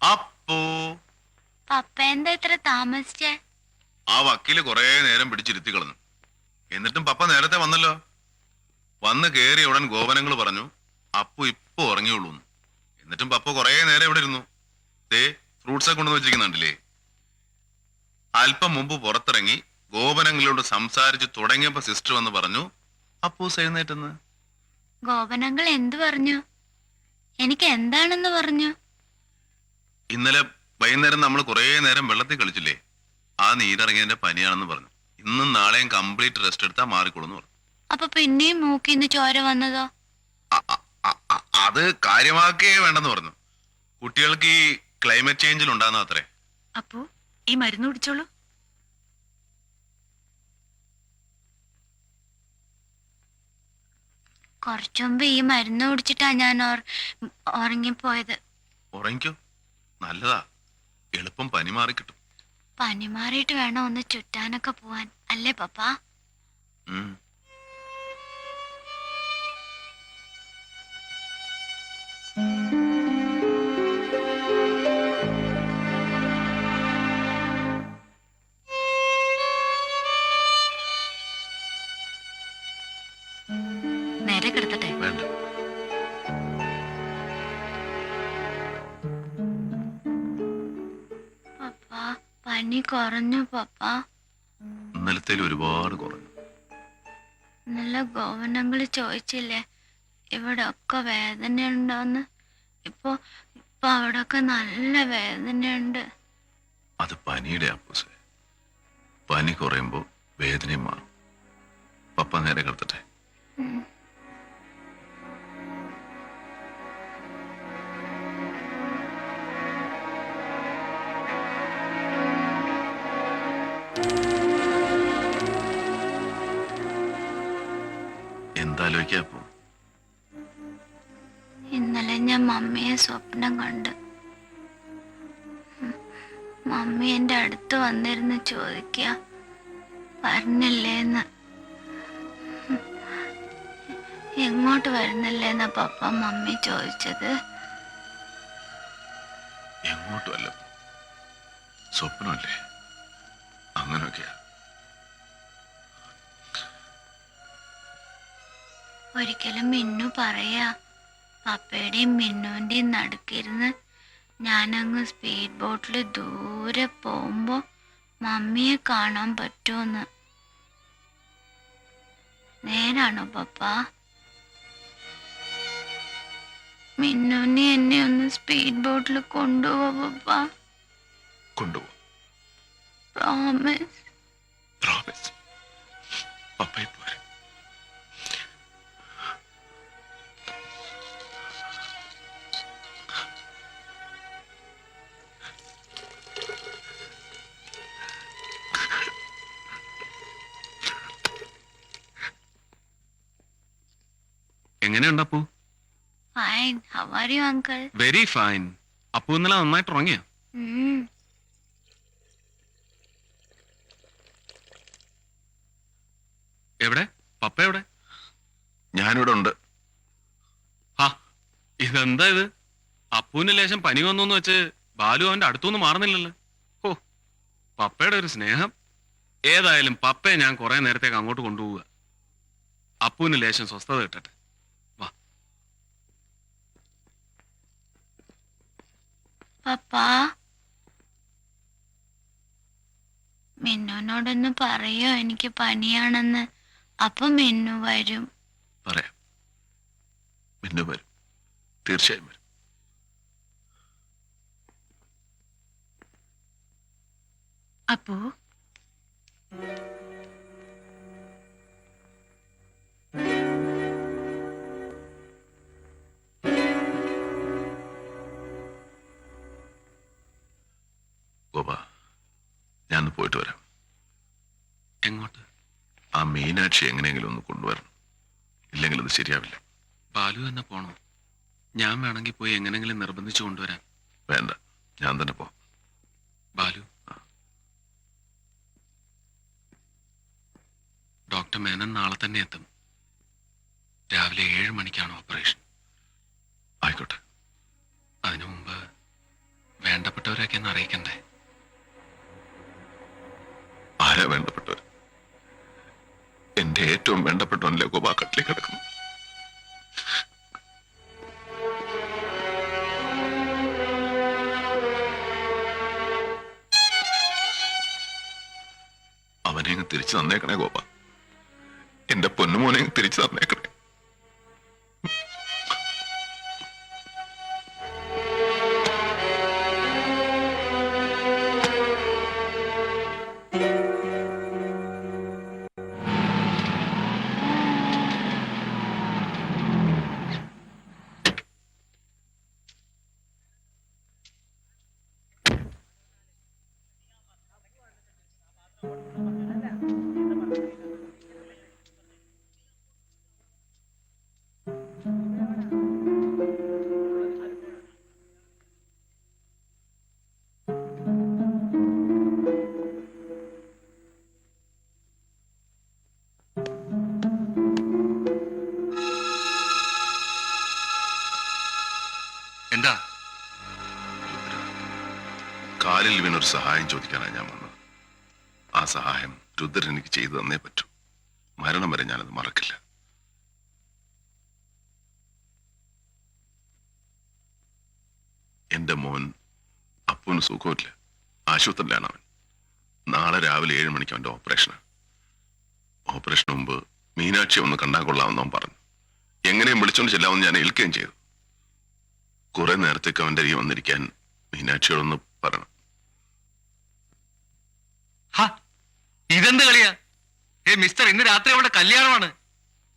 അപ്പോ പപ്പ എന്താ ഇത്ര താമസിച്ചേ? ആ വക്കീല് കുറെ നേരം പിടിച്ചിരുത്തി കളഞ്ഞു. എന്നിട്ടും പപ്പ നേരത്തെ വന്നല്ലോ. വന്ന് കേറി ഉടൻ ഗോപനങ്ങൾ പറഞ്ഞു അപ്പു ഇപ്പൊ ഉറങ്ങിയുള്ളൂ. എന്നിട്ടും പപ്പ കുറെ നേരം ഇവിടെ ഇരുന്നു. ദേ ഫ്രൂട്ട്സ് ഒക്കെ കൊണ്ടുവന്ന് വെച്ചിരിക്കുന്നുണ്ടല്ലേ. അല്പം മുമ്പ് പുറത്തിറങ്ങി ഗോപനങ്ങളോട് സംസാരിച്ച് തുടങ്ങിയപ്പോ സിസ്റ്റർ വന്ന് പറഞ്ഞു അപ്പൂസ് എഴുന്നേറ്റെന്ന്. ഗോപനങ്ങൾ എന്തു പറഞ്ഞു? എനിക്ക് എന്താണെന്ന് പറഞ്ഞു? ഇന്നലെ വൈകുന്നേരം നമ്മൾ കുറെ നേരം വെള്ളത്തിൽ കളിച്ചില്ലേ, ആ നീരിറങ്ങിയതിന്റെ പനിയാണെന്ന് പറഞ്ഞു. ഇന്നും നാളെയും കംപ്ലീറ്റ് റെസ്റ്റ് എടുത്താൽ മാറിക്കൊള്ളുന്നു പറഞ്ഞു. അപ്പൊ പിന്നെയും മൂക്കിന്ന് ചോര വന്നതോ? അത് കാര്യമാക്കേ വേണ്ടെന്ന് പറഞ്ഞു. കുട്ടികൾക്ക് ഈ ക്ലൈമറ്റ് ചേഞ്ചിൽ ഉണ്ടാകുന്ന അത്രേ. അപ്പോ ഈ മരുന്ന് കുടിച്ചോളൂ. കുറച്ചുമുമ്പ് ഈ മരുന്ന് കുടിച്ചിട്ടാ ഞാൻ ഉറങ്ങിപ്പോയത്. ഉറങ്ങിക്കോ, നല്ലതാ. എളുപ്പം പനി മാറിക്കിട്ടും. പനി മാറിയിട്ട് വേണം ഒന്ന് ചുറ്റാനൊക്കെ പോവാൻ, അല്ലേ പപ്പ? നേരെ കിടത്തട്ടെ? വേണ്ട. പപ്പ പനി കുറഞ്ഞു പപ്പ? ഇന്നലത്തേൽ ഒരുപാട് കുറഞ്ഞു. ഇന്നലെ ഗോവനങ്ങൾ ചോദിച്ചില്ലേ ഇവിടെ ഒക്കെ വേദനയുണ്ടോന്ന്? ഇപ്പൊ അവിടൊക്കെ നല്ല വേദനയുണ്ട്. അത് പനിയുടെ അപ്പൂസെ. പനി കുറയുമ്പോ വേദനയും മാറും. പപ്പ നേരെ കിടത്തട്ടെ? എന്താലോചിക്കാപ്പോ? ഇന്നലെ ഞാൻ മമ്മിയെ സ്വപ്നം കണ്ട്. മമ്മി എൻ്റെ അടുത്ത് വന്നിരുന്ന് ചോദിക്കുക വരണില്ലേന്ന്. എങ്ങോട്ട് വരുന്നില്ലേന്ന പപ്പ മമ്മി ചോദിച്ചത്. എങ്ങോട്ടും അല്ല, സ്വപ്നമല്ലേ, അങ്ങനൊക്കെയാ. ഒരിക്കലും മിന്നു പറയാ പപ്പയുടെയും മിന്നുവിൻ്റെയും നടുക്കിരുന്ന് ഞാനങ്ങ് സ്പീഡ് ബോട്ടിൽ ദൂരെ പോകുമ്പോ മമ്മിയെ കാണാൻ പറ്റുമെന്ന്. നേരാണോ പപ്പ? മിന്നുവിനെ എന്നെ ഒന്ന് സ്പീഡ് ബോട്ടിൽ കൊണ്ടുപോവാ പപ്പ? കൊണ്ടുപോ. പ്രോമിസ്. പ്രോമിസ്. പപ്പ ഇപ്പോ വരും. എങ്ങനെയുണ്ട് Appu? Fine. How are you uncle? Very fine. Appu ഇന്നലെ നന്നായിട്ട് ഉറങ്ങിയോ? എവിടെ പപ്പ എവിടെ? ഞാനിവിടെ ഉണ്ട്. ആ ഇതെന്താ ഇത്? അപ്പുവിന് ലേശം പനി വന്നു വെച്ച് ബാലു അവന്റെ അടുത്തുനിന്ന് മാറുന്നില്ലല്ലോ. ഓ പപ്പയുടെ ഒരു സ്നേഹം. ഏതായാലും പപ്പയെ ഞാൻ കുറെ നേരത്തേക്ക് അങ്ങോട്ട് കൊണ്ടുപോവുക. അപ്പുവിന് ലേശം സ്വസ്ഥത കിട്ടട്ടെ. വാ. പപ്പാ, മിന്നുനോടൊന്ന് പറയോ എനിക്ക് പനിയാണെന്ന്? അപ്പൊ മിന്നു വരും. പറയാം. മിന്നു വരും, തീർച്ചയായും വരും. അപ്പോ ഗോപ, ഞാൻ പോയിട്ട് വരാം. എങ്ങോട്ട്? ആ മീനാക്ഷി എങ്ങനെയെങ്കിലും ഒന്ന് കൊണ്ടുവരണം. ഇല്ലെങ്കിൽ അത് ശരിയാവില്ല. ബാലു തന്നെ പോണോ? ഞാൻ വേണമെങ്കിൽ പോയി എങ്ങനെങ്കിലും നിർബന്ധിച്ചു കൊണ്ടുവരാൻ. വേണ്ട, ഞാൻ തന്നെ പോ. ബാലു, ഡോക്ടർ മേനൻ നാളെ തന്നെ എത്തും. രാവിലെ 7 മണിക്കാണ് ഓപ്പറേഷൻ. ആയിക്കോട്ടെ. അതിനു മുമ്പ് വേണ്ടപ്പെട്ടവരൊക്കെ ഒന്ന് അറിയിക്കണ്ടേ? ആരാ വേണ്ടപ്പെട്ടവർ? എന്റെ ഏറ്റവും വേണ്ടപ്പെട്ടവനല്ലേ ഗോപ കട്ടിലേക്ക് കിടക്കുന്നു. അവനെ അങ്ങ് തിരിച്ചു തന്നേക്കണേ ഗോപ. എന്റെ പൊന്നുമോനെ തിരിച്ചു തന്നേക്കണേ. എന്താ? കാലിൽ വീണൊരു സഹായം ചോദിക്കാനാണ് ഞാൻ വന്നത്. ആ സഹായം രുദ്രൻ എനിക്ക് ചെയ്തു തന്നേ പറ്റൂ. മരണം വരെ ഞാനത് മറക്കില്ല. എന്റെ മോൻ അപ്പുവിന് സുഖമില്ല. ആശുപത്രിയിലാണ് അവൻ. നാളെ രാവിലെ 7 മണിക്ക് അവന്റെ ഓപ്പറേഷനാണ്. ഓപ്പറേഷന് മുമ്പ് മീനാക്ഷി ഒന്ന് കണ്ടാൽ കൊള്ളാമെന്ന് അവൻ പറഞ്ഞു. എങ്ങനെയും വിളിച്ചോണ്ട് ചെല്ലാമെന്ന് ഞാൻ ഏൽക്കുകയും ചെയ്തു. കുറെ നേരത്തേക്ക് അവന്റെ അരികെ വന്നിരിക്കാൻ മീനാക്ഷിയോടൊന്ന് പറയണം. ഇതെന്ത് കളിയാ? മിസ്റ്റർ, ഇന്ന് രാത്രി അവളുടെ കല്യാണമാണ്.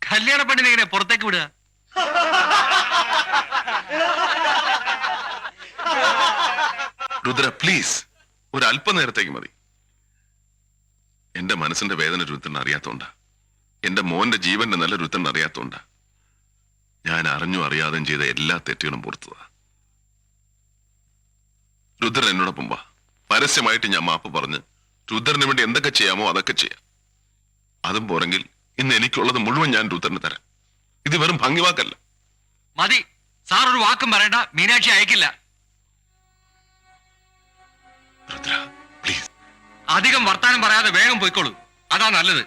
കല്യാണ പെണ്ണിനെ എങ്ങനെ പുറത്തേക്ക് വിടുക? രുദ്ര പ്ലീസ്, ഒരു അല്പനേരത്തേക്ക് മതി. എന്റെ മനസ്സിന്റെ വേദന രുദ്രൻ അറിയാത്തോണ്ടാ. എന്റെ മോന്റെ ജീവന്റെ നല്ല രുദ്രൻ അറിയാത്തോണ്ടാ. ഞാൻ അറിഞ്ഞും അറിയാതെയും ചെയ്ത എല്ലാ തെറ്റുകളും പുറത്തതാ. രുദ്രൻ എന്നോടൊപ്പം വാ. പരസ്യമായിട്ട് ഞാൻ മാപ്പ് പറഞ്ഞ് രുദ്രന് വേണ്ടി എന്തൊക്കെ ചെയ്യാമോ അതൊക്കെ ചെയ്യാം. അതും പോരെങ്കിൽ ഇന്ന് എനിക്കുള്ളത് മുഴുവൻ ഞാൻ രുദ്രന് തരാം. ഇത് വെറും ഭംഗിവാക്കല്ല. മതി സാർ, ഒരു വാക്കും പറയണ്ട. മീനാക്ഷി അയക്കില്ല. രുദ്ര പ്ലീസ്. അധികം വർത്താനം പറയാതെ വേഗം പോയിക്കോളൂ. അതാ നല്ലത്.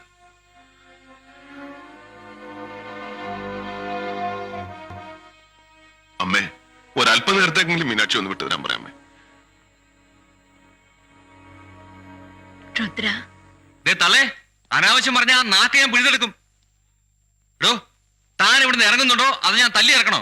അമ്മേ, ഒരല്പനേരത്തേക്കെങ്കിലും മീനാക്ഷി ഒന്ന് വിട്ടു തരാൻ പറയാമേ. രുദ്ര, തള്ളേ, അനാവശ്യം പറഞ്ഞ ആ നാക്ക് ഞാൻ പിഴുതെടുക്കും. എടോ, താൻ ഇവിടുന്ന് ഇറങ്ങുന്നുണ്ടോ അത് ഞാൻ തല്ലി ഇറക്കണോ?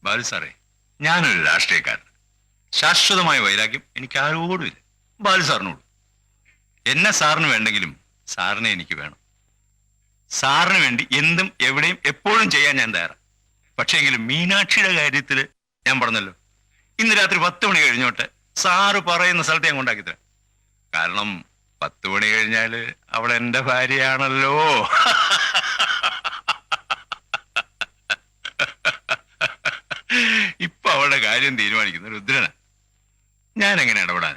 ബാലു സാറേ, ഞാനൊരു രാഷ്ട്രീയക്കാരൻ. ശാശ്വതമായ വൈരാഗ്യം എനിക്ക് ആരോടും ഇല്ല. ബാലു സാറിനോട്. എന്നെ സാറിന് വേണ്ടെങ്കിലും സാറിനെ എനിക്ക് വേണം. സാറിന് വേണ്ടി എന്തും എവിടെയും എപ്പോഴും ചെയ്യാൻ ഞാൻ തയ്യാറാണ്. പക്ഷേങ്കിലും മീനാക്ഷിയുടെ കാര്യത്തിൽ ഞാൻ പറഞ്ഞല്ലോ, ഇന്ന് രാത്രി 10 മണി കഴിഞ്ഞോട്ടെ സാറ് പറയുന്ന സ്ഥലത്ത് ഞാൻ കൊണ്ടാക്കി തരാം. കാരണം 10 മണി കഴിഞ്ഞാല് അവൾ എന്റെ ഭാര്യയാണല്ലോ. ഇപ്പൊ അവളുടെ കാര്യം തീരുമാനിക്കുന്ന രുദ്രനാ. ഞാൻ എങ്ങനെ ഇടപെടാൻ?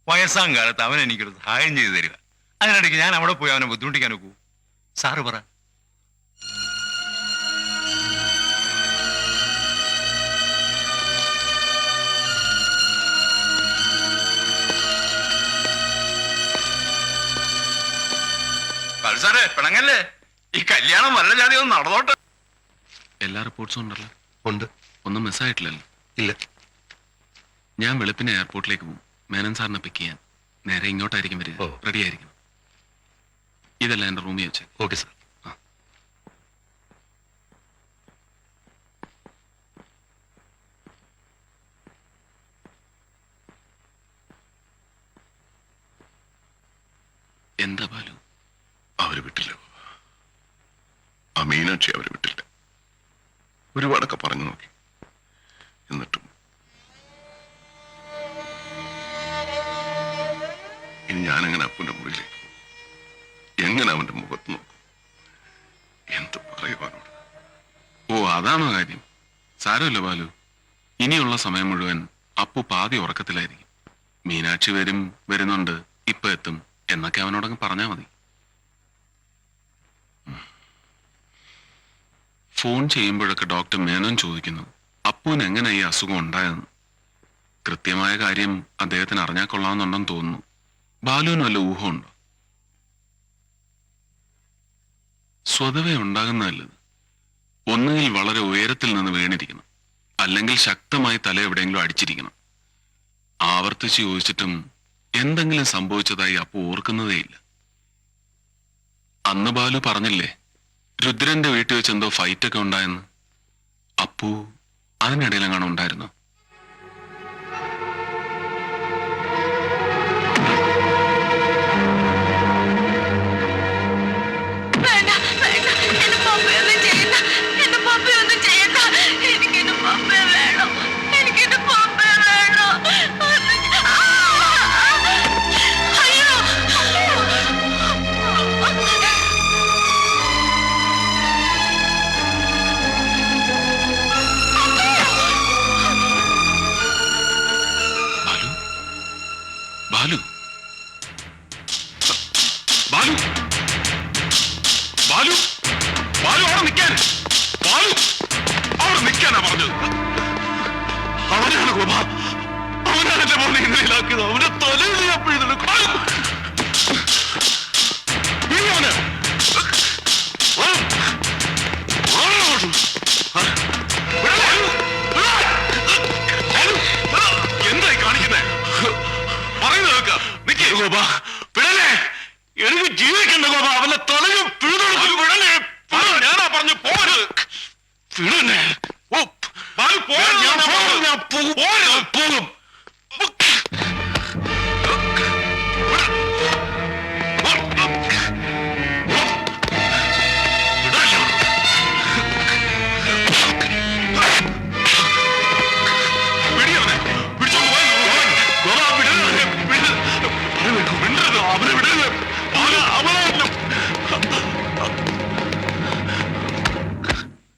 വയസ്സാം കാലത്ത് അവൻ എനിക്കൊരു സഹായം ചെയ്തു തരിക. അതിനിടയ്ക്ക് ഞാൻ അവിടെ പോയി അവനെ ബുദ്ധിമുട്ടിക്കാൻ നോക്കൂ? സാറ് പറ. സാറേ, പിണങ്ങല്ലേ? ഈ കല്യാണം വല്ല ജാതി ഒന്ന് നടന്നോട്ടെ. എല്ലാ റിപ്പോർട്ട്സും ഉണ്ടല്ലോ? ഉണ്ട്. ഒന്നും മിസ്സായിട്ടില്ലല്ലോ? ഇല്ല. ഞാൻ വെളുപ്പിന് എയർപോർട്ടിലേക്ക് പോകും. മേനൻ സാറിനെ പിക്ക് ചെയ്യാൻ. നേരെ ഇങ്ങോട്ടായിരിക്കും വരിക. റെഡി ആയിരിക്കണം. ഇതെല്ലാം എൻ്റെ റൂമിൽ വെച്ച്. Okay sir. എന്താ ബാലു? അവര് വിട്ടില്ല. ആ മീനാക്ഷി അവര് വിട്ടില്ല. ഒരുപാടൊക്കെ പറഞ്ഞു നോക്കി. എന്നിട്ടും ഇനി ഞാനെങ്ങനെ അപ്പൻ്റെ മുറിയിലേക്ക് പോകും? എങ്ങനെ അവന്റെ മുഖത്ത് നോക്കും? എന്ത് പറയുവാനോട്? ഓ, അതാണോ കാര്യം? സാരമില്ല ബാലു. ഇനിയുള്ള സമയം മുഴുവൻ അപ്പു പാതി ഉറക്കത്തിലായിരിക്കും. മീനാക്ഷി വരുന്നുണ്ട്, ഇപ്പൊ എത്തും എന്നൊക്കെ അവനോടങ്ങ് പറഞ്ഞാൽ മതി. ഫോൺ ചെയ്യുമ്പോഴൊക്കെ ഡോക്ടർ മേനോൻ ചോദിക്കുന്നു അപ്പുവിന് എങ്ങനെ ഈ അസുഖം ഉണ്ടായെന്ന്. കൃത്യമായ കാര്യം അദ്ദേഹത്തിന് അറിഞ്ഞാൽ കൊള്ളാമെന്നുണ്ടെന്ന് തോന്നുന്നു. ബാലുവിന് വല്ല ഊഹമുണ്ടോ? സ്വതവേ ഉണ്ടാകുന്നതല്ലത്. ഒന്നുകിൽ വളരെ ഉയരത്തിൽ നിന്ന് വീണിരിക്കണം, അല്ലെങ്കിൽ ശക്തമായി തല എവിടെയെങ്കിലും അടിച്ചിരിക്കണം. ആവർത്തിച്ച് ചോദിച്ചിട്ടും എന്തെങ്കിലും സംഭവിച്ചതായി അപ്പു ഓർക്കുന്നതേയില്ല. അന്ന് ബാലു പറഞ്ഞില്ലേ രുദ്രന്റെ വീട്ടിൽ വെച്ച് എന്തോ ഫൈറ്റൊക്കെ ഉണ്ടായെന്ന്? അപ്പു അതിനിടയിലെങ്ങാണ് ഉണ്ടായിരുന്നു. ബാലു ബാലു ബാലു ബാലു അവിടെ നിൽക്കാൻ. ബാലു അവിടെ നിൽക്കാനാ പറഞ്ഞത്. അവനാണ് ഗോപ. അവനാണ് എന്റെ മോനെ ഇന്നലെയാക്കിയത്. അവന്റെ തലയിൽ ഞാൻ പിഴുതെടുക്കും. എന്തായി കാണിക്കുന്നേ? പറയുന്നത് കേൾക്ക. നിക്കേ ഗോപ. പിഴലേ, എനിക്ക് ജീവിക്കണ്ട ഗോപ. അവന്റെ തലയും പിഴുതെടുക്കും. പിഴലേ, ഞാനാ പറഞ്ഞു പോരുത്. പിഴന്നെ. ഓ ബാലു പോകും. ഞാൻ പോകും.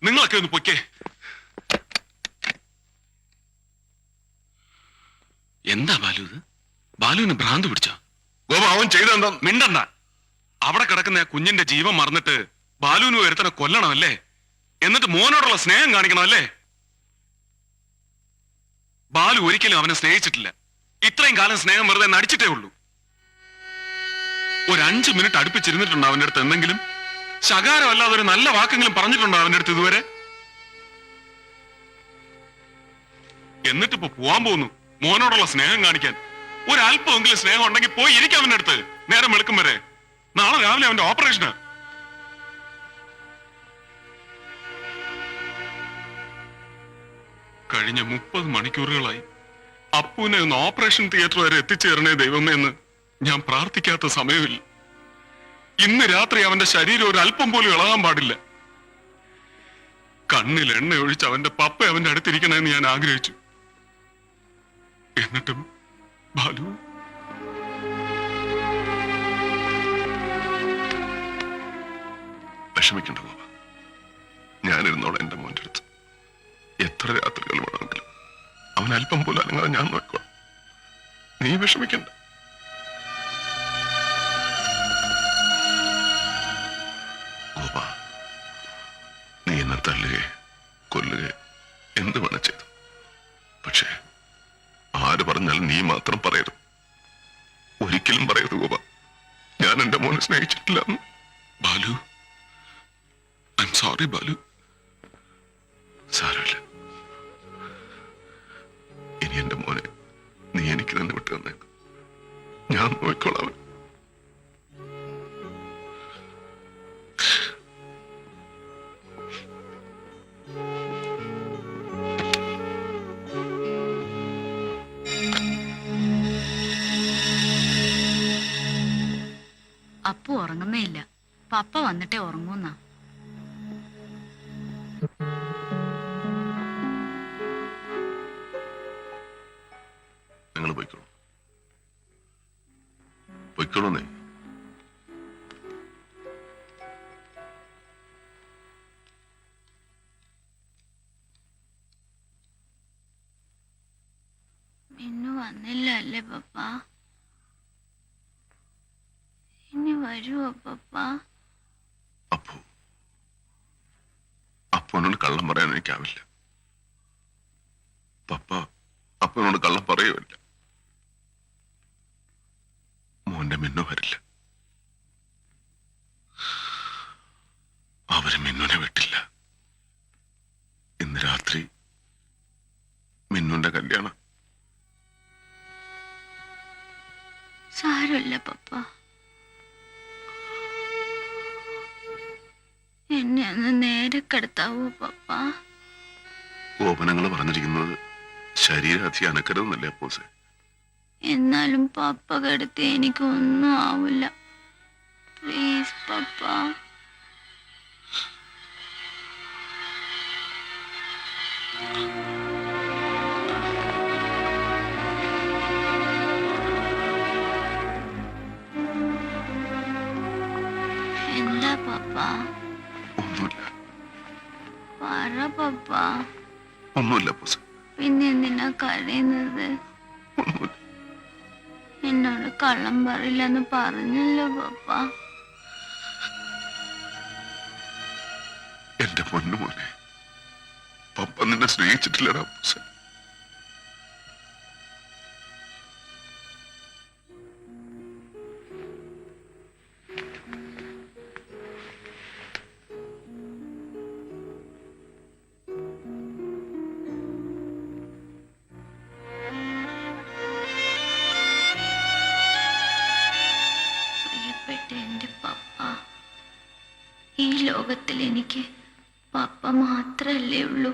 നിങ്ങളൊക്കെ ഒന്ന് പൊയ്ക്കേ. എന്താ ബാലു ഇത്? ബാലുവിന് ഭ്രാന്ത് പിടിച്ചോ? ഗോപ, അവൻ ചെയ്തെന്താ? മിണ്ടണ്ട. അവിടെ കിടക്കുന്ന ആ കുഞ്ഞിന്റെ ജീവൻ മറന്നിട്ട് ബാലുവിന് ഒരുത്തനെ കൊല്ലണമല്ലേ? എന്നിട്ട് മോനോടുള്ള സ്നേഹം കാണിക്കണമല്ലേ? ബാലു ഒരിക്കലും അവനെ സ്നേഹിച്ചിട്ടില്ല. ഇത്രയും കാലം സ്നേഹം വെറുതെ നടിച്ചിട്ടേ ഉള്ളൂ. ഒരു 5 മിനിറ്റ് അടുപ്പിച്ചിരുന്നിട്ടുണ്ടോ അവന്റെ അടുത്ത്? എന്തെങ്കിലും ശകാരമല്ലാതെ ഒരു നല്ല വാക്കെങ്കിലും പറഞ്ഞിട്ടുണ്ടോ അവന്റെ അടുത്ത് ഇതുവരെ? എന്നിട്ടിപ്പോ പോവാൻ പോകുന്നു മോനോടുള്ള സ്നേഹം കാണിക്കാൻ. ഒരല്പമെങ്കിലും സ്നേഹം ഉണ്ടെങ്കിൽ പോയി ഇരിക്കാം അവന്റെ അടുത്ത്. നേരം വെളുക്കും വരെ. നാളെ രാവിലെ അവന്റെ ഓപ്പറേഷന്. കഴിഞ്ഞ 30 മണിക്കൂറുകളായി അപ്പുവിനെ ഒന്ന് ഓപ്പറേഷൻ തിയേറ്റർ വരെ എത്തിച്ചേരണേ ദൈവമേ എന്ന് ഞാൻ പ്രാർത്ഥിക്കാത്ത സമയമില്ല. ഇന്ന് രാത്രി അവന്റെ ശരീരം ഒരു അല്പം പോലും ഇളകാൻ പാടില്ല. കണ്ണിൽ എണ്ണ ഒഴിച്ച് അവന്റെ പപ്പ അവന്റെ അടുത്തിരിക്കണമെന്ന് ഞാൻ ആഗ്രഹിച്ചു. എന്നിട്ടും ബാലു വിഷമിക്കണ്ട ബാബ, ഞാനിരുന്നോളാം എന്റെ മോന്റെ അടുത്ത്. എത്ര രാത്രികൾ വേണമെങ്കിലും അവൻ അല്പം പോലും അനങ്ങാതെ ഞാൻ നോക്കണം. നീ വിഷമിക്കണ്ട. ഗോപ, നീ എന്നെ തല്ലുകയെ കൊല്ലുകയെ എന്ത് വേണം ചെയ്തു. പക്ഷേ ആര് പറഞ്ഞാലും നീ മാത്രം പറയരുത്. ഒരിക്കലും പറയരുത് ഗോപ, ഞാൻ എന്റെ മോനെ സ്നേഹിച്ചിട്ടില്ല. Balu, I am sorry Balu. സാരമില്ല. ഇനി എന്റെ മോനെ നീ എനിക്ക് തന്നെ വിട്ടു തന്നേക്ക്. ഞാൻ നോക്കിക്കോളാം അവൻ. അപ്പു ഉറങ്ങുന്നേ ഇല്ല. പപ്പ വന്നിട്ടേ ഉറങ്ങൂന്നാ. നിങ്ങൾ പോയിക്കോളൂ, പോയിക്കോളൂന്നേ. മിന്നു വന്നില്ല അല്ലേ പപ്പ? ഇനി വരുവോ പപ്പ? അപ്പനോട് കള്ളം പറയാൻ എനിക്കാവില്ല. പപ്പ അപ്പനോട് കള്ളം പറയുമില്ല. മോന്റെ മിന്നു വരില്ല. അവര് മിന്നുനെ വിട്ടില്ല. ഇന്ന് രാത്രി മിന്നുന്റെ കല്യാണം. സാരമില്ല പപ്പ, എന്നെ ഒന്ന് നേരെ കിടത്താവോ പപ്പ? ഗോപനങ്ങൾ പറഞ്ഞിരിക്കുന്നത് ശരീരം അധികം അനക്കരുതെന്നല്ലേ അപ്പോസെ? എന്നാലും പപ്പ കിടത്തി എനിക്കൊന്നും ആവില്ല. പ്ലീസ് പപ്പ. എന്താ പപ്പ? ഒന്നുമില്ല. പറ പപ്പ. ഒന്നുമില്ല അപ്പോസെ. പിന്നെ എന്തിനാ കരയുന്നത്? ഒന്നുമില്ല. എന്നോട് കള്ളം പറയില്ലെന്ന് പറഞ്ഞല്ലോ പപ്പ. എന്റെ പൊന്നു മോനെ, പപ്പ നിന്നെ സ്നേഹിച്ചിട്ടില്ലടാ അപ്പോസെ. പ്രിയപ്പെട്ട എന്റെ പപ്പ, ഈ ലോകത്തിൽ എനിക്ക് പപ്പ മാത്രല്ലേ ഉള്ളൂ.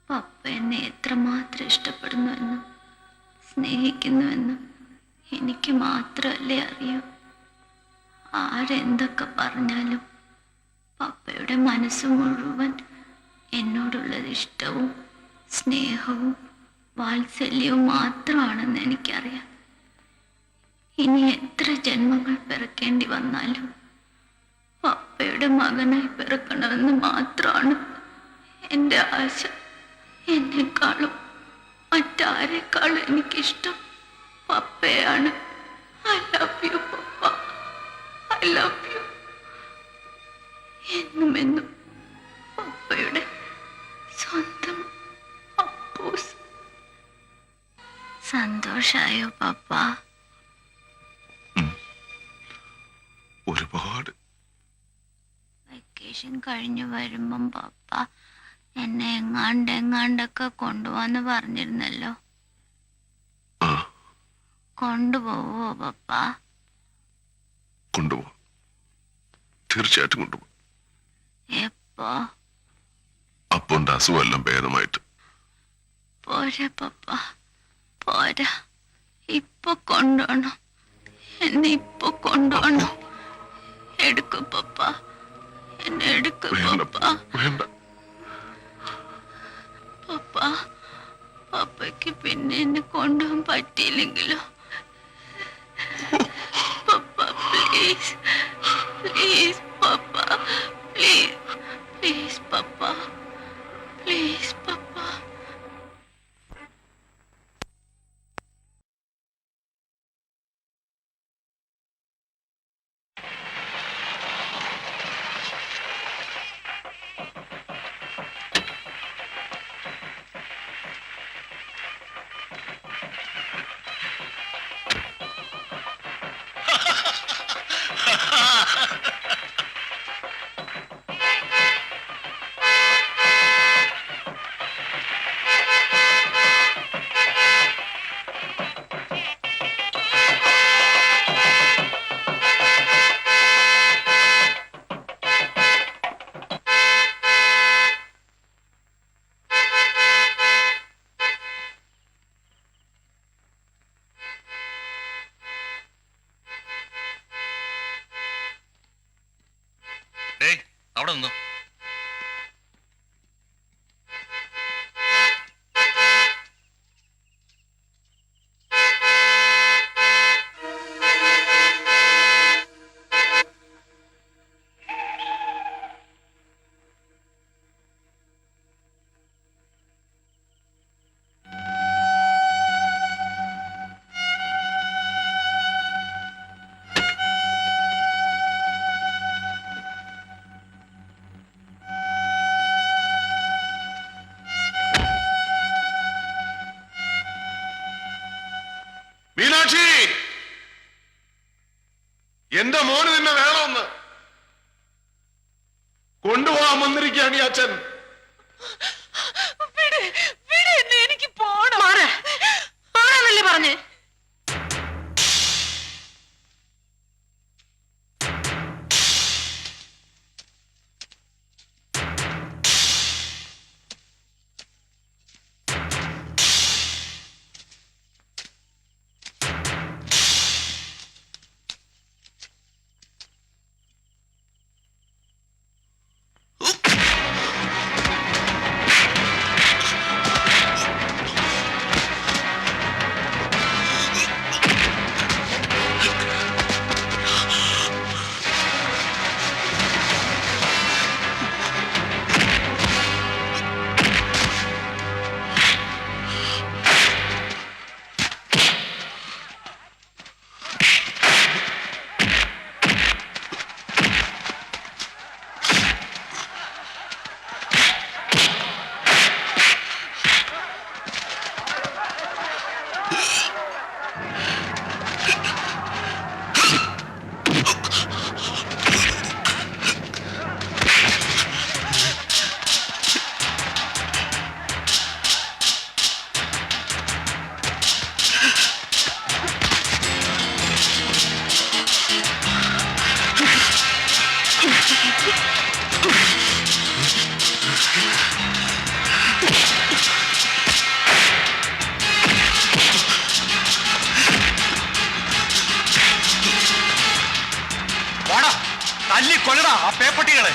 പപ്പ എന്നെ എത്രമാത്രം ഇഷ്ടപ്പെടുന്നുവെന്നും സ്നേഹിക്കുന്നുവെന്നും എനിക്ക് മാത്രമല്ലേ അറിയൂ. ആരെന്തൊക്കെ പറഞ്ഞാലും പപ്പയുടെ മനസ്സ് മുഴുവൻ എന്നോടുള്ളത് ഇഷ്ടവും സ്നേഹവും വാത്സല്യവും മാത്രമാണെന്ന് എനിക്കറിയാം. ഇനി എത്ര ജന്മങ്ങൾ പിറക്കേണ്ടി വന്നാലും പപ്പയുടെ മകനായി പിറക്കണമെന്ന് മാത്രമാണ് എൻ്റെ ആശ. എന്നെക്കാളും മറ്റാരെക്കാളും എനിക്കിഷ്ടം പപ്പയാണ്. I love you papa, I love you. എന്നും പപ്പയുടെ സ്വന്തം അപ്പൂസ്. സന്തോഷായോ പപ്പ? ഒരുപാട്. വെക്കേഷൻ കഴിഞ്ഞു വരുമ്പം പപ്പ എന്നെ എങ്ങാണ്ടൊക്കെ കൊണ്ടുപോവാന്ന് പറഞ്ഞിരുന്നല്ലോ. കൊണ്ടുപോവോ പപ്പ? കൊണ്ടുപോ, തീർച്ചയായിട്ടും കൊണ്ടുപോ. എപ്പോ? അപ്പുണ്ട് അസുഖമെല്ലാം ഭേദമായിട്ട്. പോരാ പപ്പ, പോരാ. ഇപ്പൊ കൊണ്ടുപോണം, എന്നെ ഇപ്പൊ കൊണ്ടുപോണം. എടുക്കു പപ്പ, എന്നെ എടുക്കു പപ്പ. വേണ്ട. പപ്പ, പപ്പയ്ക്ക് പിന്നെ എന്നെ കൊണ്ടുപോകാൻ പറ്റിയില്ലെങ്കിലോ? Papa please, please papa, please, please papa, please papa. അവിടെ നിന്നു. മീനാക്ഷി, എന്റെ മോന് നിന്നെ വേണമെന്ന് കൊണ്ടുപോകാൻ വന്നിരിക്കുകയാണ് ഈ അച്ഛൻ. എനിക്ക് പോണം. ആരാന്നല്ലേ പറഞ്ഞേ? തല്ലി കൊല്ലടാ ആ പേപ്പട്ടികളെ.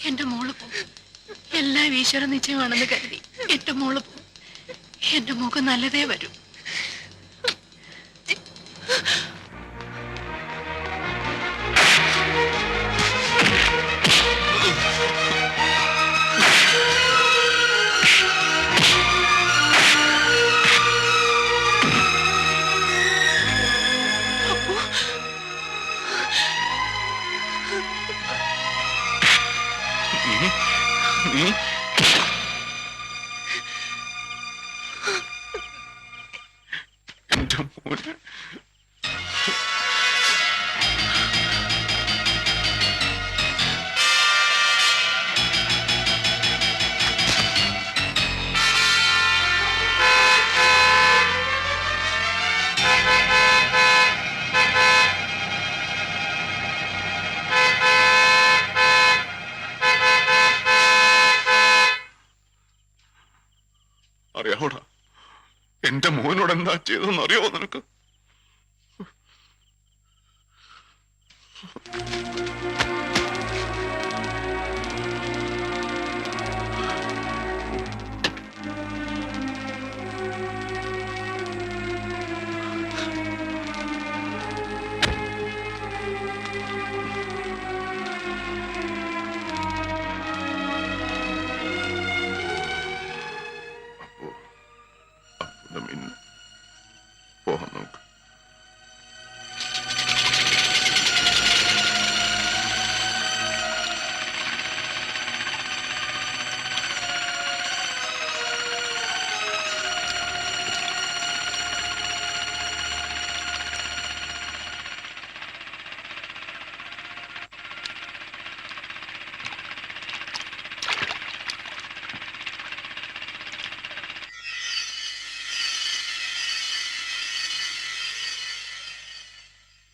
എന്റെ മോള് പോകും. എല്ലാം ഈശ്വര നിശ്ചയമാണെന്ന് കരുതി എന്റെ മോള് പോകും. എന്റെ മുഖം നല്ലതേ വരൂ. എന്റെ മോനെ. അറിയാവോടാ എന്റെ മോനോട് എന്താ ചെയ്തതെന്ന് അറിയാവോ നിനക്ക്? പോകാം നമുക്ക്.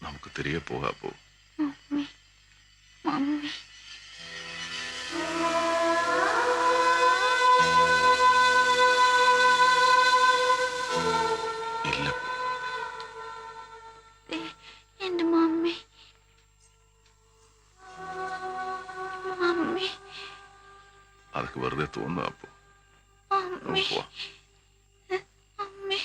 നമുക്ക് തിരികെ പോകാം. പോ. മമ്മി മമ്മി ഇല്ല, എന്റെ മമ്മി മമ്മി അതൊക്കെ വെറുതെ തോന്നുക. അപ്പോ മമ്മി പോവാം. മമ്മി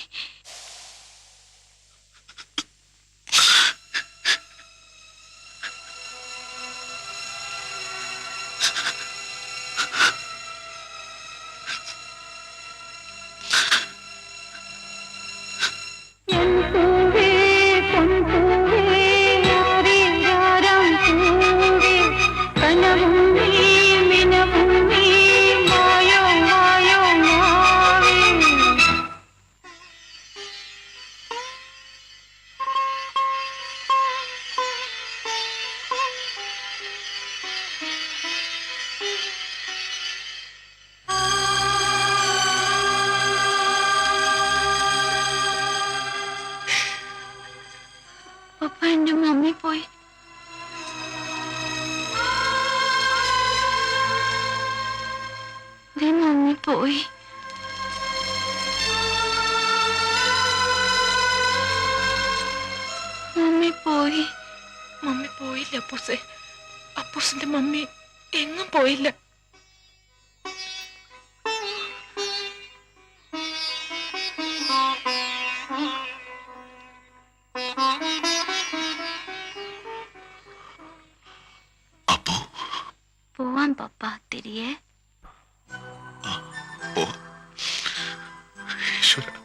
പപ്പ എന്റെ മമ്മി പോയി. മമ്മി പോയി. മമ്മി പോയി. മമ്മി പോയില്ല അപ്പൂസേ. അപ്പൂസിന്റെ മമ്മി എങ്ങും പോയില്ല. പോവാൻ പപ്പ തിരികെ. ഈശ്വര